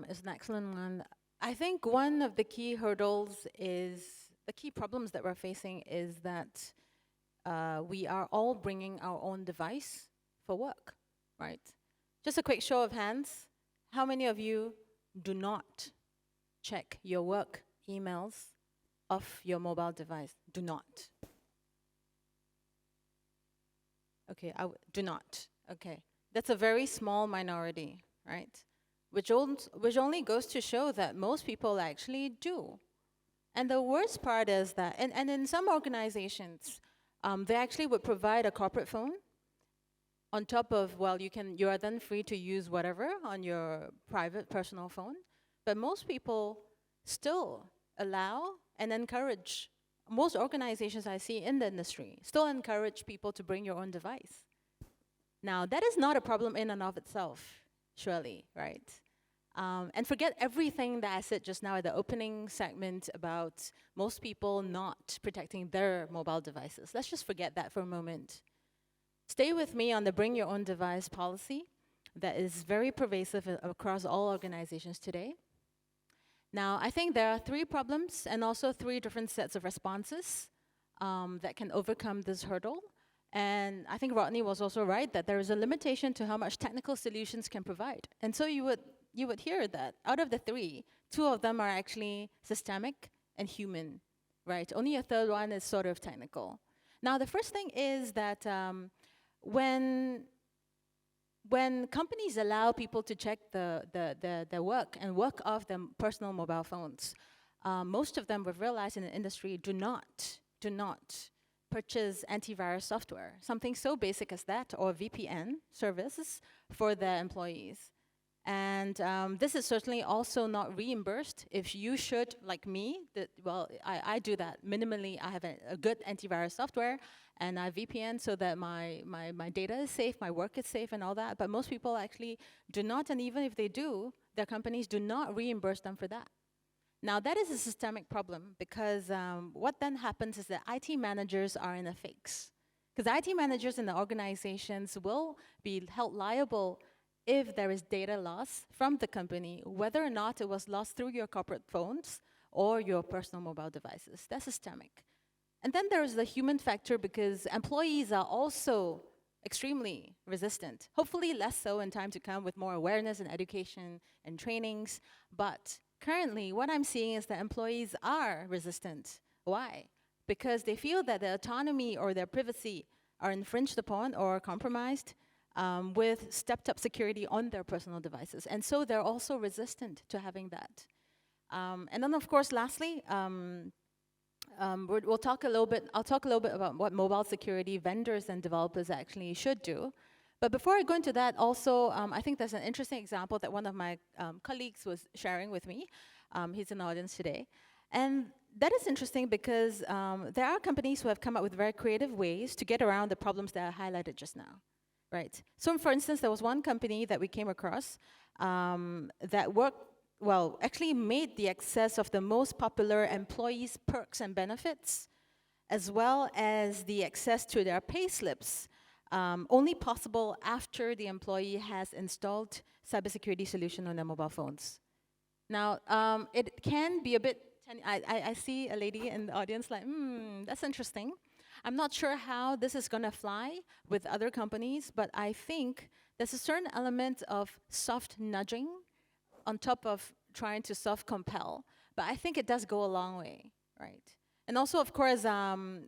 It's an excellent one. I think one of the key hurdles is, the key problems that we're facing is that we are all bringing our own device for work, right? Just a quick show of hands. How many of you do not check your work emails off your mobile device? Do not. Okay, do not. Okay, that's a very small minority, right? Which only goes to show that most people actually do. And the worst part is that, and in some organizations, they actually would provide a corporate phone on top of, well, you are then free to use whatever on your private personal phone. But most people still allow and encourage, most organizations I see in the industry still encourage people to bring your own device. Now, that is not a problem in and of itself, surely, right? And forget everything that I said just now at the opening segment about most people not protecting their mobile devices. Let's just forget that for a moment. Stay with me on the bring your own device policy that is very pervasive across all organizations today. Now, I think there are 3 problems and also 3 different sets of responses that can overcome this hurdle. And I think Rodney was also right that there is a limitation to how much technical solutions can provide. And so you would hear that out of the 3, 2 of them are actually systemic and human, right? Only a third one is sort of technical. Now, the first thing is that when companies allow people to check their work and work off their personal mobile phones, most of them, we've realized in the industry, do not purchase antivirus software, something so basic as that, or VPN services for their employees. And this is certainly also not reimbursed. If you should, like me, I do that minimally. I have a good antivirus software, and I VPN so that my data is safe, my work is safe, and all that. But most people actually do not, and even if they do, their companies do not reimburse them for that. Now, that is a systemic problem, because what then happens is that IT managers are in a fix. Because IT managers in the organizations will be held liable if there is data loss from the company, whether or not it was lost through your corporate phones or your personal mobile devices. That's systemic. And then there's the human factor, because employees are also extremely resistant. Hopefully less so in time to come with more awareness and education and trainings. But currently, what I'm seeing is that employees are resistant. Why? Because they feel that their autonomy or their privacy are infringed upon or compromised with stepped-up security on their personal devices. And so they're also resistant to having that. And then, of course, lastly, I'll talk a little bit about what mobile security vendors and developers actually should do. But before I go into that, also, I think there's an interesting example that one of my colleagues was sharing with me. He's in the audience today. And that is interesting because there are companies who have come up with very creative ways to get around the problems that I highlighted just now, right? So for instance, there was one company that we came across that actually made the access of the most popular employees' perks and benefits, as well as the access to their pay slips, only possible after the employee has installed cybersecurity solution on their mobile phones. Now, it can be a bit, I see a lady in the audience like, that's interesting. I'm not sure how this is gonna fly with other companies, but I think there's a certain element of soft nudging on top of trying to soft compel, but I think it does go a long way, right? And also, of course,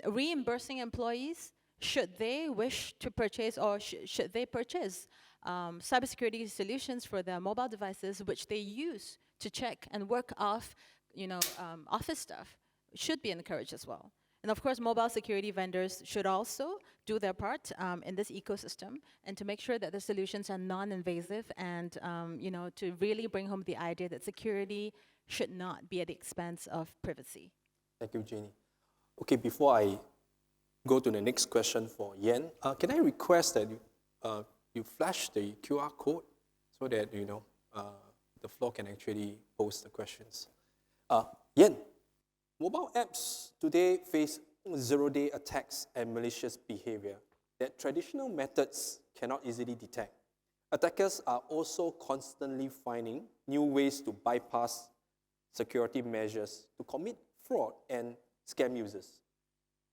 reimbursing employees should they wish to purchase or should they purchase cybersecurity solutions for their mobile devices, which they use to check and work off, office stuff, should be encouraged as well. And of course, mobile security vendors should also do their part in this ecosystem and to make sure that the solutions are non-invasive and to really bring home the idea that security should not be at the expense of privacy. Thank you, Jeannie. Okay, before I go to the next question for Yen, can I request that you flash the QR code so that the floor can actually pose the questions. Yen, mobile apps today face zero-day attacks and malicious behavior that traditional methods cannot easily detect. Attackers are also constantly finding new ways to bypass security measures to commit fraud and scam users.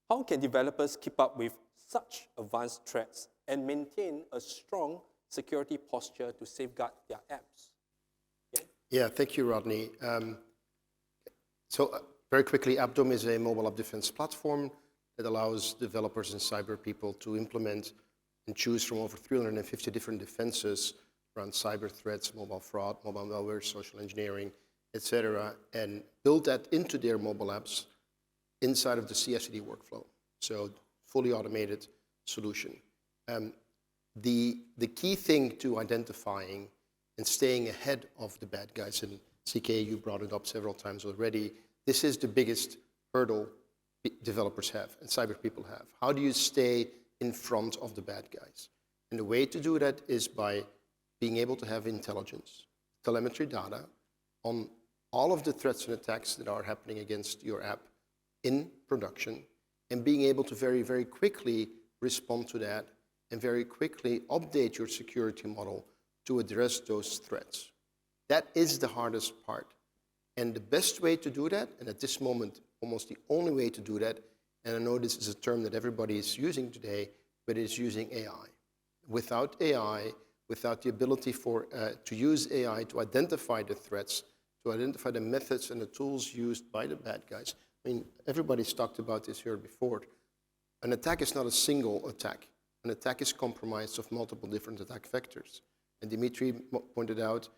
How can developers keep up with such advanced threats and maintain a strong security posture to safeguard their apps? Yeah, thank you, Rodney. Very quickly, Abdom is a mobile app defense platform that allows developers and cyber people to implement and choose from over 350 different defenses around cyber threats, mobile fraud, mobile malware, social engineering, etc., and build that into their mobile apps inside of the CI/CD workflow. So, fully automated solution. The key thing to identifying and staying ahead of the bad guys, and CK, you brought it up several times already, this is the biggest hurdle developers have and cyber people have. How do you stay in front of the bad guys? And the way to do that is by being able to have intelligence, telemetry data on all of the threats and attacks that are happening against your app in production, and being able to very, very quickly respond to that and very quickly update your security model to address those threats. That is the hardest part. And the best way to do that, and at this moment, almost the only way to do that, and I know this is a term that everybody is using today, but it's using AI. Without AI, without the ability to use AI to identify the threats, to identify the methods and the tools used by the bad guys. I mean, everybody's talked about this here before. An attack is not a single attack. An attack is comprised of multiple different attack vectors. And Dimitri pointed out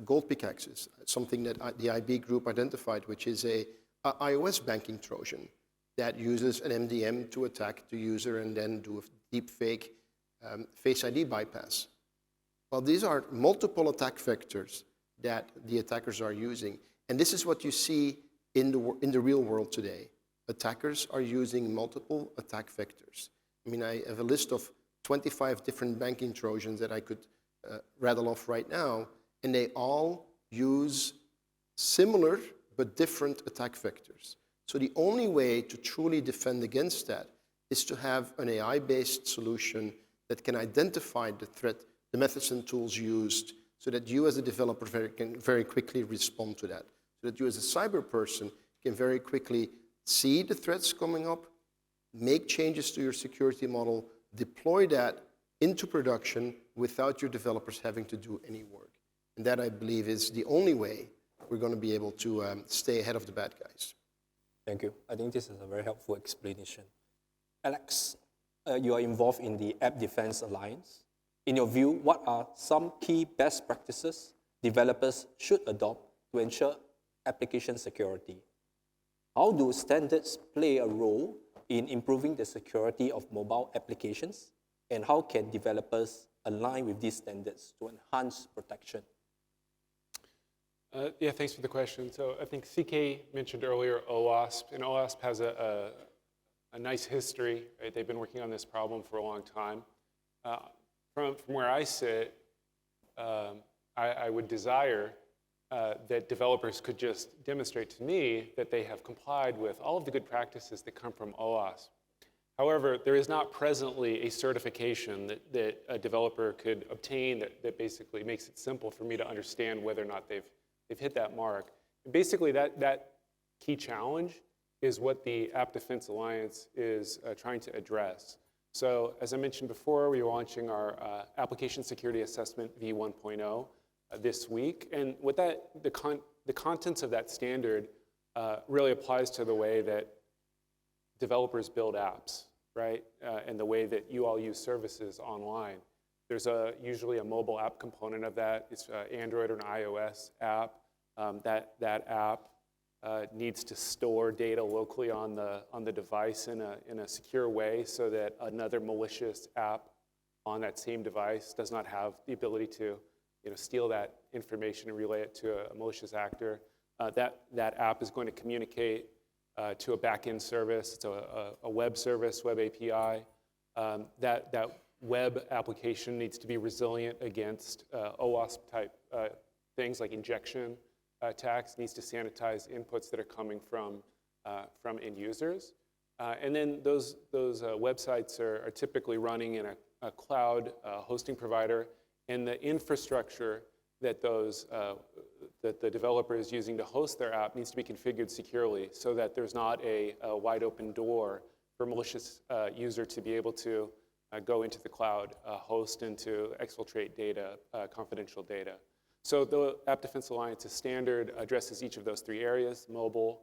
gold pickaxes, something that the IB group identified, which is a iOS banking Trojan that uses an MDM to attack the user and then do a deep fake Face ID bypass. Well, these are multiple attack vectors that the attackers are using. And this is what you see in the real world today. Attackers are using multiple attack vectors. I mean, I have a list of 25 different banking Trojans that I could rattle off right now, and they all use similar but different attack vectors. So the only way to truly defend against that is to have an AI-based solution that can identify the threat, the methods and tools used, so that you as a developer can very quickly respond to that. So that you as a cyber person can very quickly see the threats coming up, make changes to your security model, deploy that into production without your developers having to do any work. And that, I believe, is the only way we're going to be able to stay ahead of the bad guys. Thank you. I think this is a very helpful explanation. Alex, you are involved in the App Defense Alliance. In your view, what are some key best practices developers should adopt to ensure application security? How do standards play a role in improving the security of mobile applications? And how can developers align with these standards to enhance protection? Yeah, thanks for the question. So I think CK mentioned earlier OWASP, and OWASP has a nice history. Right? They've been working on this problem for a long time. From where I sit, I would desire that developers could just demonstrate to me that they have complied with all of the good practices that come from OWASP. However, there is not presently a certification that a developer could obtain that basically makes it simple for me to understand whether or not they've hit that mark. And basically, that key challenge is what the App Defense Alliance is trying to address. So as I mentioned before, we are launching our Application Security Assessment v1.0 this week. And what the contents of that standard really applies to the way that developers build apps, right? And the way that you all use services online. There's usually a mobile app component of that. It's Android or an iOS app. That app needs to store data locally on the device in a secure way so that another malicious app on that same device does not have the ability to steal that information and relay it to a malicious actor. That app is going to communicate to a back-end service. It's a web service, web API. That web application needs to be resilient against OWASP-type things like injection attacks, needs to sanitize inputs that are coming from end users. And then those websites are typically running in a cloud hosting provider, and the infrastructure that that the developer is using to host their app needs to be configured securely so that there's not a wide open door for a malicious user to be able to go into the cloud, host and to exfiltrate data, confidential data. So the App Defense Alliance's standard addresses each of those three areas: mobile,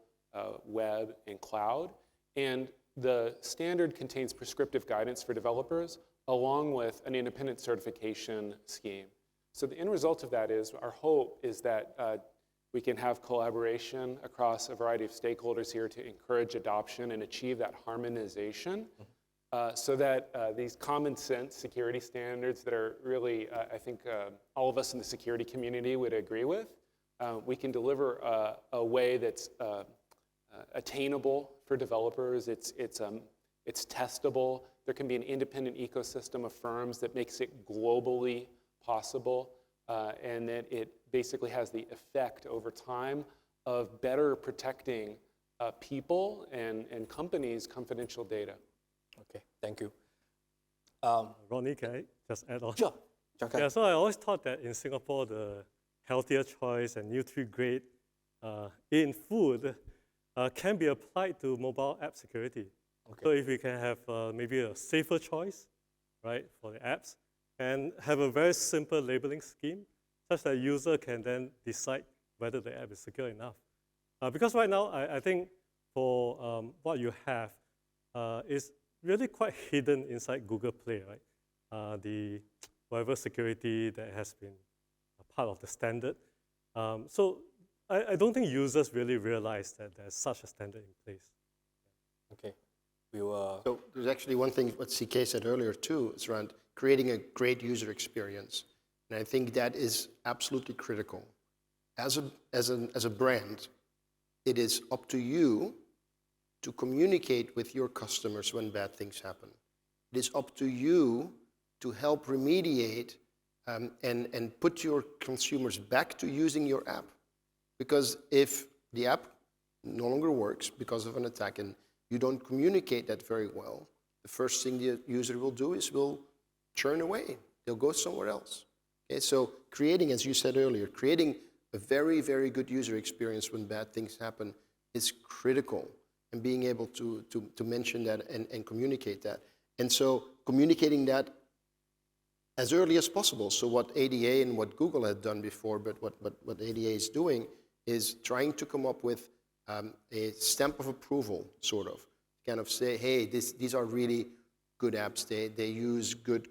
web, and cloud. And the standard contains prescriptive guidance for developers along with an independent certification scheme. So the end result of that is, our hope is that we can have collaboration across a variety of stakeholders here to encourage adoption and achieve that harmonization so that these common sense security standards that are really, I think all of us in the security community would agree with, we can deliver a way that's attainable for developers. It's testable. There can be an independent ecosystem of firms that makes it globally possible, and that it basically has the effect over time of better protecting people and companies' confidential data. Okay, thank you. Ronnie, can I just add on? Sure. Yeah, so I always thought that in Singapore, the healthier choice and nutri-grade in food can be applied to mobile app security. Okay. So if we can have maybe a safer choice, right, for the apps, and have a very simple labeling scheme, such that a user can then decide whether the app is secure enough. Because right now, I think for what you have is really quite hidden inside Google Play, right? The whatever security that has been a part of the standard. So I don't think users really realize that there's such a standard in place. Okay. We will. So there's actually one thing what CK said earlier too, is around creating a great user experience. And I think that is absolutely critical. As a brand, it is up to you to communicate with your customers when bad things happen. It is up to you to help remediate and put your consumers back to using your app. Because if the app no longer works because of an attack and you don't communicate that very well, the first thing the user will do is will churn away. They'll go somewhere else. Okay, so creating, as you said earlier, creating a very, very good user experience when bad things happen is critical. And being able to mention that and communicate that. And so communicating that as early as possible. So what ADA and what Google had done before, but what ADA is doing is trying to come up with a stamp of approval, sort of. Kind of say, hey, these are really good apps. They use good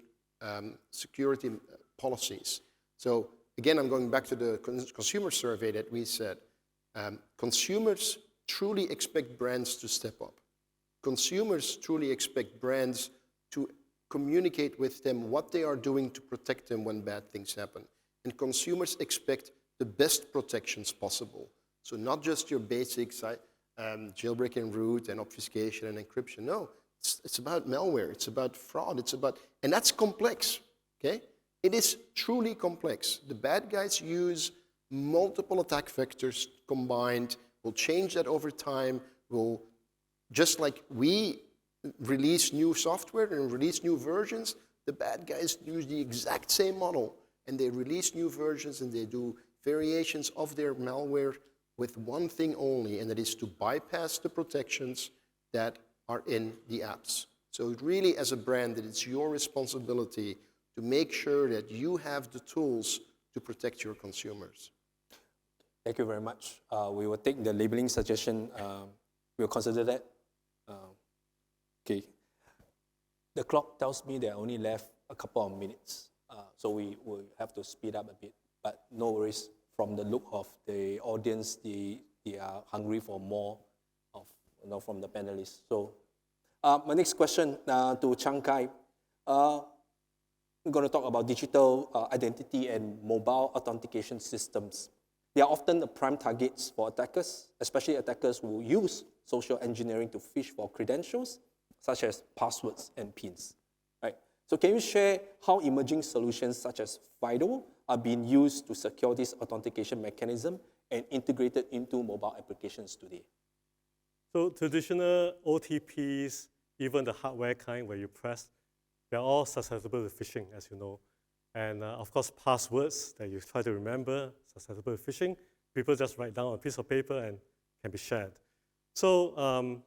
security policies. So again, I'm going back to the consumer survey that we said. Consumers truly expect brands to step up. Consumers truly expect brands to communicate with them what they are doing to protect them when bad things happen. And consumers expect the best protections possible. So not just your basics, jailbreak and root and obfuscation and encryption. No, it's about malware, it's about fraud, and that's complex, okay? It is truly complex. The bad guys use multiple attack vectors combined. We'll change that over time. We'll, just like we release new software and release new versions, the bad guys use the exact same model, and they release new versions and they do variations of their malware with one thing only, and that is to bypass the protections that are in the apps. So really, as a brand, that it's your responsibility to make sure that you have the tools to protect your consumers. Thank you very much. We will take the labeling suggestion. We'll consider that Okay. The clock tells me there are only left a couple of minutes, so we will have to speed up a bit. But no worries, from the look of the audience, they are hungry for more of, from the panelists. So my next question to Chang Kai. We're going to talk about digital identity and mobile authentication systems. They are often the prime targets for attackers, especially attackers who use social engineering to fish for credentials, such as passwords and PINs. Right? So can you share how emerging solutions such as FIDO are being used to secure this authentication mechanism and integrated into mobile applications today? So traditional OTPs, even the hardware kind where you press, they're all susceptible to phishing, as you know. And of course, passwords that you try to remember, susceptible to phishing. People just write down a piece of paper and can be shared. So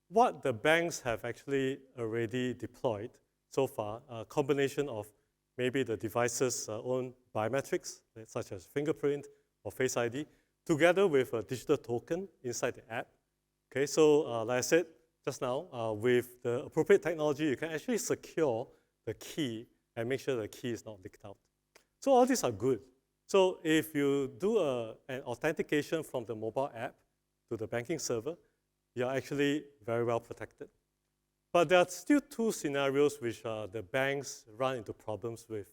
what the banks have actually already deployed so far, a combination of maybe the device's own biometrics, such as fingerprint or Face ID, together with a digital token inside the app. Okay, so like I said just now, with the appropriate technology, you can actually secure the key and make sure the key is not leaked out. So all these are good. So if you do an authentication from the mobile app to the banking server, you're actually very well protected. But there are still two scenarios which the banks run into problems with,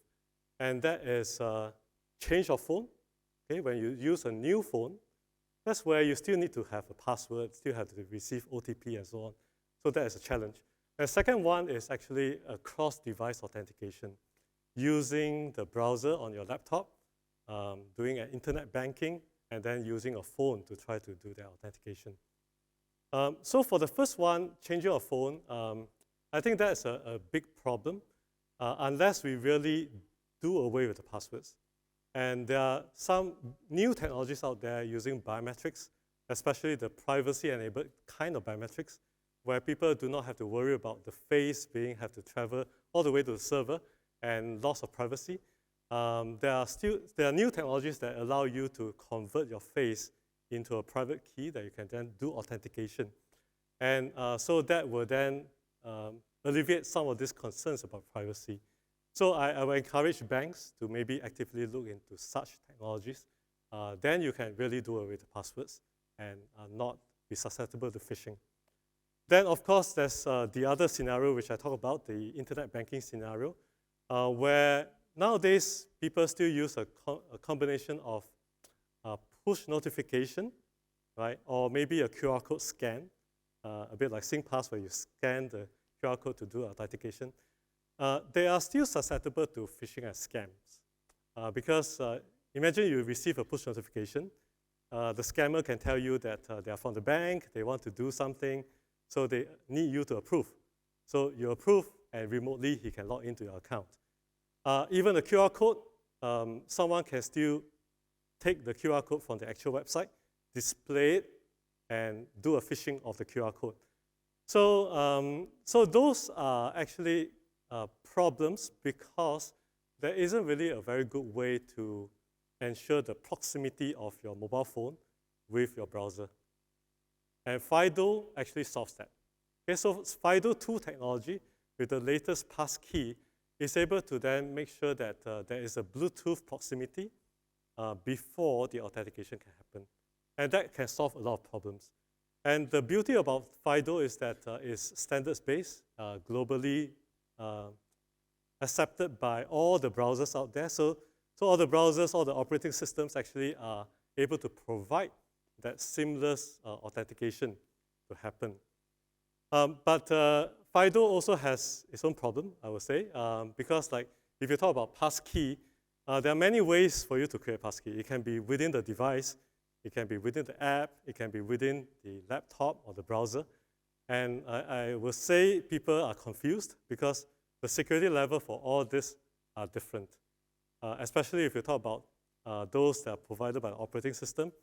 and that is change of phone. Okay, when you use a new phone, that's where you still need to have a password, still have to receive OTP and so on. So that is a challenge. The second one is actually a cross-device authentication, using the browser on your laptop, doing an internet banking, and then using a phone to try to do that authentication. So for the first one, changing a phone, I think that's a big problem, unless we really do away with the passwords. And there are some new technologies out there using biometrics, especially the privacy-enabled kind of biometrics, where people do not have to worry about the face have to travel all the way to the server and loss of privacy. There are new technologies that allow you to convert your face into a private key that you can then do authentication. And so that will then alleviate some of these concerns about privacy. So I will encourage banks to maybe actively look into such technologies. Then you can really do away with the passwords and not be susceptible to phishing. Then, of course, there's the other scenario which I talk about, the internet banking scenario, where nowadays people still use a combination of push notification, right, or maybe a QR code scan, a bit like SingPass where you scan the QR code to do authentication. They are still susceptible to phishing and scams because imagine you receive a push notification. The scammer can tell you that they are from the bank, they want to do something, so they need you to approve. So you approve, and remotely he can log into your account. Even the QR code, someone can still take the QR code from the actual website, display it, and do a phishing of the QR code. So, so those are actually problems because there isn't really a very good way to ensure the proximity of your mobile phone with your browser. And FIDO actually solves that. Okay, so FIDO 2 technology with the latest passkey is able to then make sure that there is a Bluetooth proximity before the authentication can happen. And that can solve a lot of problems. And the beauty about FIDO is that it's standards-based, globally accepted by all the browsers out there. So all the browsers, all the operating systems actually are able to provide that seamless authentication to happen. But FIDO also has its own problem, I would say, because like if you talk about passkey, there are many ways for you to create passkey. It can be within the device, it can be within the app, it can be within the laptop or the browser. And I will say people are confused because the security level for all this are different, especially if you talk about those that are provided by the operating system.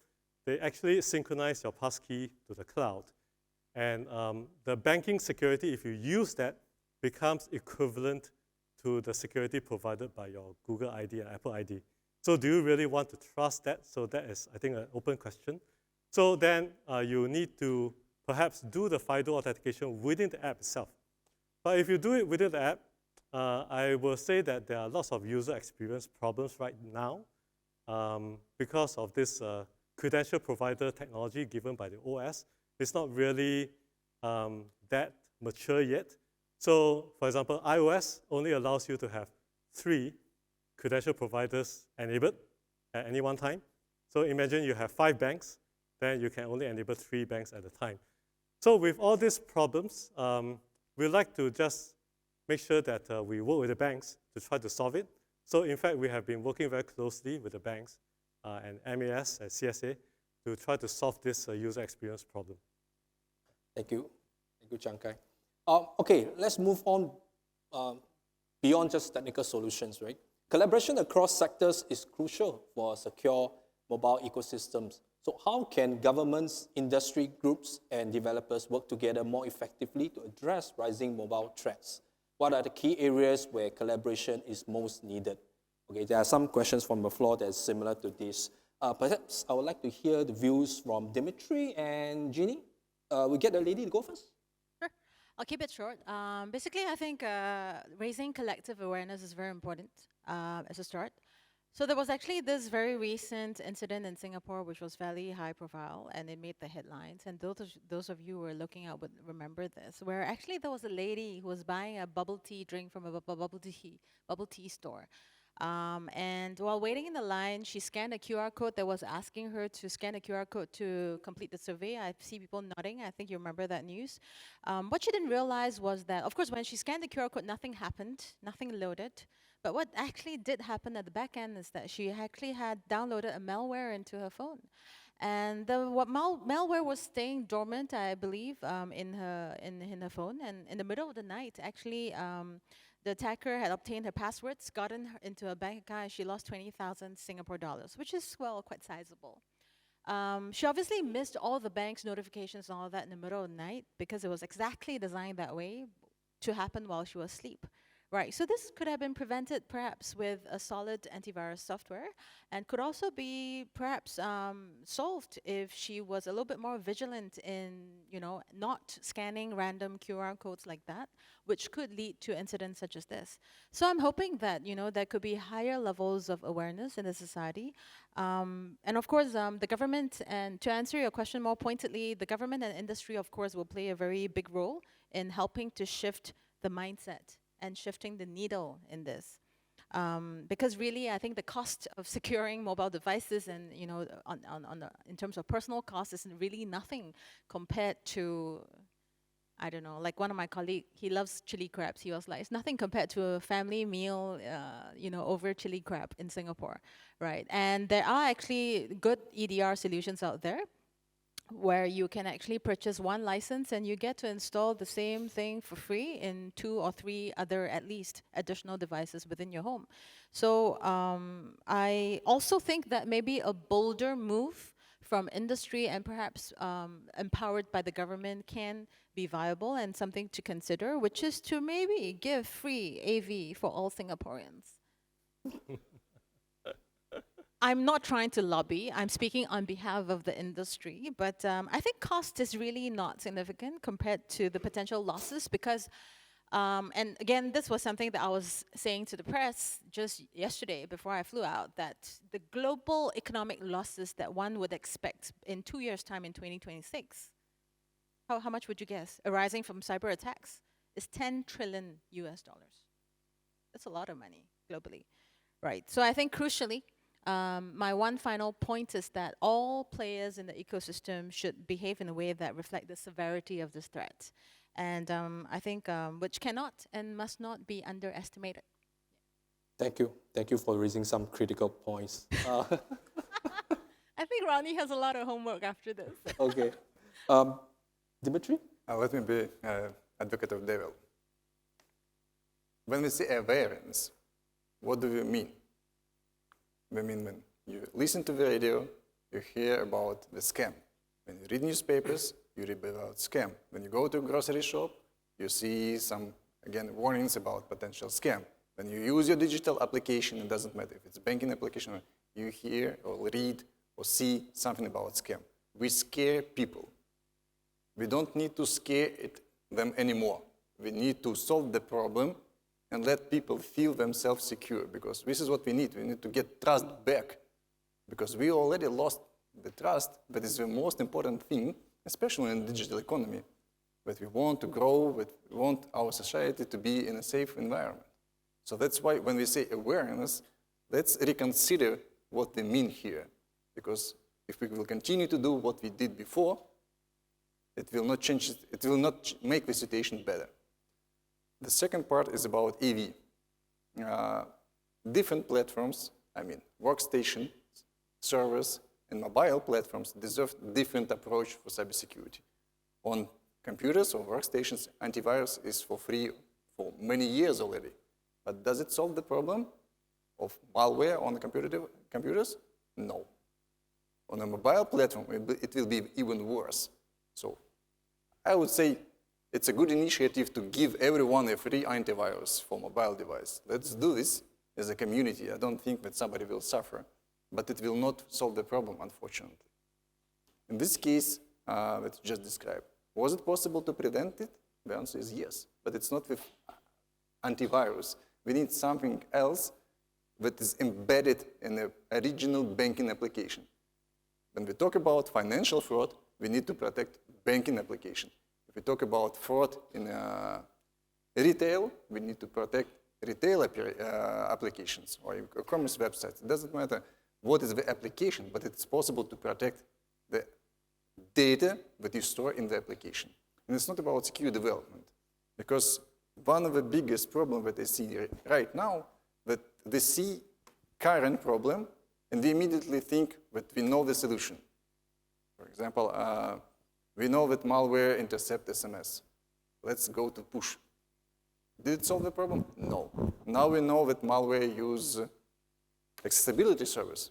They actually synchronize your passkey to the cloud. And the banking security, if you use that, becomes equivalent to the security provided by your Google ID and Apple ID. So do you really want to trust that? So that is, I think, an open question. So then you need to perhaps do the FIDO authentication within the app itself. But if you do it within the app, I will say that there are lots of user experience problems right now because of this credential provider technology given by the OS. It's not really that mature yet. So, for example, iOS only allows you to have 3 credential providers enabled at any one time. So imagine you have 5 banks, then you can only enable 3 banks at a time. So with all these problems, we like to just make sure that we work with the banks to try to solve it. So in fact, we have been working very closely with the banks and MAS and CSA to try to solve this user experience problem. Thank you. Thank you, Chiang Kai. Okay, let's move on beyond just technical solutions, right? Collaboration across sectors is crucial for secure mobile ecosystems. So how can governments, industry groups, and developers work together more effectively to address rising mobile threats? What are the key areas where collaboration is most needed? Okay, there are some questions from the floor that's similar to this. Perhaps I would like to hear the views from Dimitri and Jeannie. We get the lady to go first. Sure. I'll keep it short. Basically, I think raising collective awareness is very important as a start. So there was actually this very recent incident in Singapore, which was fairly high profile, and it made the headlines. And those of you who are looking out would remember this, where actually there was a lady who was buying a bubble tea drink from a bubble tea store. And while waiting in the line, she scanned a QR code that was asking her to scan a QR code to complete the survey. I see people nodding. I think you remember that news. What she didn't realize was that, of course, when she scanned the QR code, nothing happened, nothing loaded. But what actually did happen at the back end is that she actually had downloaded a malware into her phone. And malware was staying dormant, I believe, in her phone. And in the middle of the night, actually, the attacker had obtained her passwords, gotten her into a bank account, and she lost 20,000 Singapore dollars, which is, well, quite sizable. She obviously missed all the bank's notifications and all that in the middle of the night because it was exactly designed that way to happen while she was asleep. Right, so this could have been prevented perhaps with a solid antivirus software, and could also be perhaps solved if she was a little bit more vigilant in, not scanning random QR codes like that, which could lead to incidents such as this. So I'm hoping that, there could be higher levels of awareness in the society. And of course, the government, and to answer your question more pointedly, the government and industry, of course, will play a very big role in helping to shift the mindset and shifting the needle in this. Because really, I think the cost of securing mobile devices and, in terms of personal cost is really nothing compared to, I don't know, like one of my colleagues, he loves chili crabs. He was like, it's nothing compared to a family meal, over chili crab in Singapore, right? And there are actually good EDR solutions out there, where you can actually purchase one license and you get to install the same thing for free in 2 or 3 other, at least, additional devices within your home. So I also think that maybe a bolder move from industry and perhaps empowered by the government can be viable and something to consider, which is to maybe give free AV for all Singaporeans. I'm not trying to lobby, I'm speaking on behalf of the industry, but I think cost is really not significant compared to the potential losses because, and again, this was something that I was saying to the press just yesterday before I flew out, that the global economic losses that one would expect in 2 years' time in 2026, how much would you guess, arising from cyber attacks, is $10 trillion US. That's a lot of money globally, right? So I think crucially, my one final point is that all players in the ecosystem should behave in a way that reflect the severity of this threat. And I think which cannot and must not be underestimated. Thank you. Thank you for raising some critical points. I think Ronnie has a lot of homework after this. Okay. Dimitri? Let me be advocate of devil. When we say awareness, what do we mean? I mean, when you listen to the radio, you hear about the scam. When you read newspapers, you read about scam. When you go to a grocery shop, you see some, again, warnings about potential scam. When you use your digital application, it doesn't matter if it's a banking application, you hear or read or see something about scam. We scare people. We don't need to scare them anymore. We need to solve the problem and let people feel themselves secure, because this is what we need. We need to get trust back, because we already lost the trust. That is the most important thing, especially in the digital economy, that we want to grow, that we want our society to be in a safe environment. So that's why when we say awareness, let's reconsider what we mean here, because if we will continue to do what we did before, it will not change, it will not make the situation better. The second part is about EV. Different platforms, I mean, workstation, servers, and mobile platforms deserve different approach for cybersecurity. On computers or workstations, antivirus is for free for many years already. But does it solve the problem of malware on the computers? No. On a mobile platform, it will be even worse. So I would say it's a good initiative to give everyone a free antivirus for mobile device. Let's do this as a community. I don't think that somebody will suffer, but it will not solve the problem, unfortunately. In this case that you just described, was it possible to prevent it? The answer is yes, but it's not with antivirus. We need something else that is embedded in the original banking application. When we talk about financial fraud, we need to protect banking application. If we talk about fraud in retail, we need to protect retail applications or e-commerce websites. It doesn't matter what is the application, but it's possible to protect the data that you store in the application. And it's not about secure development, because one of the biggest problems that I see right now, that they see current problem and they immediately think that we know the solution. For example, we know that malware intercepts SMS. Let's go to push. Did it solve the problem? No. Now we know that malware use accessibility service.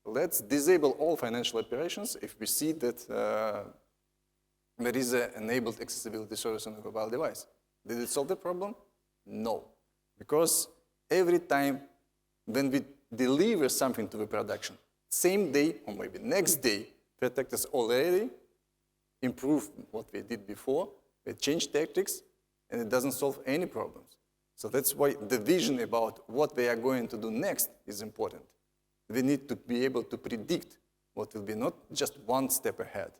Let's disable all financial operations if we see that there is an enabled accessibility service on a mobile device. Did it solve the problem? No. Because every time when we deliver something to the production, same day or maybe next day, protectors already improve what we did before, they change tactics, and it doesn't solve any problems. So that's why the vision about what they are going to do next is important. We need to be able to predict what will be not just one step ahead.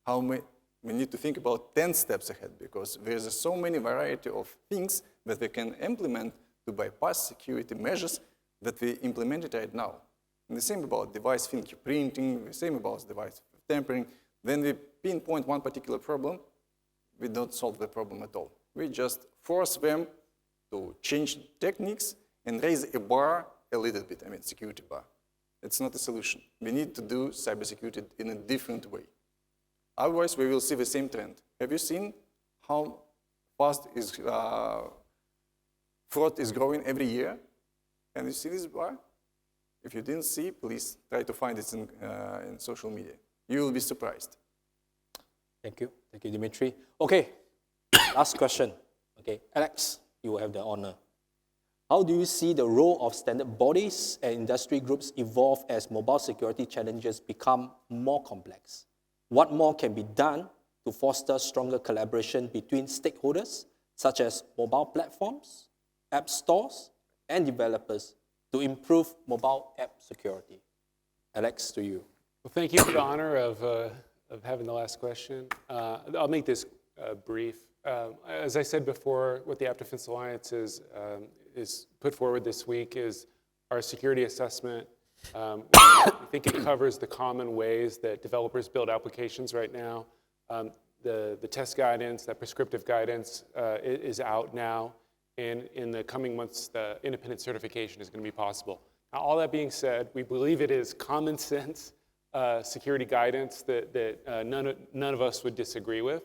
We need to think about 10 steps ahead, because there's so many variety of things that we can implement to bypass security measures that we implemented right now. And the same about device fingerprinting, the same about device tampering. When we pinpoint one particular problem, we don't solve the problem at all. We just force them to change techniques and raise a bar a little bit, I mean security bar. It's not a solution. We need to do cybersecurity in a different way. Otherwise, we will see the same trend. Have you seen how fast fraud is growing every year? Can you see this bar? If you didn't see, please try to find it in social media. You will be surprised. Thank you, Dimitri. Okay, last question. Okay, Alex, you will have the honor. How do you see the role of standard bodies and industry groups evolve as mobile security challenges become more complex? What more can be done to foster stronger collaboration between stakeholders, such as mobile platforms, app stores, and developers, to improve mobile app security? Alex, to you. Well, thank you for the honor of having the last question. I'll make this brief. As I said before, what the App Defense Alliance is put forward this week is our security assessment. I think it covers the common ways that developers build applications right now. The test guidance, that prescriptive guidance is out now. And in the coming months, the independent certification is going to be possible. Now, all that being said, we believe it is common sense security guidance that none of us would disagree with.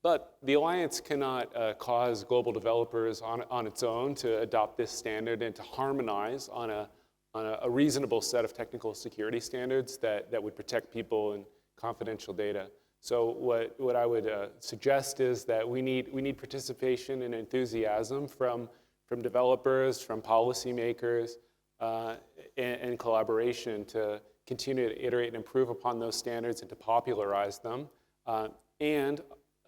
But the Alliance cannot cause global developers on its own to adopt this standard and to harmonize on a reasonable set of technical security standards that would protect people and confidential data. So what I would suggest is that we need participation and enthusiasm from developers, from policymakers, and collaboration to continue to iterate and improve upon those standards and to popularize them. And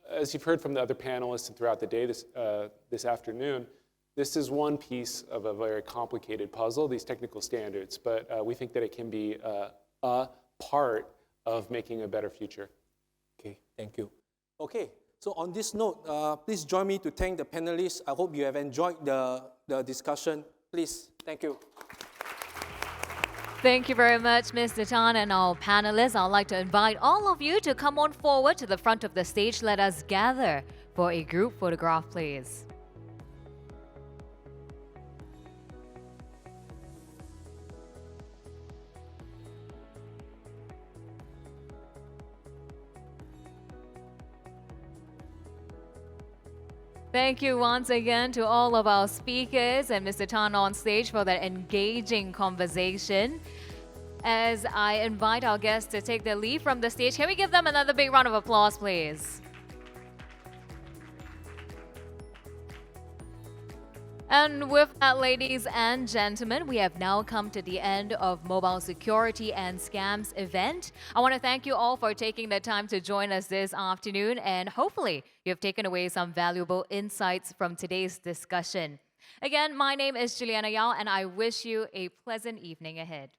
as you've heard from the other panelists and throughout the day this afternoon, this is one piece of a very complicated puzzle, these technical standards, but we think that it can be a part of making a better future. Okay, thank you. Okay, so on this note, please join me to thank the panelists. I hope you have enjoyed the discussion. Please, thank you. Thank you very much, Mr. Tan and our panelists. I'd like to invite all of you to come on forward to the front of the stage. Let us gather for a group photograph, please. Thank you once again to all of our speakers and Mr. Tan on stage for that engaging conversation. As I invite our guests to take their leave from the stage, can we give them another big round of applause, please? And with that, ladies and gentlemen, we have now come to the end of Mobile Security and Scams event. I want to thank you all for taking the time to join us this afternoon, and hopefully you have taken away some valuable insights from today's discussion. Again, my name is Juliana Yao, and I wish you a pleasant evening ahead.